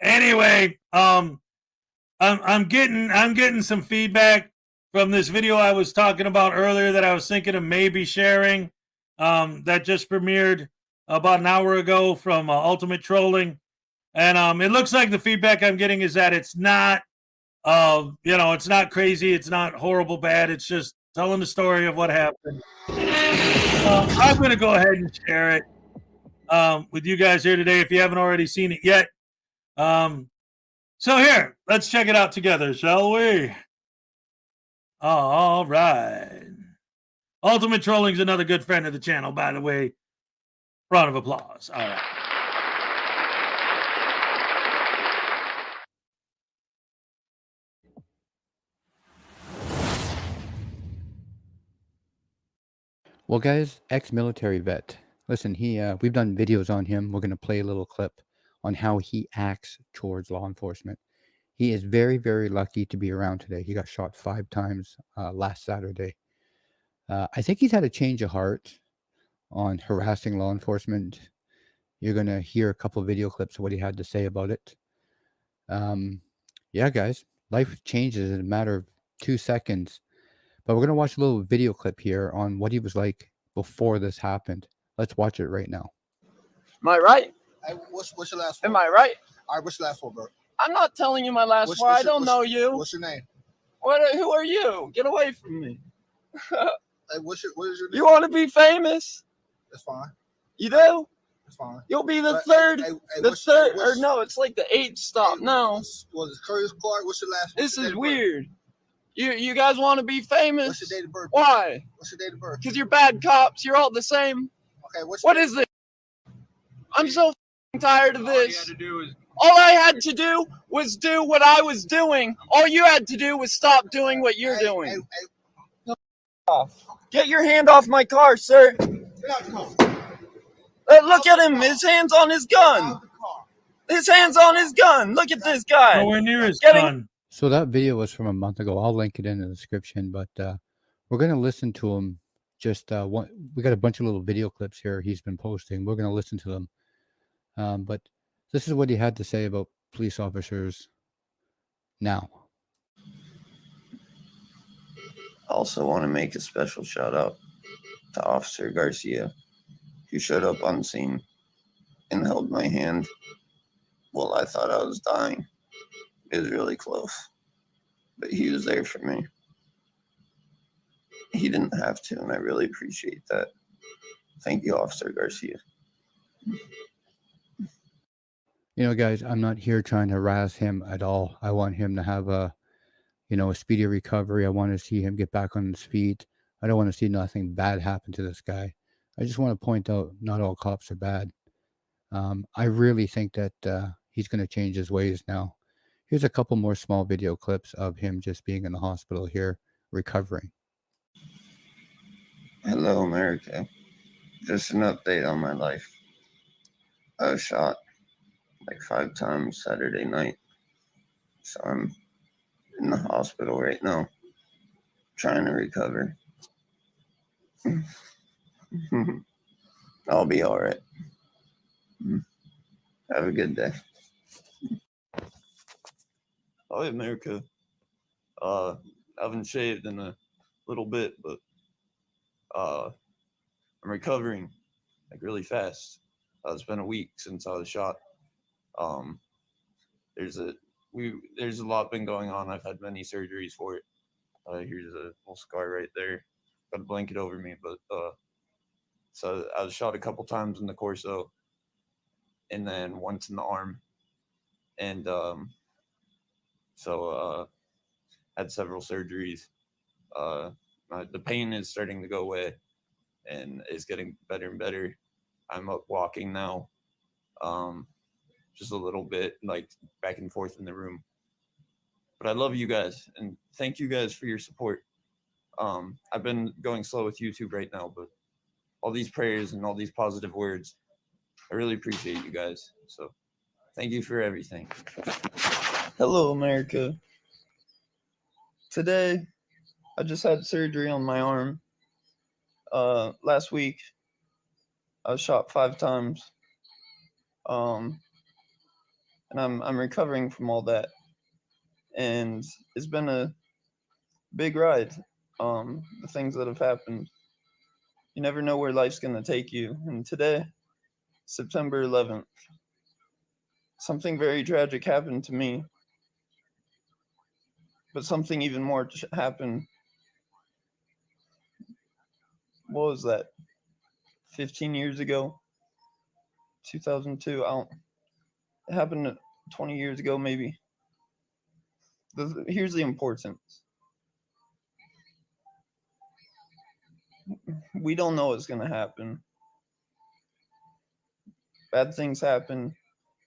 S1: Anyway, I'm getting some feedback from this video I was talking about earlier that I was thinking of maybe sharing. That just premiered about an hour ago from Ultimate Trolling, and it looks like the feedback I'm getting is that it's not, it's not crazy, it's not horrible bad. It's just telling the story of what happened. I'm going to go ahead and share it with you guys here today if you haven't already seen it yet. So here, let's check it out together, shall we? All right. Ultimate Trolling's another good friend of the channel, by the way. Round of applause. All right.
S17: Well, guys, ex-military vet. Listen, we've done videos on him. We're going to play a little clip on how he acts towards law enforcement. He is very, very lucky to be around today. He got shot 5 times last Saturday. I think he's had a change of heart on harassing law enforcement. You're going to hear a couple of video clips of what he had to say about it. Yeah, guys, life changes in a matter of 2 seconds. But we're going to watch a little video clip here on what he was like before this happened. Let's watch it right now.
S18: Am I right?
S19: Hey, what's your last four?
S18: Am I right?
S19: All right, what's your last four, bro?
S18: I'm not telling you my last four. I don't know you.
S19: What's your name?
S18: Who are you? Get away from me.
S19: Hey, what is your name?
S18: You want to be famous?
S19: That's fine.
S18: You do?
S19: That's fine.
S18: You'll be the
S19: But,
S18: third,
S19: hey,
S18: or no, it's like the 8th stop. No.
S19: Was it Curtis Clark? What's your last four?
S18: This is weird. You guys want to be famous?
S19: What's your date of birth?
S18: Why?
S19: What's your date of birth?
S18: Because you're bad cops. You're all the same.
S19: Okay,
S18: what is this? I'm so tired of this. All I had to do was do what I was doing. All you had to do was stop doing what you're doing. Get your hand off my car, sir. Look at him. His hand's on his gun. His hand's on his gun. Look at this guy.
S1: Nowhere near his gun.
S17: So that video was from a month ago. I'll link it in the description, but we're going to listen to him. Just we got a bunch of little video clips here he's been posting. We're going to listen to them. But this is what he had to say about police officers now.
S18: I also want to make a special shout out to Officer Garcia, who showed up on scene and held my hand while I thought I was dying. It was really close, but he was there for me. He didn't have to, and I really appreciate that. Thank you, Officer Garcia.
S17: You know, guys, I'm not here trying to harass him at all. I want him to have a speedy recovery. I want to see him get back on his feet. I don't want to see nothing bad happen to this guy. I just want to point out not all cops are bad. I really think that he's going to change his ways now. Here's a couple more small video clips of him just being in the hospital here recovering?
S18: Hello, America. Just an update on my life. I was shot like 5 times Saturday night. So I'm in the hospital right now, trying to recover. I'll be all right. Have a good day.
S20: Hi, America. I haven't shaved in a little bit, but I'm recovering like really fast. It's been a week since I was shot. There's a lot been going on. I've had many surgeries for it. Here's a little scar right there. Got a blanket over me, but so I was shot a couple times in the torso, and then once in the arm, and had several surgeries. The pain is starting to go away, and is getting better and better. I'm up walking now, just a little bit, like back and forth in the room. But I love you guys, and thank you guys for your support. I've been going slow with YouTube right now, but all these prayers and all these positive words, I really appreciate you guys. So thank you for everything.
S18: Hello, America. Today, I just had surgery on my arm. Last week, I was shot 5 times. And I'm recovering from all that. And it's been a big ride. The things that have happened. You never know where life's gonna take you. And today, September 11th, something very tragic happened to me. But something even more happened. What was that? 15 years ago? 2002? It happened 20 years ago, maybe. Here's the importance. We don't know what's going to happen. Bad things happen,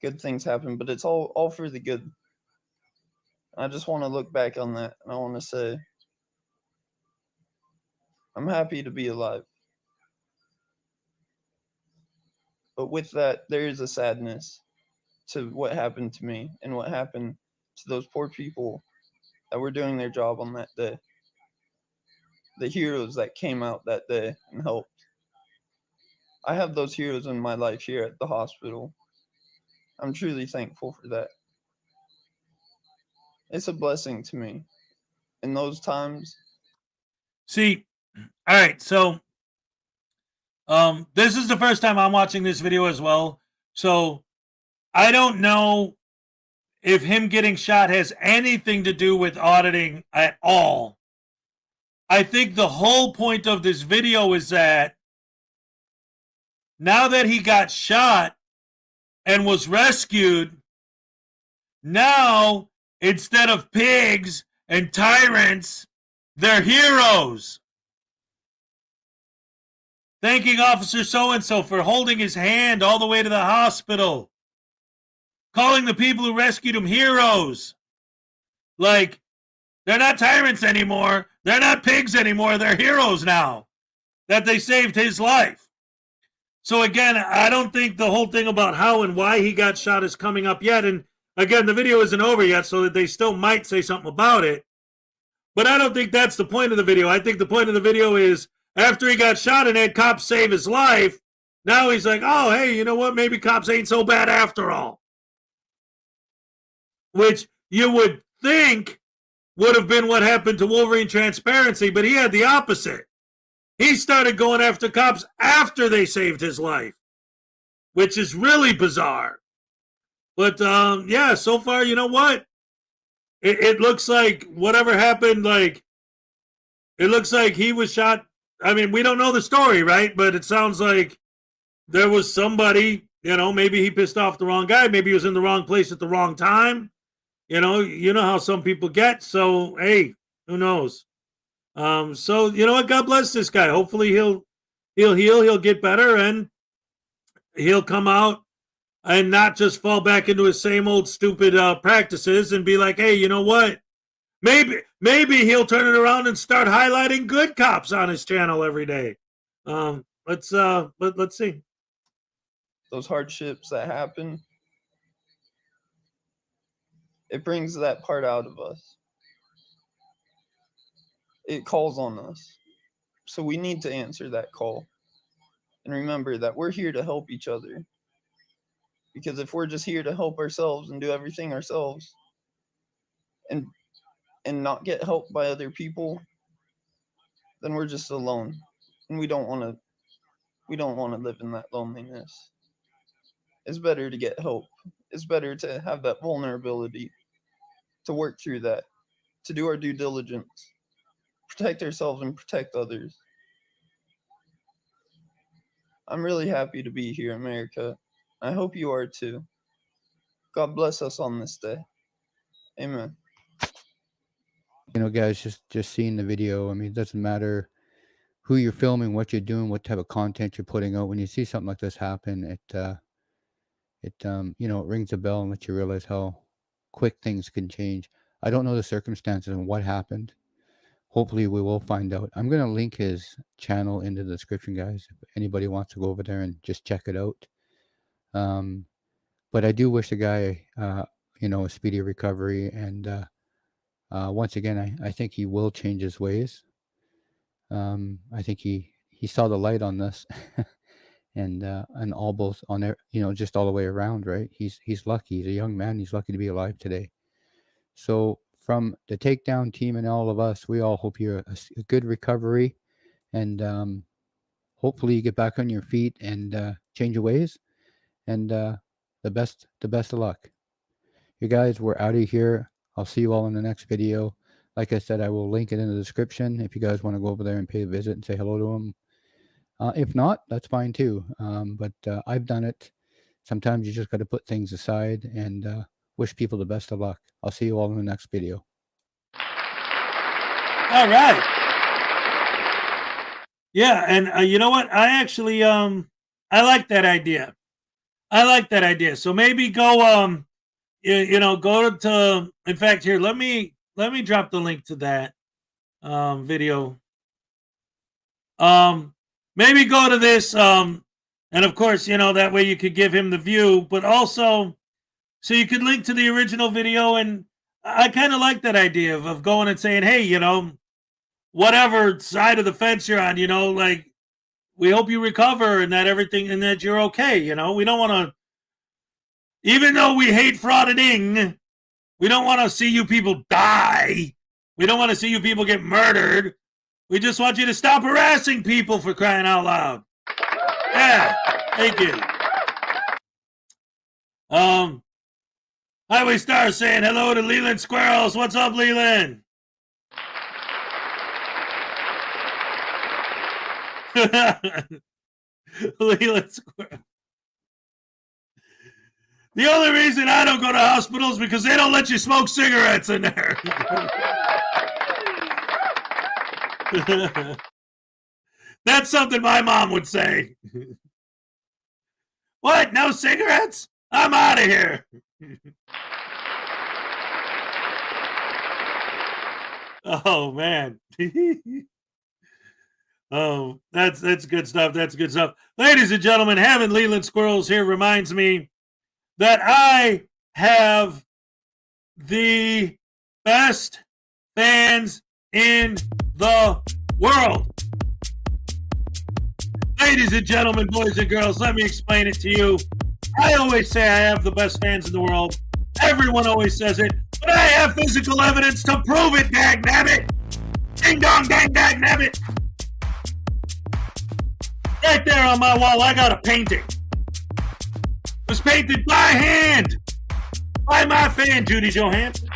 S18: good things happen, but it's all for the good. I just want to look back on that, and I want to say, I'm happy to be alive. But with that, there is a sadness to what happened to me and what happened to those poor people that were doing their job on that day. The heroes that came out that day and helped. I have those heroes in my life here at the hospital. I'm truly thankful for that. It's a blessing to me. In those times.
S1: See, all right, so this is the first time I'm watching this video as well. So I don't know if him getting shot has anything to do with auditing at all. I think the whole point of this video is that now that he got shot and was rescued, now instead of pigs and tyrants, they're heroes. Thanking Officer so-and-so for holding his hand all the way to the hospital. Calling the people who rescued him heroes. Like, they're not tyrants anymore. They're not pigs anymore. They're heroes now that they saved his life. So again, I don't think the whole thing about how and why he got shot is coming up yet. And again, the video isn't over yet, so that they still might say something about it. But I don't think that's the point of the video. I think the point of the video is after he got shot and had cops save his life, now he's like, oh, hey, you know what? Maybe cops ain't so bad after all. Which you would think would have been what happened to Wolverine Transparency, but he had the opposite. He started going after cops after they saved his life, which is really bizarre. But, yeah, so far, you know what? It looks like whatever happened, like, it looks like he was shot. I mean, we don't know the story, right? But it sounds like there was somebody, you know, maybe he pissed off the wrong guy. Maybe he was in the wrong place at the wrong time. You know how some people get. So, hey, who knows? So, you know what? God bless this guy. Hopefully he'll heal, he'll get better, and he'll come out and not just fall back into his same old stupid practices and be like, hey, you know what? Maybe he'll turn it around and start highlighting good cops on his channel every day. Let's see.
S18: Those hardships that happen, it brings that part out of us. It calls on us. So we need to answer that call. And remember that we're here to help each other. Because if we're just here to help ourselves and do everything ourselves and not get help by other people, then we're just alone. And we don't want to live in that loneliness. It's better to get help. It's better to have that vulnerability, to work through that, to do our due diligence, protect ourselves and protect others. I'm really happy to be here, America. I hope you are too. God bless us on this day. Amen.
S17: You know, guys, just seeing the video, I mean, it doesn't matter who you're filming, what you're doing, what type of content you're putting out. When you see something like this happen, it rings a bell and lets you realize how quick things can change. I don't know the circumstances and what happened. Hopefully we will find out. I'm going to link his channel in the description, guys, if anybody wants to go over there and just check it out. But I do wish the guy, a speedy recovery. And once again, I think he will change his ways. I think he saw the light on this and all both on there, just all the way around, right? He's lucky. He's a young man. He's lucky to be alive today. So from the Takedown team and all of us, we all hope you're a good recovery, and hopefully you get back on your feet and change your ways. And the best of luck. You guys, we're out of here. I'll see you all in the next video. Like I said, I will link it in the description if you guys want to go over there and pay a visit and say hello to them. If not, that's fine too. But I've done it. Sometimes you just got to put things aside and wish people the best of luck. I'll see you all in the next video.
S1: All right. Yeah, and you know what? I actually I like that idea. So maybe go go to in fact here, let me drop the link to that video. Maybe go to this and of course, that way you could give him the view, but also so you could link to the original video. And I kind of like that idea of going and saying, hey, whatever side of the fence you're on, like, we hope you recover and that everything and that you're okay. We don't want to, even though we hate frauditing, we don't want to see you people die. We don't want to see you people get murdered. We just want you to stop harassing people, for crying out loud. Yeah, thank you. Highway Star saying hello to Leland Squirrels. What's up, Leland? Leland Squirrel. The only reason I don't go to hospitals is because they don't let you smoke cigarettes in there. That's something my mom would say. What? No cigarettes? I'm out of here. Oh man. Oh, that's good stuff. That's good stuff. Ladies and gentlemen, having Leland Squirrels here reminds me that I have the best fans in the world. Ladies and gentlemen, boys and girls, let me explain it to you. I always say I have the best fans in the world. Everyone always says it, but I have physical evidence to prove it, dag nabbit. Ding dong, dang, dag nabbit. Right there on my wall, I got a painting. It was painted by hand by my fan, Judy Johansson.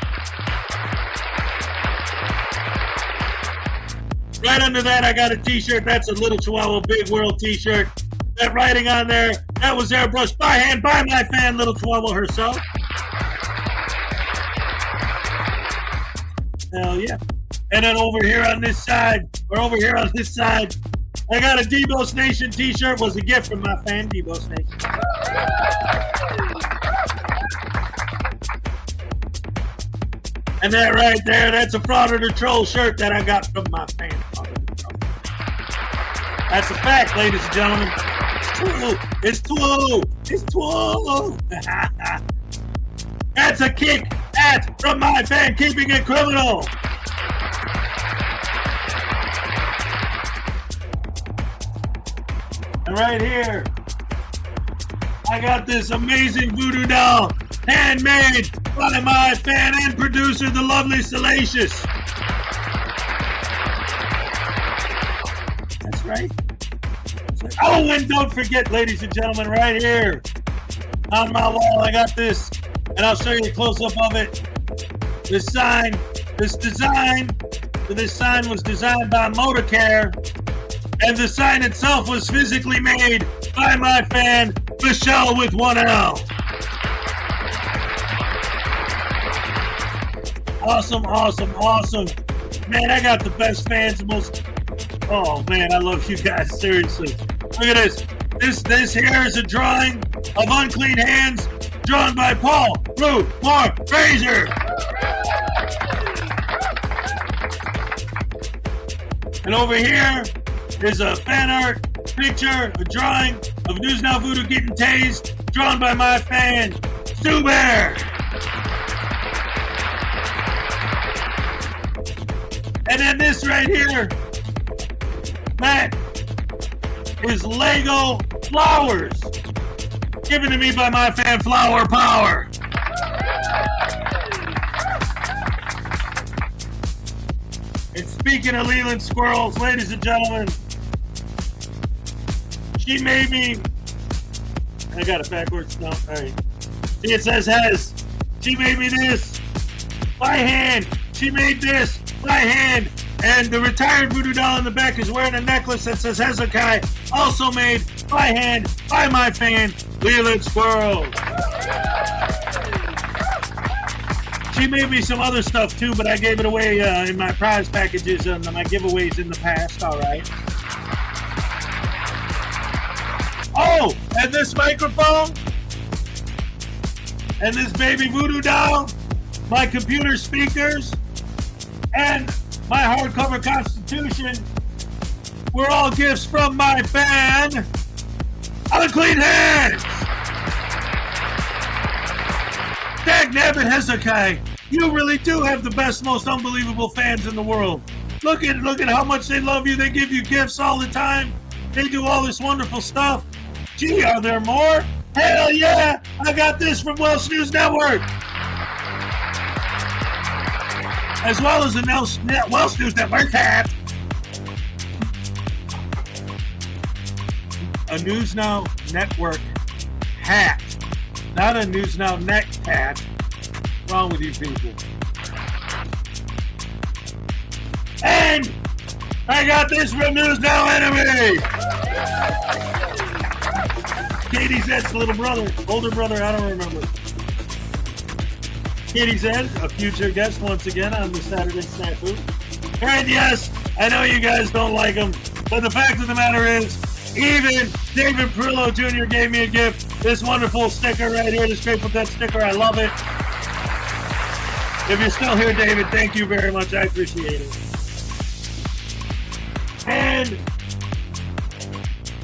S1: Right under that, I got a t-shirt. That's a Little Chihuahua Big World t-shirt. That writing on there, that was airbrushed by hand by my fan, Little Chihuahua herself. Hell yeah. And then over here on this side, I got a Debo's Nation t-shirt. Was a gift from my fan, Debo's Nation. And that right there, that's a Frauditor troll shirt that I got from my fan. That's a fact, ladies and gentlemen. It's true. It's true. That's a kick at from my fan, keeping it criminal. And right here, I got this amazing voodoo doll, handmade by my fan and producer, the lovely Salacious. That's right. Oh, and don't forget, ladies and gentlemen, right here on my wall, I got this, and I'll show you a close-up of it. This sign was designed by Motorcare, and the sign itself was physically made by my fan, Michelle with one L. Awesome, awesome, awesome. Man, I got the best fans, oh man, I love you guys, seriously. Look at this. This here is a drawing of unclean hands drawn by Paul Fraser. And over here is a fan art picture, a drawing of News Now Voodoo getting tased, drawn by my fan, Stu Bear. And then this right here, that is Lego flowers, given to me by my fan, Flower Power. And speaking of Leland squirrels, ladies and gentlemen, she made me, I got it backwards, no, all right. See, it says Hez. She made me this by hand. She made this by hand. And the retired voodoo doll in the back is wearing a necklace that says Hezokuai, also made by hand by my fan, Leland Squirrel. She made me some other stuff too, but I gave it away in my prize packages and my giveaways in the past, all right. Oh, and this microphone, and this baby voodoo doll, my computer speakers, and my hardcover Constitution were all gifts from my fan, Unclean Hands. Dagnabbit Hezekiah, you really do have the best, most unbelievable fans in the world. Look at how much they love you. They give you gifts all the time. They do all this wonderful stuff. Gee, are there more? Hell yeah! I got this from Welsh News Network. As well as the Welsh News Network hat. A News Now Network hat. Not a News Now neck hat. What's wrong with you people? And I got this from News Now Enemy. Katie Zed's little brother, older brother, I don't remember. Katie Zed, a future guest once again on the Saturday Snafu. And yes, I know you guys don't like him, but the fact of the matter is, even David Perillo Jr. gave me a gift. This wonderful sticker right here, this Grateful Dead sticker. I love it. If you're still here, David, thank you very much. I appreciate it. And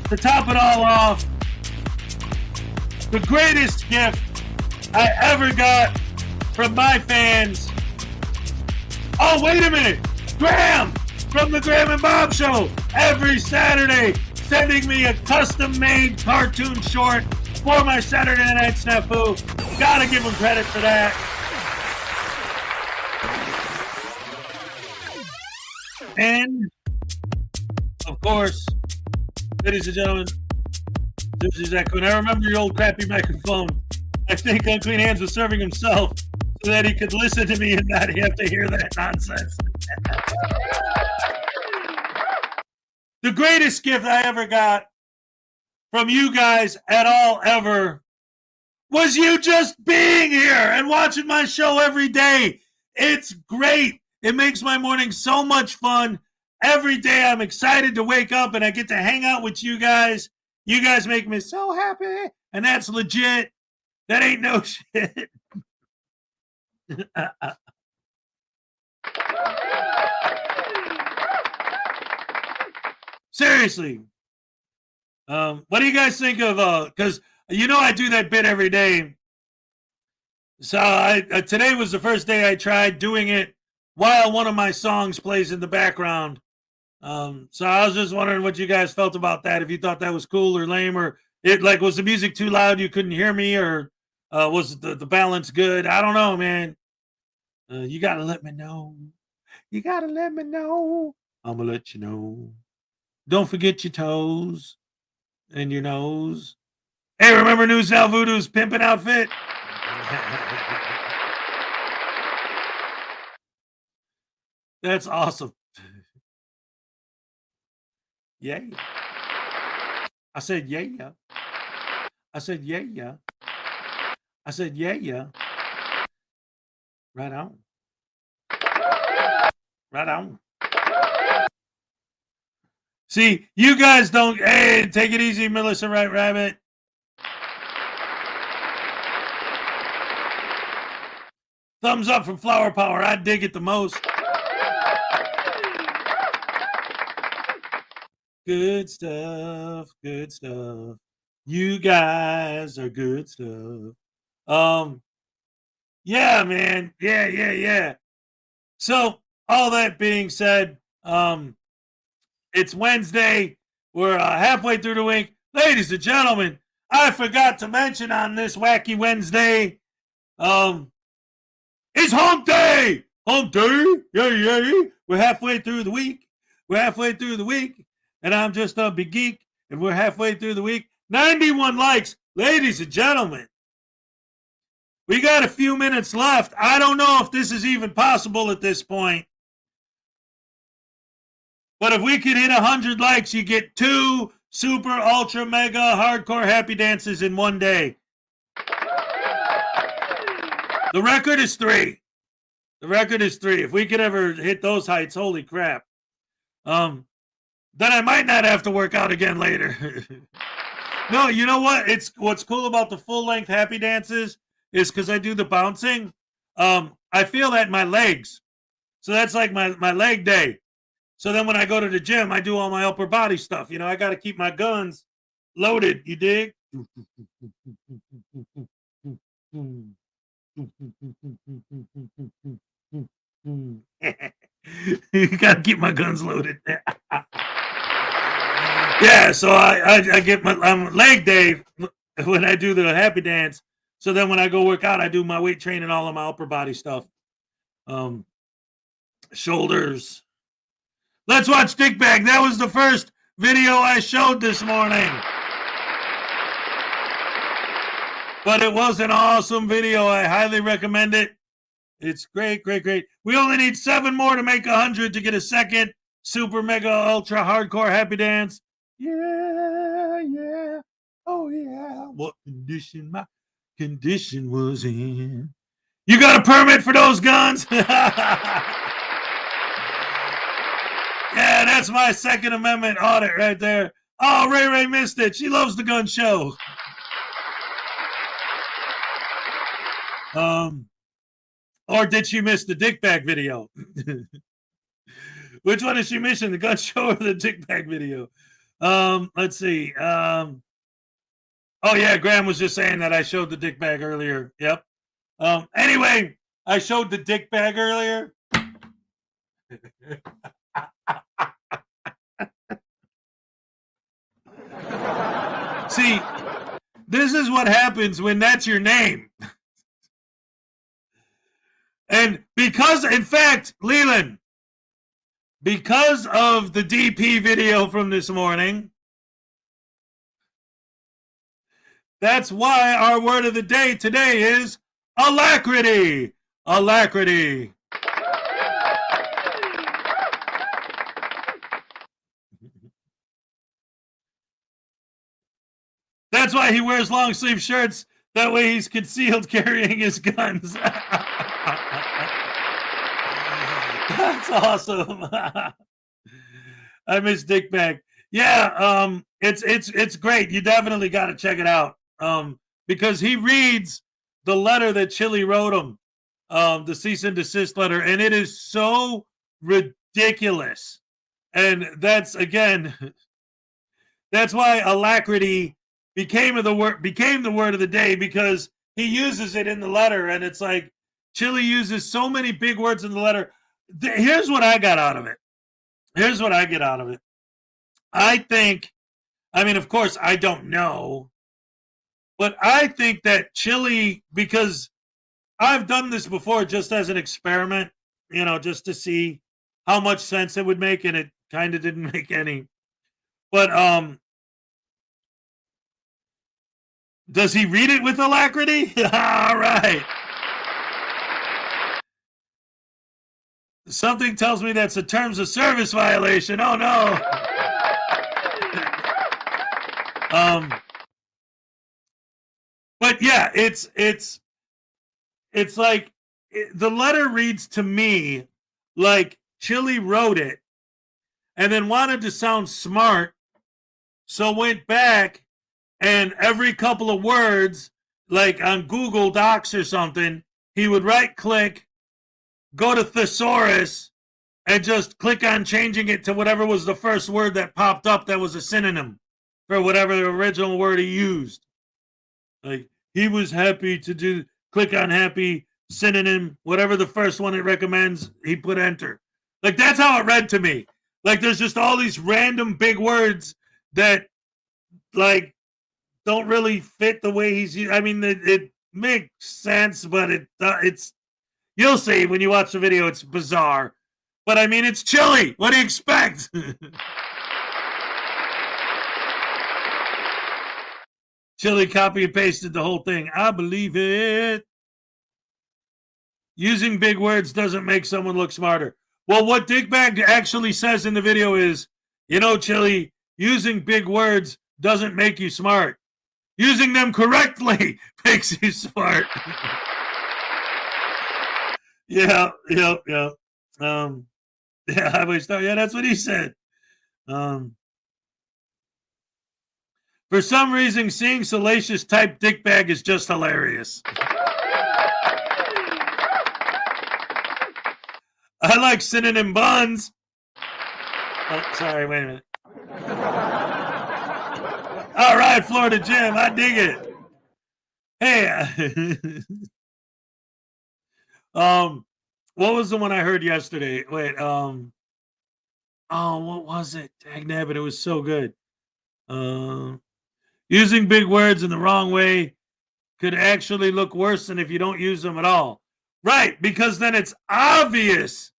S1: to top it all off, the greatest gift I ever got from my fans. Oh, wait a minute. Graham from the Graham and Bob Show every Saturday, sending me a custom-made cartoon short for my Saturday Night Snafu. Gotta give him credit for that. And, of course, ladies and gentlemen, this is Echo. And I remember your old crappy microphone. I think Unclean Hands was serving himself so that he could listen to me and not have to hear that nonsense. The greatest gift I ever got from you guys at all ever was you just being here and watching my show every day. It's great. It makes my morning so much fun. Every day I'm excited to wake up and I get to hang out with you guys. You guys make me so happy. And that's legit. That ain't no shit. Seriously. What do you guys think of, because you know I do that bit every day. So today was the first day I tried doing it while one of my songs plays in the background. So I was just wondering what you guys felt about that. If you thought that was cool or lame, or was the music too loud, you couldn't hear me, or was the balance good? I don't know, man. You gotta let me know. You gotta let me know. I'm gonna let you know. Don't forget your toes and your nose. Hey, remember News Now Voodoo's pimping outfit? That's awesome. Yeah. I said, yeah. I said, yeah. I said, yeah. Right on. Right on. See, you guys don't. Hey, take it easy, Melissa Wright Rabbit. Thumbs up from Flower Power. I dig it the most. Good stuff. Good stuff. You guys are good stuff. Yeah, man. Yeah. So, all that being said, it's Wednesday. We're halfway through the week. Ladies and gentlemen, I forgot to mention on this wacky Wednesday, it's hump day. Hump day. Yeah. We're halfway through the week. And I'm just a big geek. And we're halfway through the week. 91 likes. Ladies and gentlemen, we got a few minutes left. I don't know if this is even possible at this point. But if we could hit 100 likes, you get 2 super, ultra, mega, hardcore happy dances in one day. The record is 3. If we could ever hit those heights, holy crap. Then I might not have to work out again later. No, you know what? What's cool about the full-length happy dances is because I do the bouncing. I feel that in my legs. So that's like my leg day. So then when I go to the gym, I do all my upper body stuff. I got to keep my guns loaded. You dig? You got to keep my guns loaded. Yeah, so I get my leg day when I do the happy dance. So then when I go work out, I do my weight training, all of my upper body stuff. Shoulders. Let's watch Dick Bag. That was the first video I showed this morning. But it was an awesome video. I highly recommend it. It's great. We only need 7 more to make 100 to get a second super mega ultra hardcore happy dance. Yeah. Oh yeah. What condition my condition was in. You got a permit for those guns? Yeah, that's my Second Amendment audit right there. Oh, Ray missed it. She loves the gun show. Or did she miss the dick bag video? Which one is she missing? The gun show or the dick bag video? Let's see. Oh yeah, Graham was just saying that I showed the dick bag earlier. Yep. Anyway, I showed the dick bag earlier. See, this is what happens when that's your name. And because, in fact, Leland, because of the DP video from this morning, that's why our word of the day today is alacrity. Alacrity. That's why he wears long sleeve shirts. That way he's concealed carrying his guns. That's awesome. I miss Dick Bag. Yeah, it's great. You definitely got to check it out. Because he reads the letter that Chili wrote him, the cease and desist letter, and it is so ridiculous. And that's, again, That's why alacrity became the word of the day, because he uses it in the letter, and it's like Chili uses so many big words in the letter. Here's what I got out of it. Here's what I get out of it. I think, I mean, of course, I don't know, but I think that Chili, because I've done this before just as an experiment, you know, just to see how much sense it would make, and it kind of didn't make any. But does he read it with alacrity? All right. Something tells me that's a terms of service violation. Oh no. But yeah, it's like the letter reads to me like Chili wrote it and then wanted to sound smart, so went back and every couple of words, like on Google Docs or something, he would right click, go to thesaurus, and just click on changing it to whatever was the first word that popped up that was a synonym for whatever the original word he used. Like, he was happy to do, click on happy, synonym, whatever the first one it recommends, he put enter. Like, that's how it read to me. Like, there's just all these random big words that, like, don't really fit the way he's used. I mean, it makes sense, but it's, you'll see when you watch the video, it's bizarre. But I mean, it's Chili. What do you expect? Chili copy and pasted the whole thing. I believe it. Using big words doesn't make someone look smarter. Well, what Dickbag actually says in the video is, you know, Chili, using big words doesn't make you smart. Using them correctly makes you smart. Yeah. Yeah, Highway Star. Yeah, that's what he said. For some reason, seeing salacious type Dickbag is just hilarious. I like synonym buns. Oh, sorry, wait a minute. All right, Florida Jim, I dig it. Hey, what was the one I heard yesterday? Wait, oh, what was it? Dagnabbit, it was so good. Using big words in the wrong way could actually look worse than if you don't use them at all. Right, because then it's obvious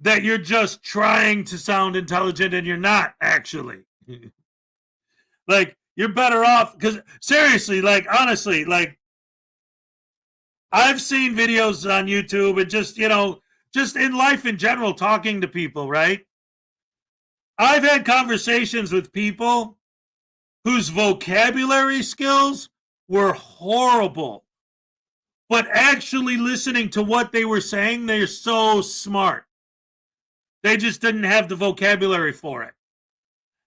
S1: that you're just trying to sound intelligent and you're not actually. Like, you're better off, because seriously, like, honestly, like, I've seen videos on YouTube and just, you know, just in life in general, talking to people, right? I've had conversations with people whose vocabulary skills were horrible, but actually listening to what they were saying, they're so smart. They just didn't have the vocabulary for it.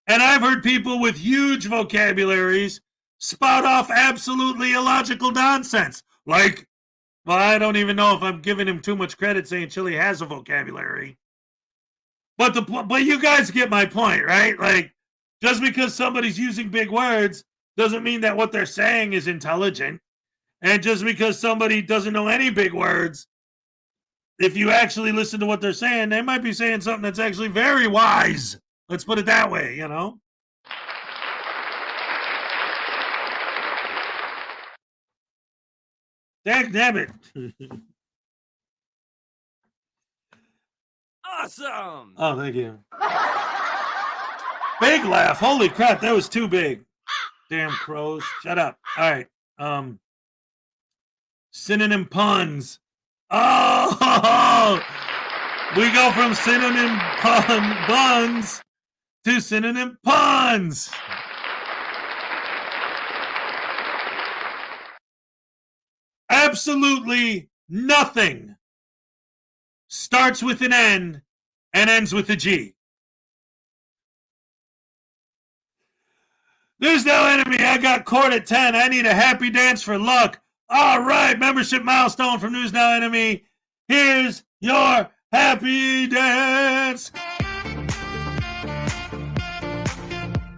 S1: And I've heard people with huge vocabularies spout off absolutely illogical nonsense. Like, well, I don't even know if I'm giving him too much credit saying Chili has a vocabulary. But you guys get my point, right? Like, just because somebody's using big words doesn't mean that what they're saying is intelligent. And just because somebody doesn't know any big words, if you actually listen to what they're saying, they might be saying something that's actually very wise. Let's put it that way, you know? Damn it.
S6: Awesome.
S1: Oh, thank you. Big laugh. Holy crap, that was too big. Damn crows. Shut up. All right. Synonym puns. Oh, we go from synonym buns to synonym puns. Absolutely nothing starts with an N and ends with a G. There's no enemy. I got court at 10. I need a happy dance for luck. All right, membership milestone from News Now Enemy. Here's your happy dance.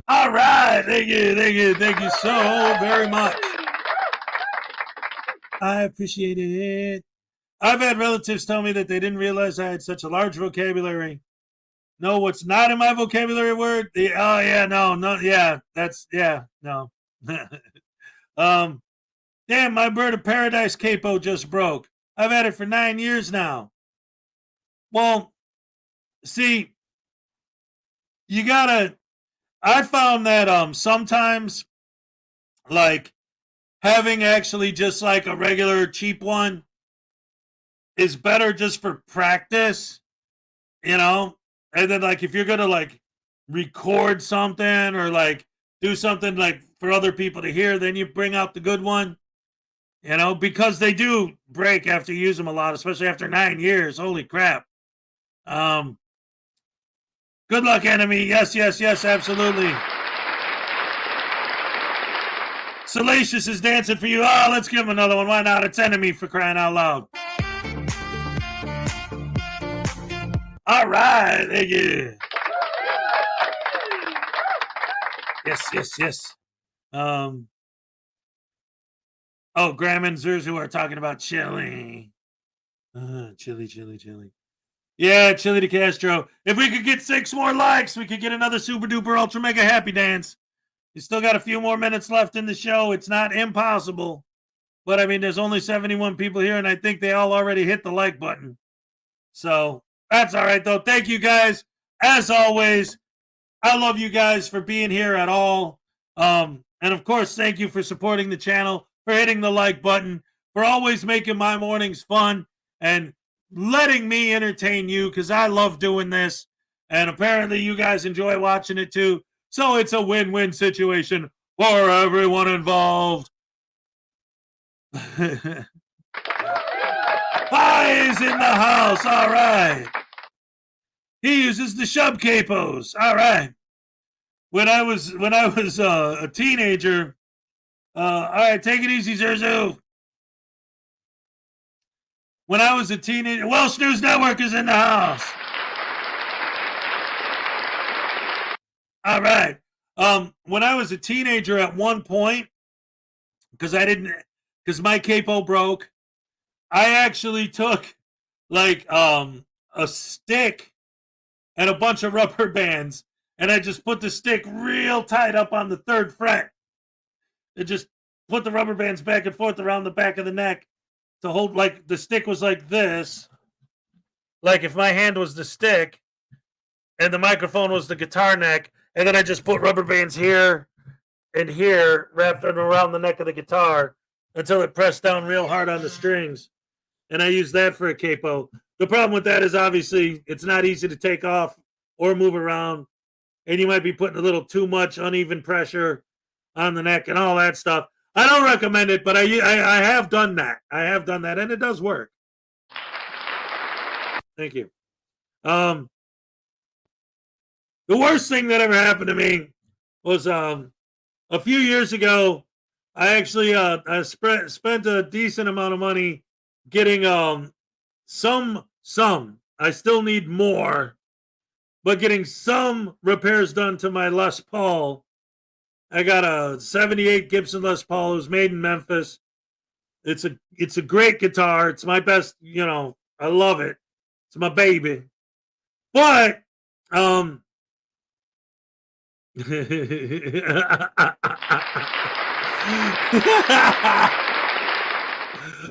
S1: All right. Thank you. Thank you. Thank you so very much. I appreciate it. I've had relatives tell me that they didn't realize I had such a large vocabulary. No, what's not in my vocabulary word? Oh yeah, no, yeah, that's yeah, no. Damn, my bird of paradise capo just broke. I've had it for 9 years now. Well, see, you gotta. I found that sometimes, like having actually just like a regular cheap one is better just for practice, you know. And then like if you're gonna like record something or like do something like for other people to hear, then you bring out the good one, you know, because they do break after you use them a lot, especially after 9 years. Holy crap. Good luck, enemy. Yes, yes, yes, absolutely. Salacious is dancing for you. Oh, let's give him another one. Why not? It's enemy, for crying out loud. All right, thank you. Yes, yes, yes. Oh, Graham and Zurzu are talking about chili. Chili, chili, chili. Yeah, Chili de Castro. If we could get 6 more likes, we could get another super duper ultra mega happy dance. You still got a few more minutes left in the show. It's not impossible. But I mean, there's only 71 people here, and I think they all already hit the like button. So that's all right, though. Thank you guys. As always, I love you guys for being here at all. And of course, thank you for supporting the channel, for hitting the like button, for always making my mornings fun and letting me entertain you, because I love doing this. And apparently you guys enjoy watching it too. So it's a win-win situation for everyone involved. Pie is in the house. All right. He uses the shub capos. All right. When I was a teenager, all right, take it easy, Zerzu. When I was a teenager, Welsh News Network is in the house. All right. When I was a teenager, at one point, because my capo broke, I actually took like a stick and a bunch of rubber bands, and I just put the stick real tight up on the 3rd fret. And just put the rubber bands back and forth around the back of the neck to hold, like the stick was like this. Like if my hand was the stick and the microphone was the guitar neck, and then I just put rubber bands here and here wrapped around the neck of the guitar until it pressed down real hard on the strings. And I used that for a capo. The problem with that is obviously it's not easy to take off or move around, and you might be putting a little too much uneven pressure on the neck and all that stuff. I don't recommend it, but I have done that. I have done that, and it does work. Thank you. The worst thing that ever happened to me was a few years ago. I actually I spent a decent amount of money getting some. I still need more, but getting some repairs done to my Les Paul. I got a 78 Gibson Les Paul. It was made in Memphis. It's a great guitar. It's my best, you know, I love it. It's my baby. But oh,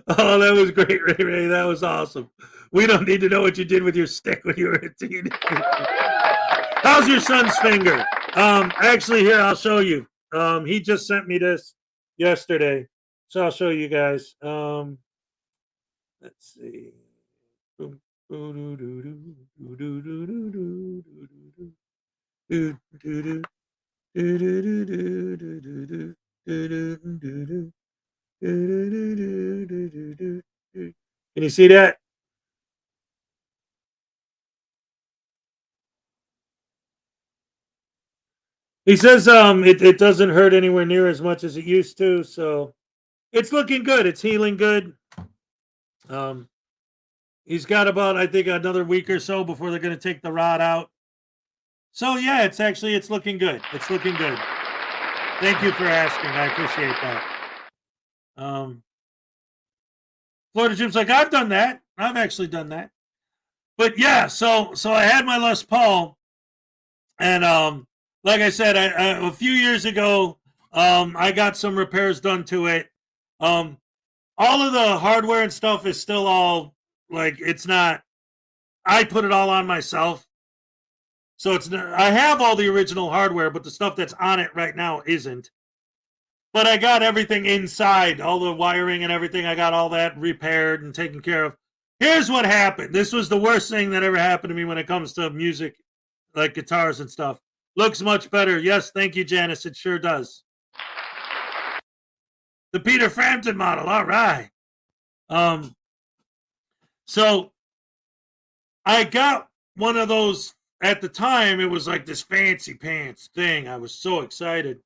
S1: that was great, Ray Ray. That was awesome. We don't need to know what you did with your stick when you were a teenager. How's your son's finger? Actually, here, I'll show you. He just sent me this yesterday, so I'll show you guys. Let's see. Can you see that? He says it doesn't hurt anywhere near as much as it used to, so it's looking good. It's healing good. He's got about, I think, another week or so before they're going to take the rod out. So yeah, it's looking good. It's looking good. Thank you for asking. I appreciate that. Florida Jim's like, I've done that. I've actually done that. But yeah, so I had my Les Paul, and like I said, I a few years ago, I got some repairs done to it. All of the hardware and stuff is still all like, it's not. I put it all on myself, so it's not, I have all the original hardware, but the stuff that's on it right now isn't. But I got everything inside, all the wiring and everything. I got all that repaired and taken care of. Here's what happened. This was the worst thing that ever happened to me when it comes to music, like guitars and stuff. Looks much better. Yes, thank you, Janice. It sure does. The Peter Frampton model. All right. So I got one of those at the time. It was like this fancy pants thing. I was so excited.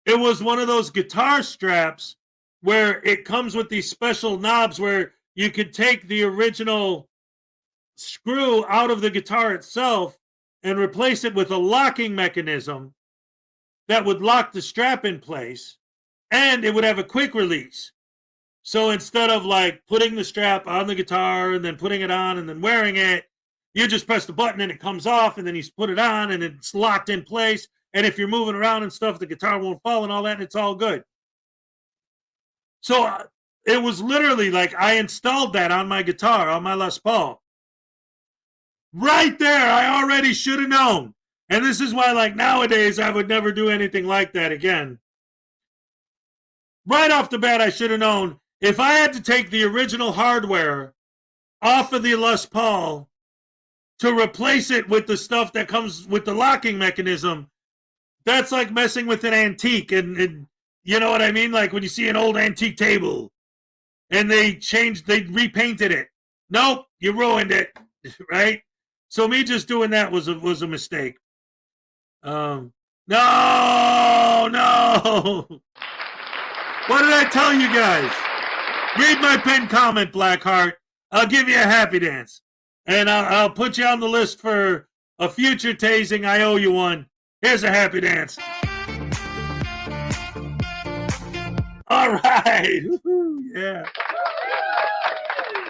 S1: It was one of those guitar straps where it comes with these special knobs where you could take the original screw out of the guitar itself and replace it with a locking mechanism that would lock the strap in place, and it would have a quick release. So instead of like putting the strap on the guitar and then putting it on and then wearing it, you just press the button and it comes off, and then you put it on and it's locked in place. And if you're moving around and stuff, the guitar won't fall and all that, and it's all good. So it was literally like I installed that on my guitar, on my Les Paul. Right there, I already should have known. And this is why, like, nowadays, I would never do anything like that again. Right off the bat, I should have known. If I had to take the original hardware off of the Les Paul to replace it with the stuff that comes with the locking mechanism, that's like messing with an antique. And you know what I mean? Like when you see an old antique table and they repainted it. Nope, you ruined it, right? So me just doing that was a mistake. No. What did I tell you guys? Read my pinned comment, Blackheart. I'll give you a happy dance. And I'll put you on the list for a future tasing. I owe you one. Here's a happy dance. All right. Yeah.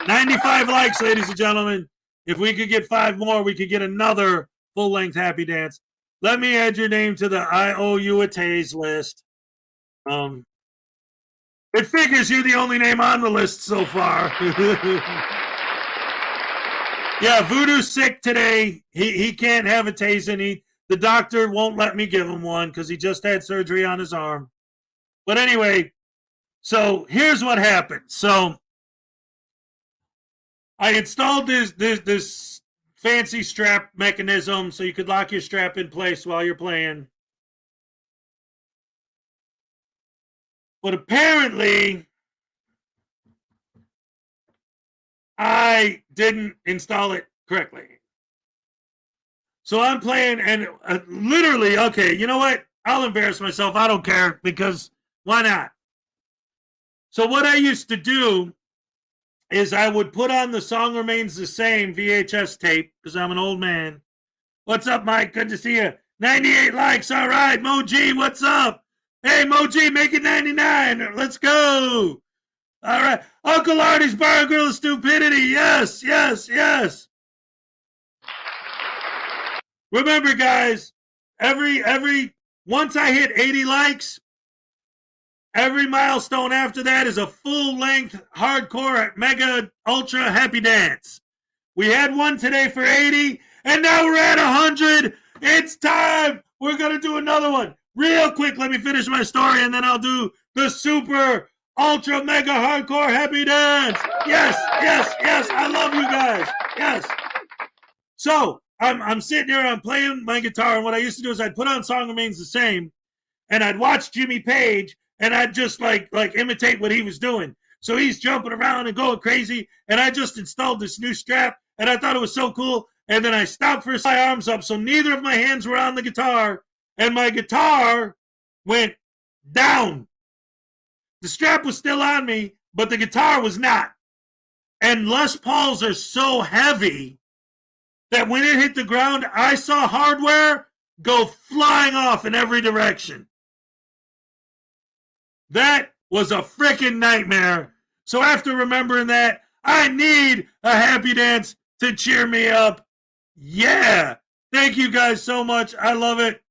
S1: 95 likes, ladies and gentlemen. If we could get 5 more, we could get another full-length happy dance. Let me add your name to the I owe you a tase list. It figures you're the only name on the list so far. Yeah, Voodoo's sick today. He can't have a tasing. The doctor won't let me give him one because he just had surgery on his arm. But anyway, so here's what happened. So I installed this fancy strap mechanism so you could lock your strap in place while you're playing. But apparently, I didn't install it correctly. So I'm playing, and literally, okay, you know what? I'll embarrass myself. I don't care, because why not? So what I used to do is I would put on the Song Remains the Same VHS tape, because I'm an old man. What's up, Mike? Good to see you. 98 likes. All right, Moji, what's up? Hey, Moji, make it 99. Let's go. All right. Uncle Artie's Bar Grill of Stupidity. Yes, yes, yes. Remember, guys, once I hit 80 likes, every milestone after that is a full-length, hardcore, mega, ultra happy dance. We had one today for 80, and now we're at 100. It's time. We're going to do another one. Real quick, let me finish my story, and then I'll do the super, ultra, mega, hardcore happy dance. Yes, yes, yes. I love you guys. Yes. So I'm sitting here, I'm playing my guitar, and what I used to do is I'd put on Song Remains the Same, and I'd watch Jimmy Page, and I'd just like imitate what he was doing. So he's jumping around and going crazy, and I just installed this new strap, and I thought it was so cool. And then I stopped for my arms up, so neither of my hands were on the guitar, and my guitar went down. The strap was still on me, but the guitar was not. And Les Pauls are so heavy that when it hit the ground, I saw hardware go flying off in every direction. That was a freaking nightmare. So after remembering that, I need a happy dance to cheer me up. Yeah. Thank you guys so much. I love it.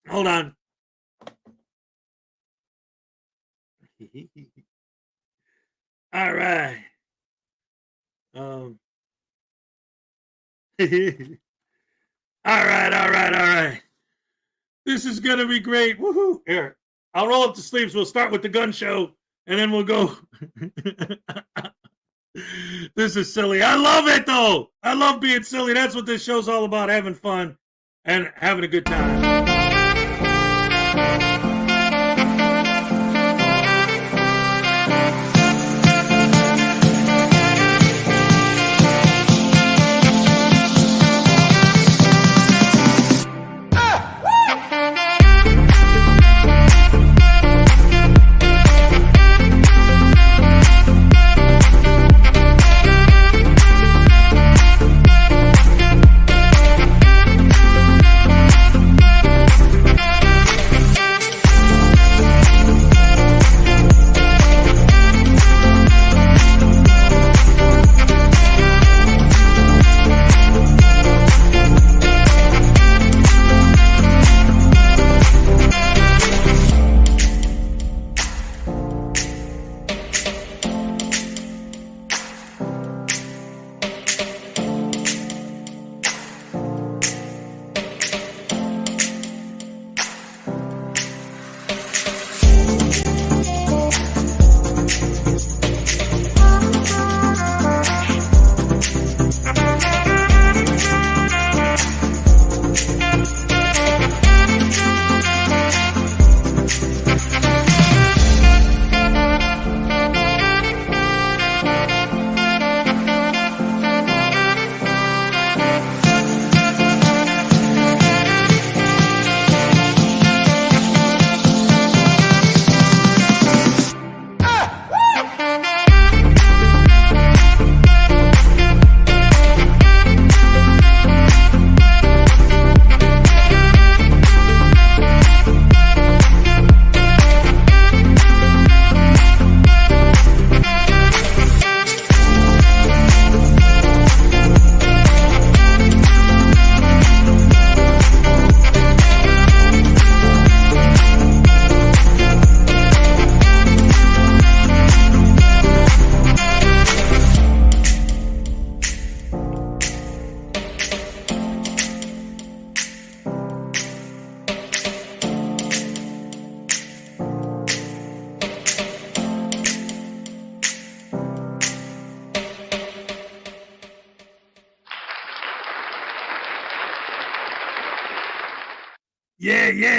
S1: Hold on. All right. All right. This is going to be great. Woohoo. Here, I'll roll up the sleeves. We'll start with the gun show, and then we'll go. This is silly. I love it, though. I love being silly. That's what this show's all about, having fun and having a good time.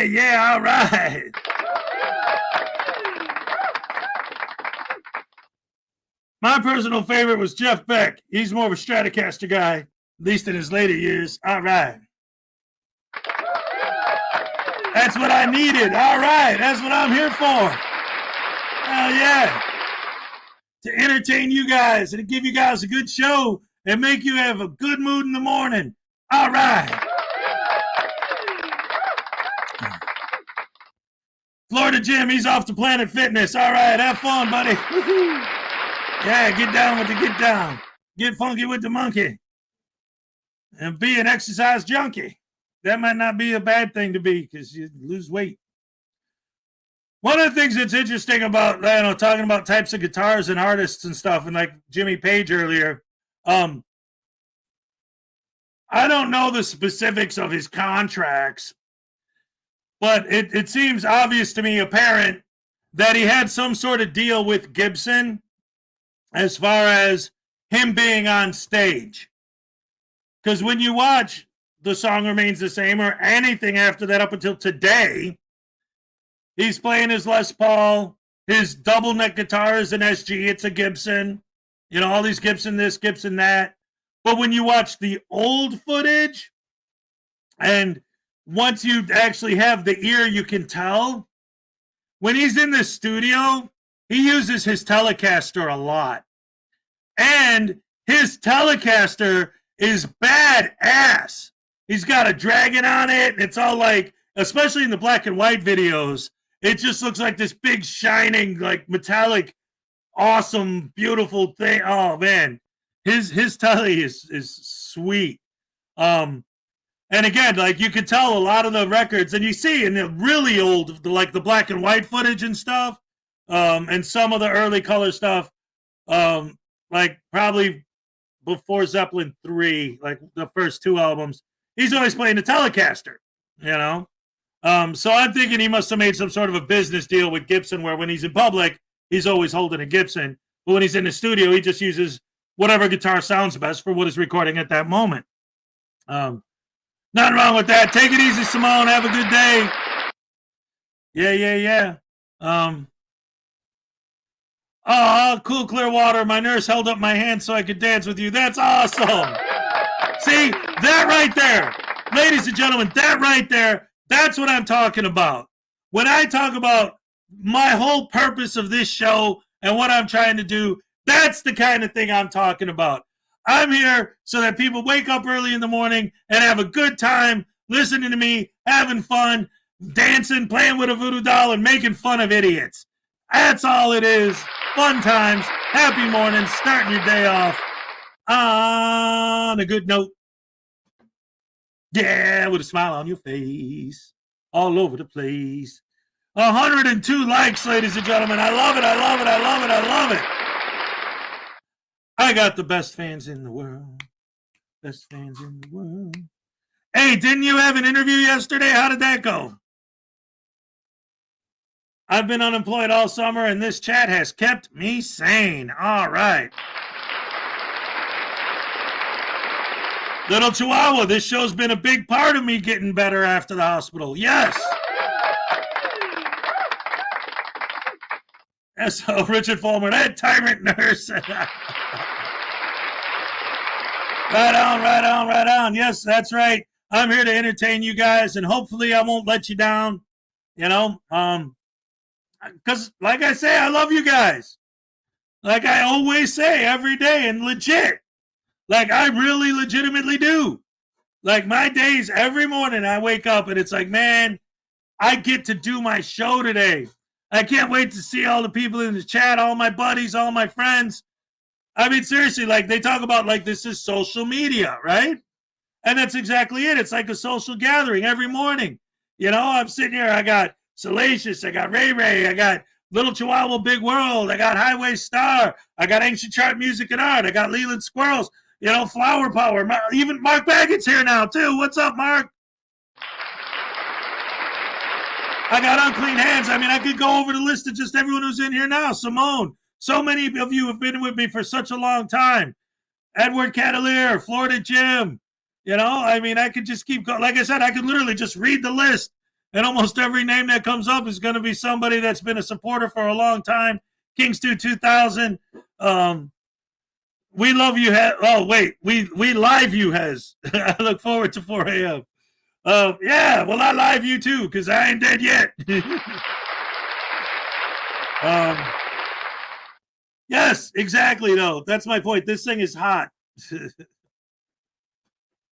S1: Yeah, all right. My personal favorite was Jeff Beck. He's more of a Stratocaster guy, at least in his later years. All right. That's what I needed. All right. That's what I'm here for. Hell yeah. To entertain you guys and to give you guys a good show and make you have a good mood in the morning. All right. Florida Jim, he's off to Planet Fitness. All right, have fun, buddy. Yeah, get down with the get down. Get funky with the monkey. And be an exercise junkie. That might not be a bad thing to be because you lose weight. One of the things that's interesting about, talking about types of guitars and artists and stuff, and like Jimmy Page earlier, I don't know the specifics of his contracts, but it seems obvious to me, apparent, that he had some sort of deal with Gibson as far as him being on stage. Because when you watch The Song Remains the Same or anything after that up until today, he's playing his Les Paul, his double neck guitar is an SG, it's a Gibson. You know, all these Gibson this, Gibson that. But when you watch the old footage, and once you actually have the ear, you can tell. When he's in the studio, he uses his Telecaster a lot. And his Telecaster is badass. He's got a dragon on it, and it's all like, especially in the black and white videos, it just looks like this big, shining, like metallic, awesome, beautiful thing. Oh man, his telly is sweet. And again, like you could tell a lot of the records, and you see in the really old, like the black and white footage and stuff, and some of the early color stuff, like probably before Zeppelin 3, like the first 2 albums, he's always playing the Telecaster, you know? So I'm thinking he must have made some sort of a business deal with Gibson where when he's in public, he's always holding a Gibson. But when he's in the studio, he just uses whatever guitar sounds best for what he's recording at that moment. Nothing wrong with that. Take it easy, Simone. Have a good day. Yeah. Oh, cool, Clearwater. My nurse held up my hand so I could dance with you. That's awesome. See, that right there, ladies and gentlemen, that right there, that's what I'm talking about. When I talk about my whole purpose of this show and what I'm trying to do, that's the kind of thing I'm talking about. I'm here so that people wake up early in the morning and have a good time listening to me, having fun, dancing, playing with a voodoo doll, and making fun of idiots. That's all it is. Fun times, happy mornings, starting your day off on a good note. Yeah, with a smile on your face, all over the place. 102 likes, ladies and gentlemen. I love it. I got the best fans in the world. Best fans in the world. Hey, didn't you have an interview yesterday? How did that go? I've been unemployed all summer, and this chat has kept me sane. All right. Little Chihuahua, this show's been a big part of me getting better after the hospital. Yes. So Richard Fulmer, that tyrant nurse. Right on. Yes, that's right. I'm here to entertain you guys, and hopefully I won't let you down. You know, because like I say, I love you guys. Like I always say every day, and legit. Like I really legitimately do. Like my days, every morning I wake up and it's like, man, I get to do my show today. I can't wait to see all the people in the chat, all my buddies, all my friends. I mean, seriously, like they talk about like this is social media, right? And that's exactly it. It's like a social gathering every morning. You know, I'm sitting here, I got Salacious, I got Ray Ray, I got Little Chihuahua Big World, I got Highway Star, I got Ancient Chart Music and Art, I got Leland Squirrels, you know, Flower Power. Even Mark Baggett's here now, too. What's up, Mark? I got Unclean Hands. I mean, I could go over the list of just everyone who's in here now. Simone, so many of you have been with me for such a long time. Edward Catalier, Florida Jim. You know, I mean, I could just keep going. Like I said, I could literally just read the list, and almost every name that comes up is going to be somebody that's been a supporter for a long time. Kingstew 2000. We love you. We live you, Hez. I look forward to 4 a.m. Yeah, well, I live you too, because I ain't dead yet. Yes, exactly, though. That's my point. This thing is hot.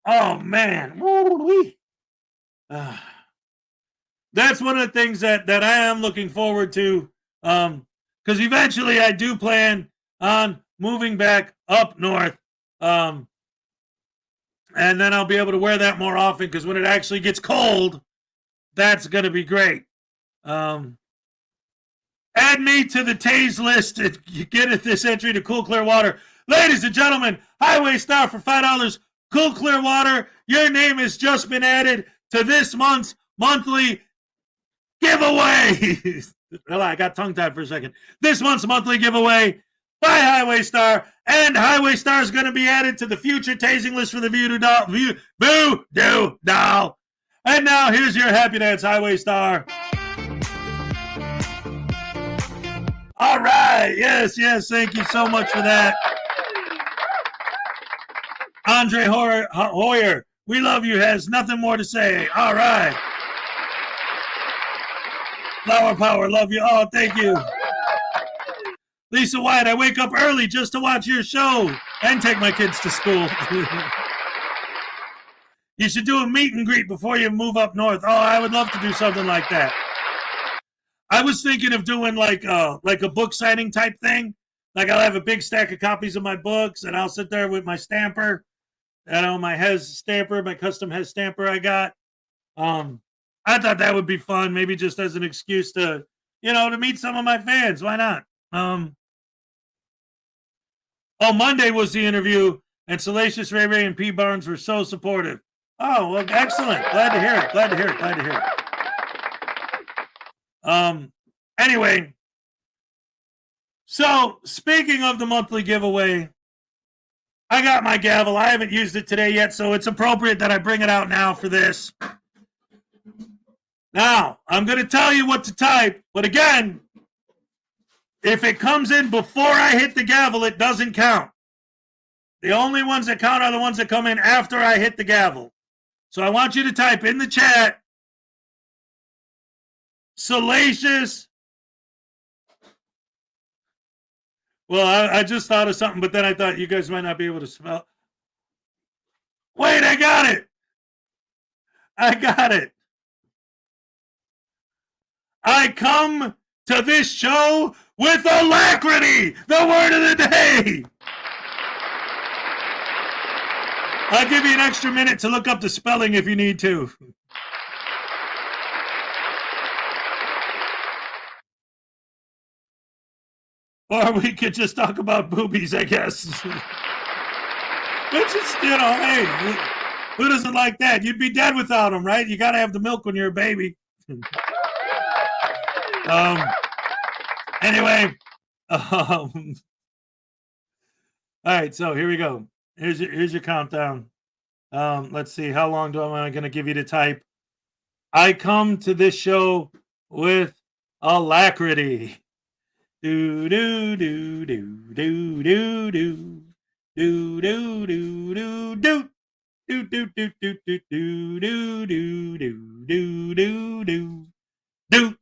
S1: Oh, man. That's one of the things that I am looking forward to, because eventually I do plan on moving back up north, and then I'll be able to wear that more often, because when it actually gets cold, that's going to be great. Add me to the Taze list and get this entry to Cool Clear Water. Ladies and gentlemen, Highway Star for $5. Cool Clear Water, your name has just been added to this month's monthly giveaway. I got tongue-tied for a second. This month's monthly giveaway by Highway Star, and Highway Star is going to be added to the future tasing list for the Voodoo Doll. And now here's your happy dance, Highway Star. All right, yes, thank you so much for that. Andre Hoyer, we love you, has nothing more to say. All right. Flower Power, love you. Oh, thank you. Lisa White, I wake up early just to watch your show and take my kids to school. You should do a meet and greet before you move up north. Oh, I would love to do something like that. I was thinking of doing like a book signing type thing. Like I'll have a big stack of copies of my books, and I'll sit there with my stamper, my Hez stamper, my custom Hez stamper I got. I thought that would be fun, maybe just as an excuse to, to meet some of my fans. Why not? Monday was the interview, and Salacious Ray Ray and P. Barnes were so supportive. Oh, well, excellent. Glad to hear it. Anyway, so speaking of the monthly giveaway, I got my gavel. I haven't used it today yet, so it's appropriate that I bring it out now for this. Now, I'm going to tell you what to type, but again, if it comes in before I hit the gavel, it doesn't count. The only ones that count are the ones that come in after I hit the gavel. So I want you to type in the chat, Salacious. Well, I just thought of something, but then I thought you guys might not be able to spell. Wait, I got it. I come to this show with alacrity, the word of the day. I'll give you an extra minute to look up the spelling if you need to. Or we could just talk about boobies, I guess. Which is, hey, who doesn't like that? You'd be dead without them, right? You got to have the milk when you're a baby. Anyway, all right, so here we go. Here's your countdown. Let's see, how long am I going to give you to type? I come to this show with alacrity. Do do do do do do do do do do do do. Do do do do do do do do do do do do do do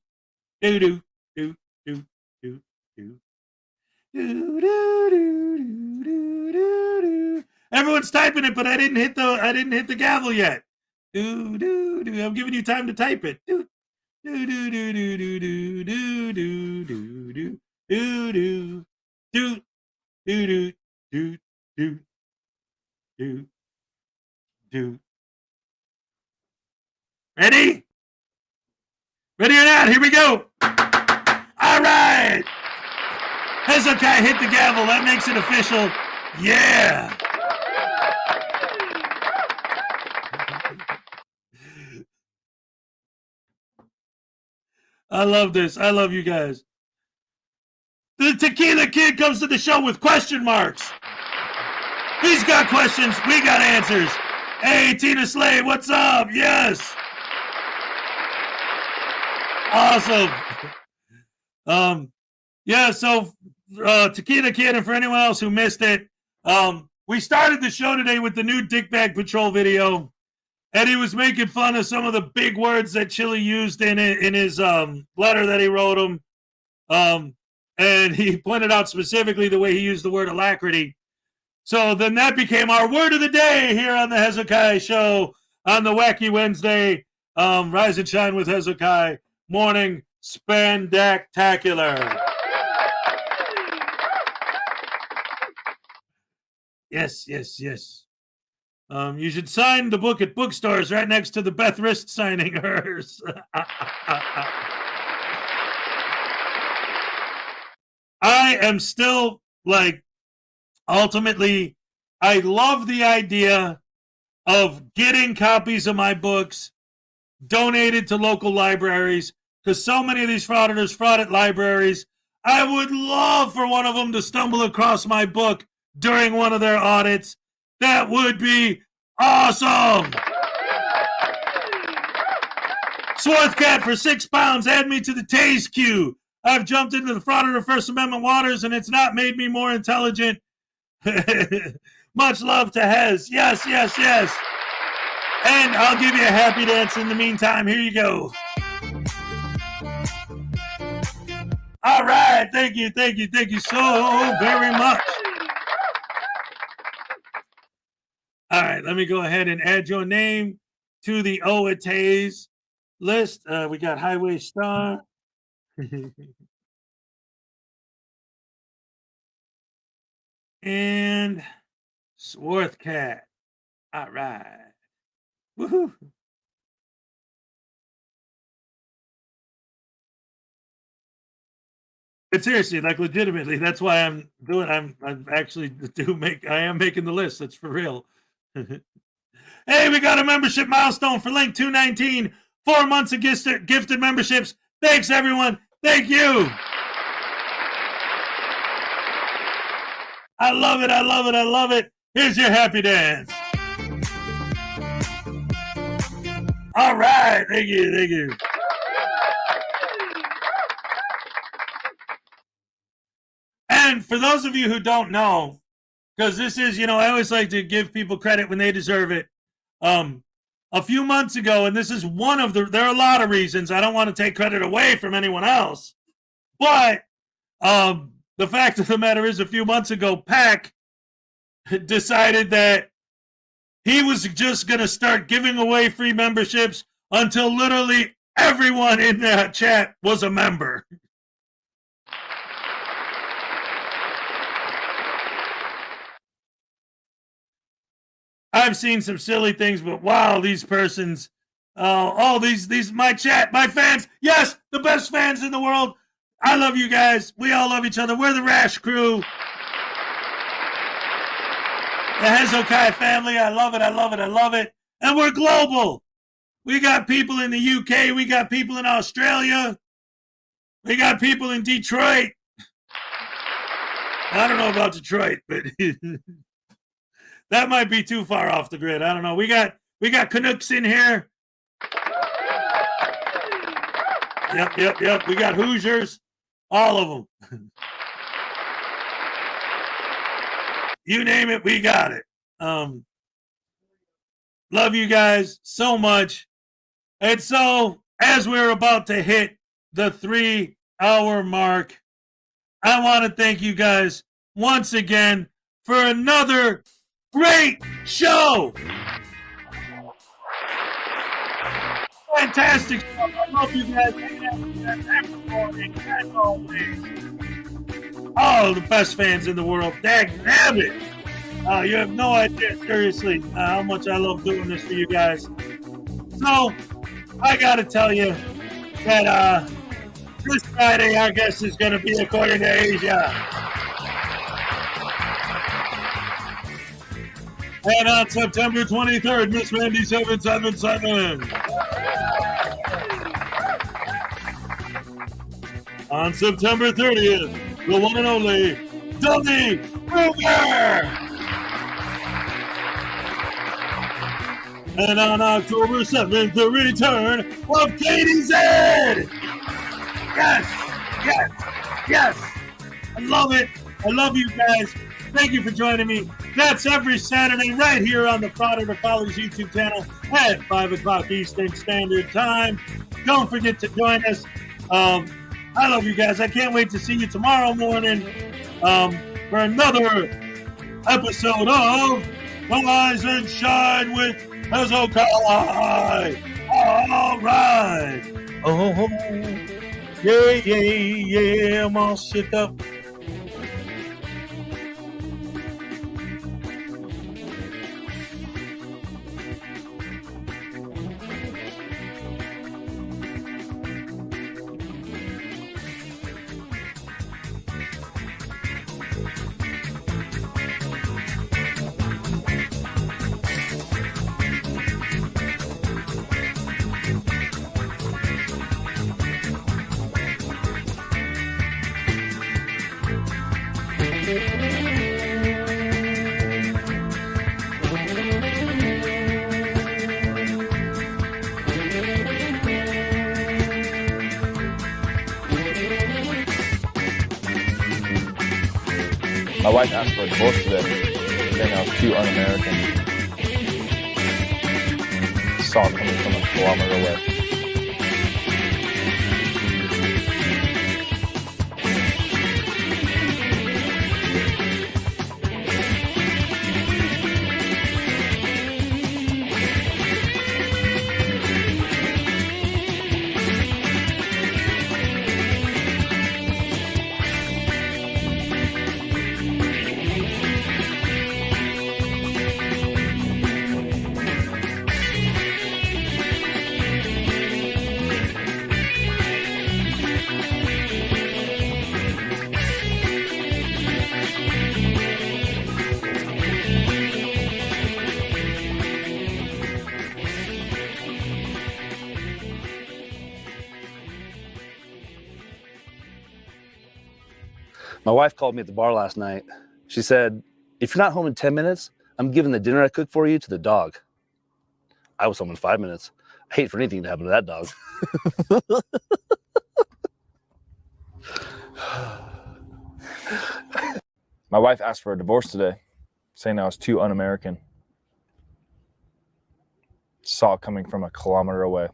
S1: do do do do do. Everyone's typing it, but I didn't hit the gavel yet. Do do do. I'm giving you time to type it. Do do do do do do do do do do do do do do do do do do. Ready? Ready or not? Here we go. All right. Hezokuai hit the gavel. That makes it official. Yeah. I love this. I love you guys. The Tequila Kid comes to the show with question marks. He's got questions. We got answers. Hey, Tina Slade, what's up? Yes. Awesome. Yeah, so Tequila Kid, and for anyone else who missed it, we started the show today with the new Dickbag Patrol video, and he was making fun of some of the big words that Chili used in his letter that he wrote him. And he pointed out specifically the way he used the word alacrity. So then that became our word of the day here on the Hezokuai Show on the Wacky Wednesday, Rise and Shine with Hezokuai morning spandactacular. Yes, yes, yes. You should sign the book at bookstores right next to the Beth Wrist signing hers. I am still ultimately, I love the idea of getting copies of my books donated to local libraries, because so many of these frauditors fraud at libraries. I would love for one of them to stumble across my book during one of their audits. That would be awesome. Swarthcat for £6. Add me to the Tase queue. I've jumped into the Frauditor First Amendment waters, and it's not made me more intelligent. Much love to Hez. Yes, yes, yes. And I'll give you a happy dance in the meantime. Here you go. All right. Thank you so very much. All right, let me go ahead and add your name to the OATs list. We got Highway Star. And Swarth Cat. All right. Woohoo. But seriously, like legitimately, that's why I'm actually I am making the list. That's for real. Hey, we got a membership milestone for Link 219. 4 months of gifted memberships. Thanks, everyone. Thank you. I love it. I love it. I love it. Here's your happy dance. All right. Thank you. Thank you. And for those of you who don't know, because this is, I always like to give people credit when they deserve it. A few months ago, and this is one of there are a lot of reasons. I don't want to take credit away from anyone else. But the fact of the matter is, a few months ago, Pac decided that he was just going to start giving away free memberships until literally everyone in that chat was a member. I've seen some silly things, but wow, these persons, these my chat, my fans, yes, the best fans in the world. I love you guys. We all love each other. We're the Rash Crew. The Hezokuai family. I love it. I love it. I love it. And we're global. We got people in the UK. We got people in Australia. We got people in Detroit. I don't know about Detroit, but that might be too far off the grid. I don't know. We got Canucks in here. Yep. We got Hoosiers. All of them. You name it, we got it. Love you guys so much. And so, as we're about to hit the 3-hour mark, I want to thank you guys once again for another great show. Fantastic stuff. I love you guys. Every morning, as always. Oh, the best fans in the world. Damn it. You have no idea, seriously, how much I love doing this for you guys. So, I got to tell you that this Friday, our guest is going to be according to Asia. And on September 23rd, Miss Randy 777. On September 30th, the one and only Dummy Ruger. And on October 7th, the return of Katie Zed. Yes. I love it. I love you guys. Thank you for joining me. That's every Saturday right here on the Frauditor Follies YouTube channel at 5 o'clock Eastern Standard Time. Don't forget to join us. I love you guys. I can't wait to see you tomorrow morning for another episode of Rise and Shine with Hezokuai. All right. Oh, yeah. I'm all shit up.
S21: My wife asked for a divorce today, saying I was too un-American. Saw it coming from a kilometer away.
S7: My wife called me at the bar last night. She said, if you're not home in 10 minutes, I'm giving the dinner I cooked for you to the dog. I was home in 5 minutes. I hate for anything to happen to that dog.
S21: My wife asked for a divorce today, saying I was too un-American. Saw it coming from a kilometer away.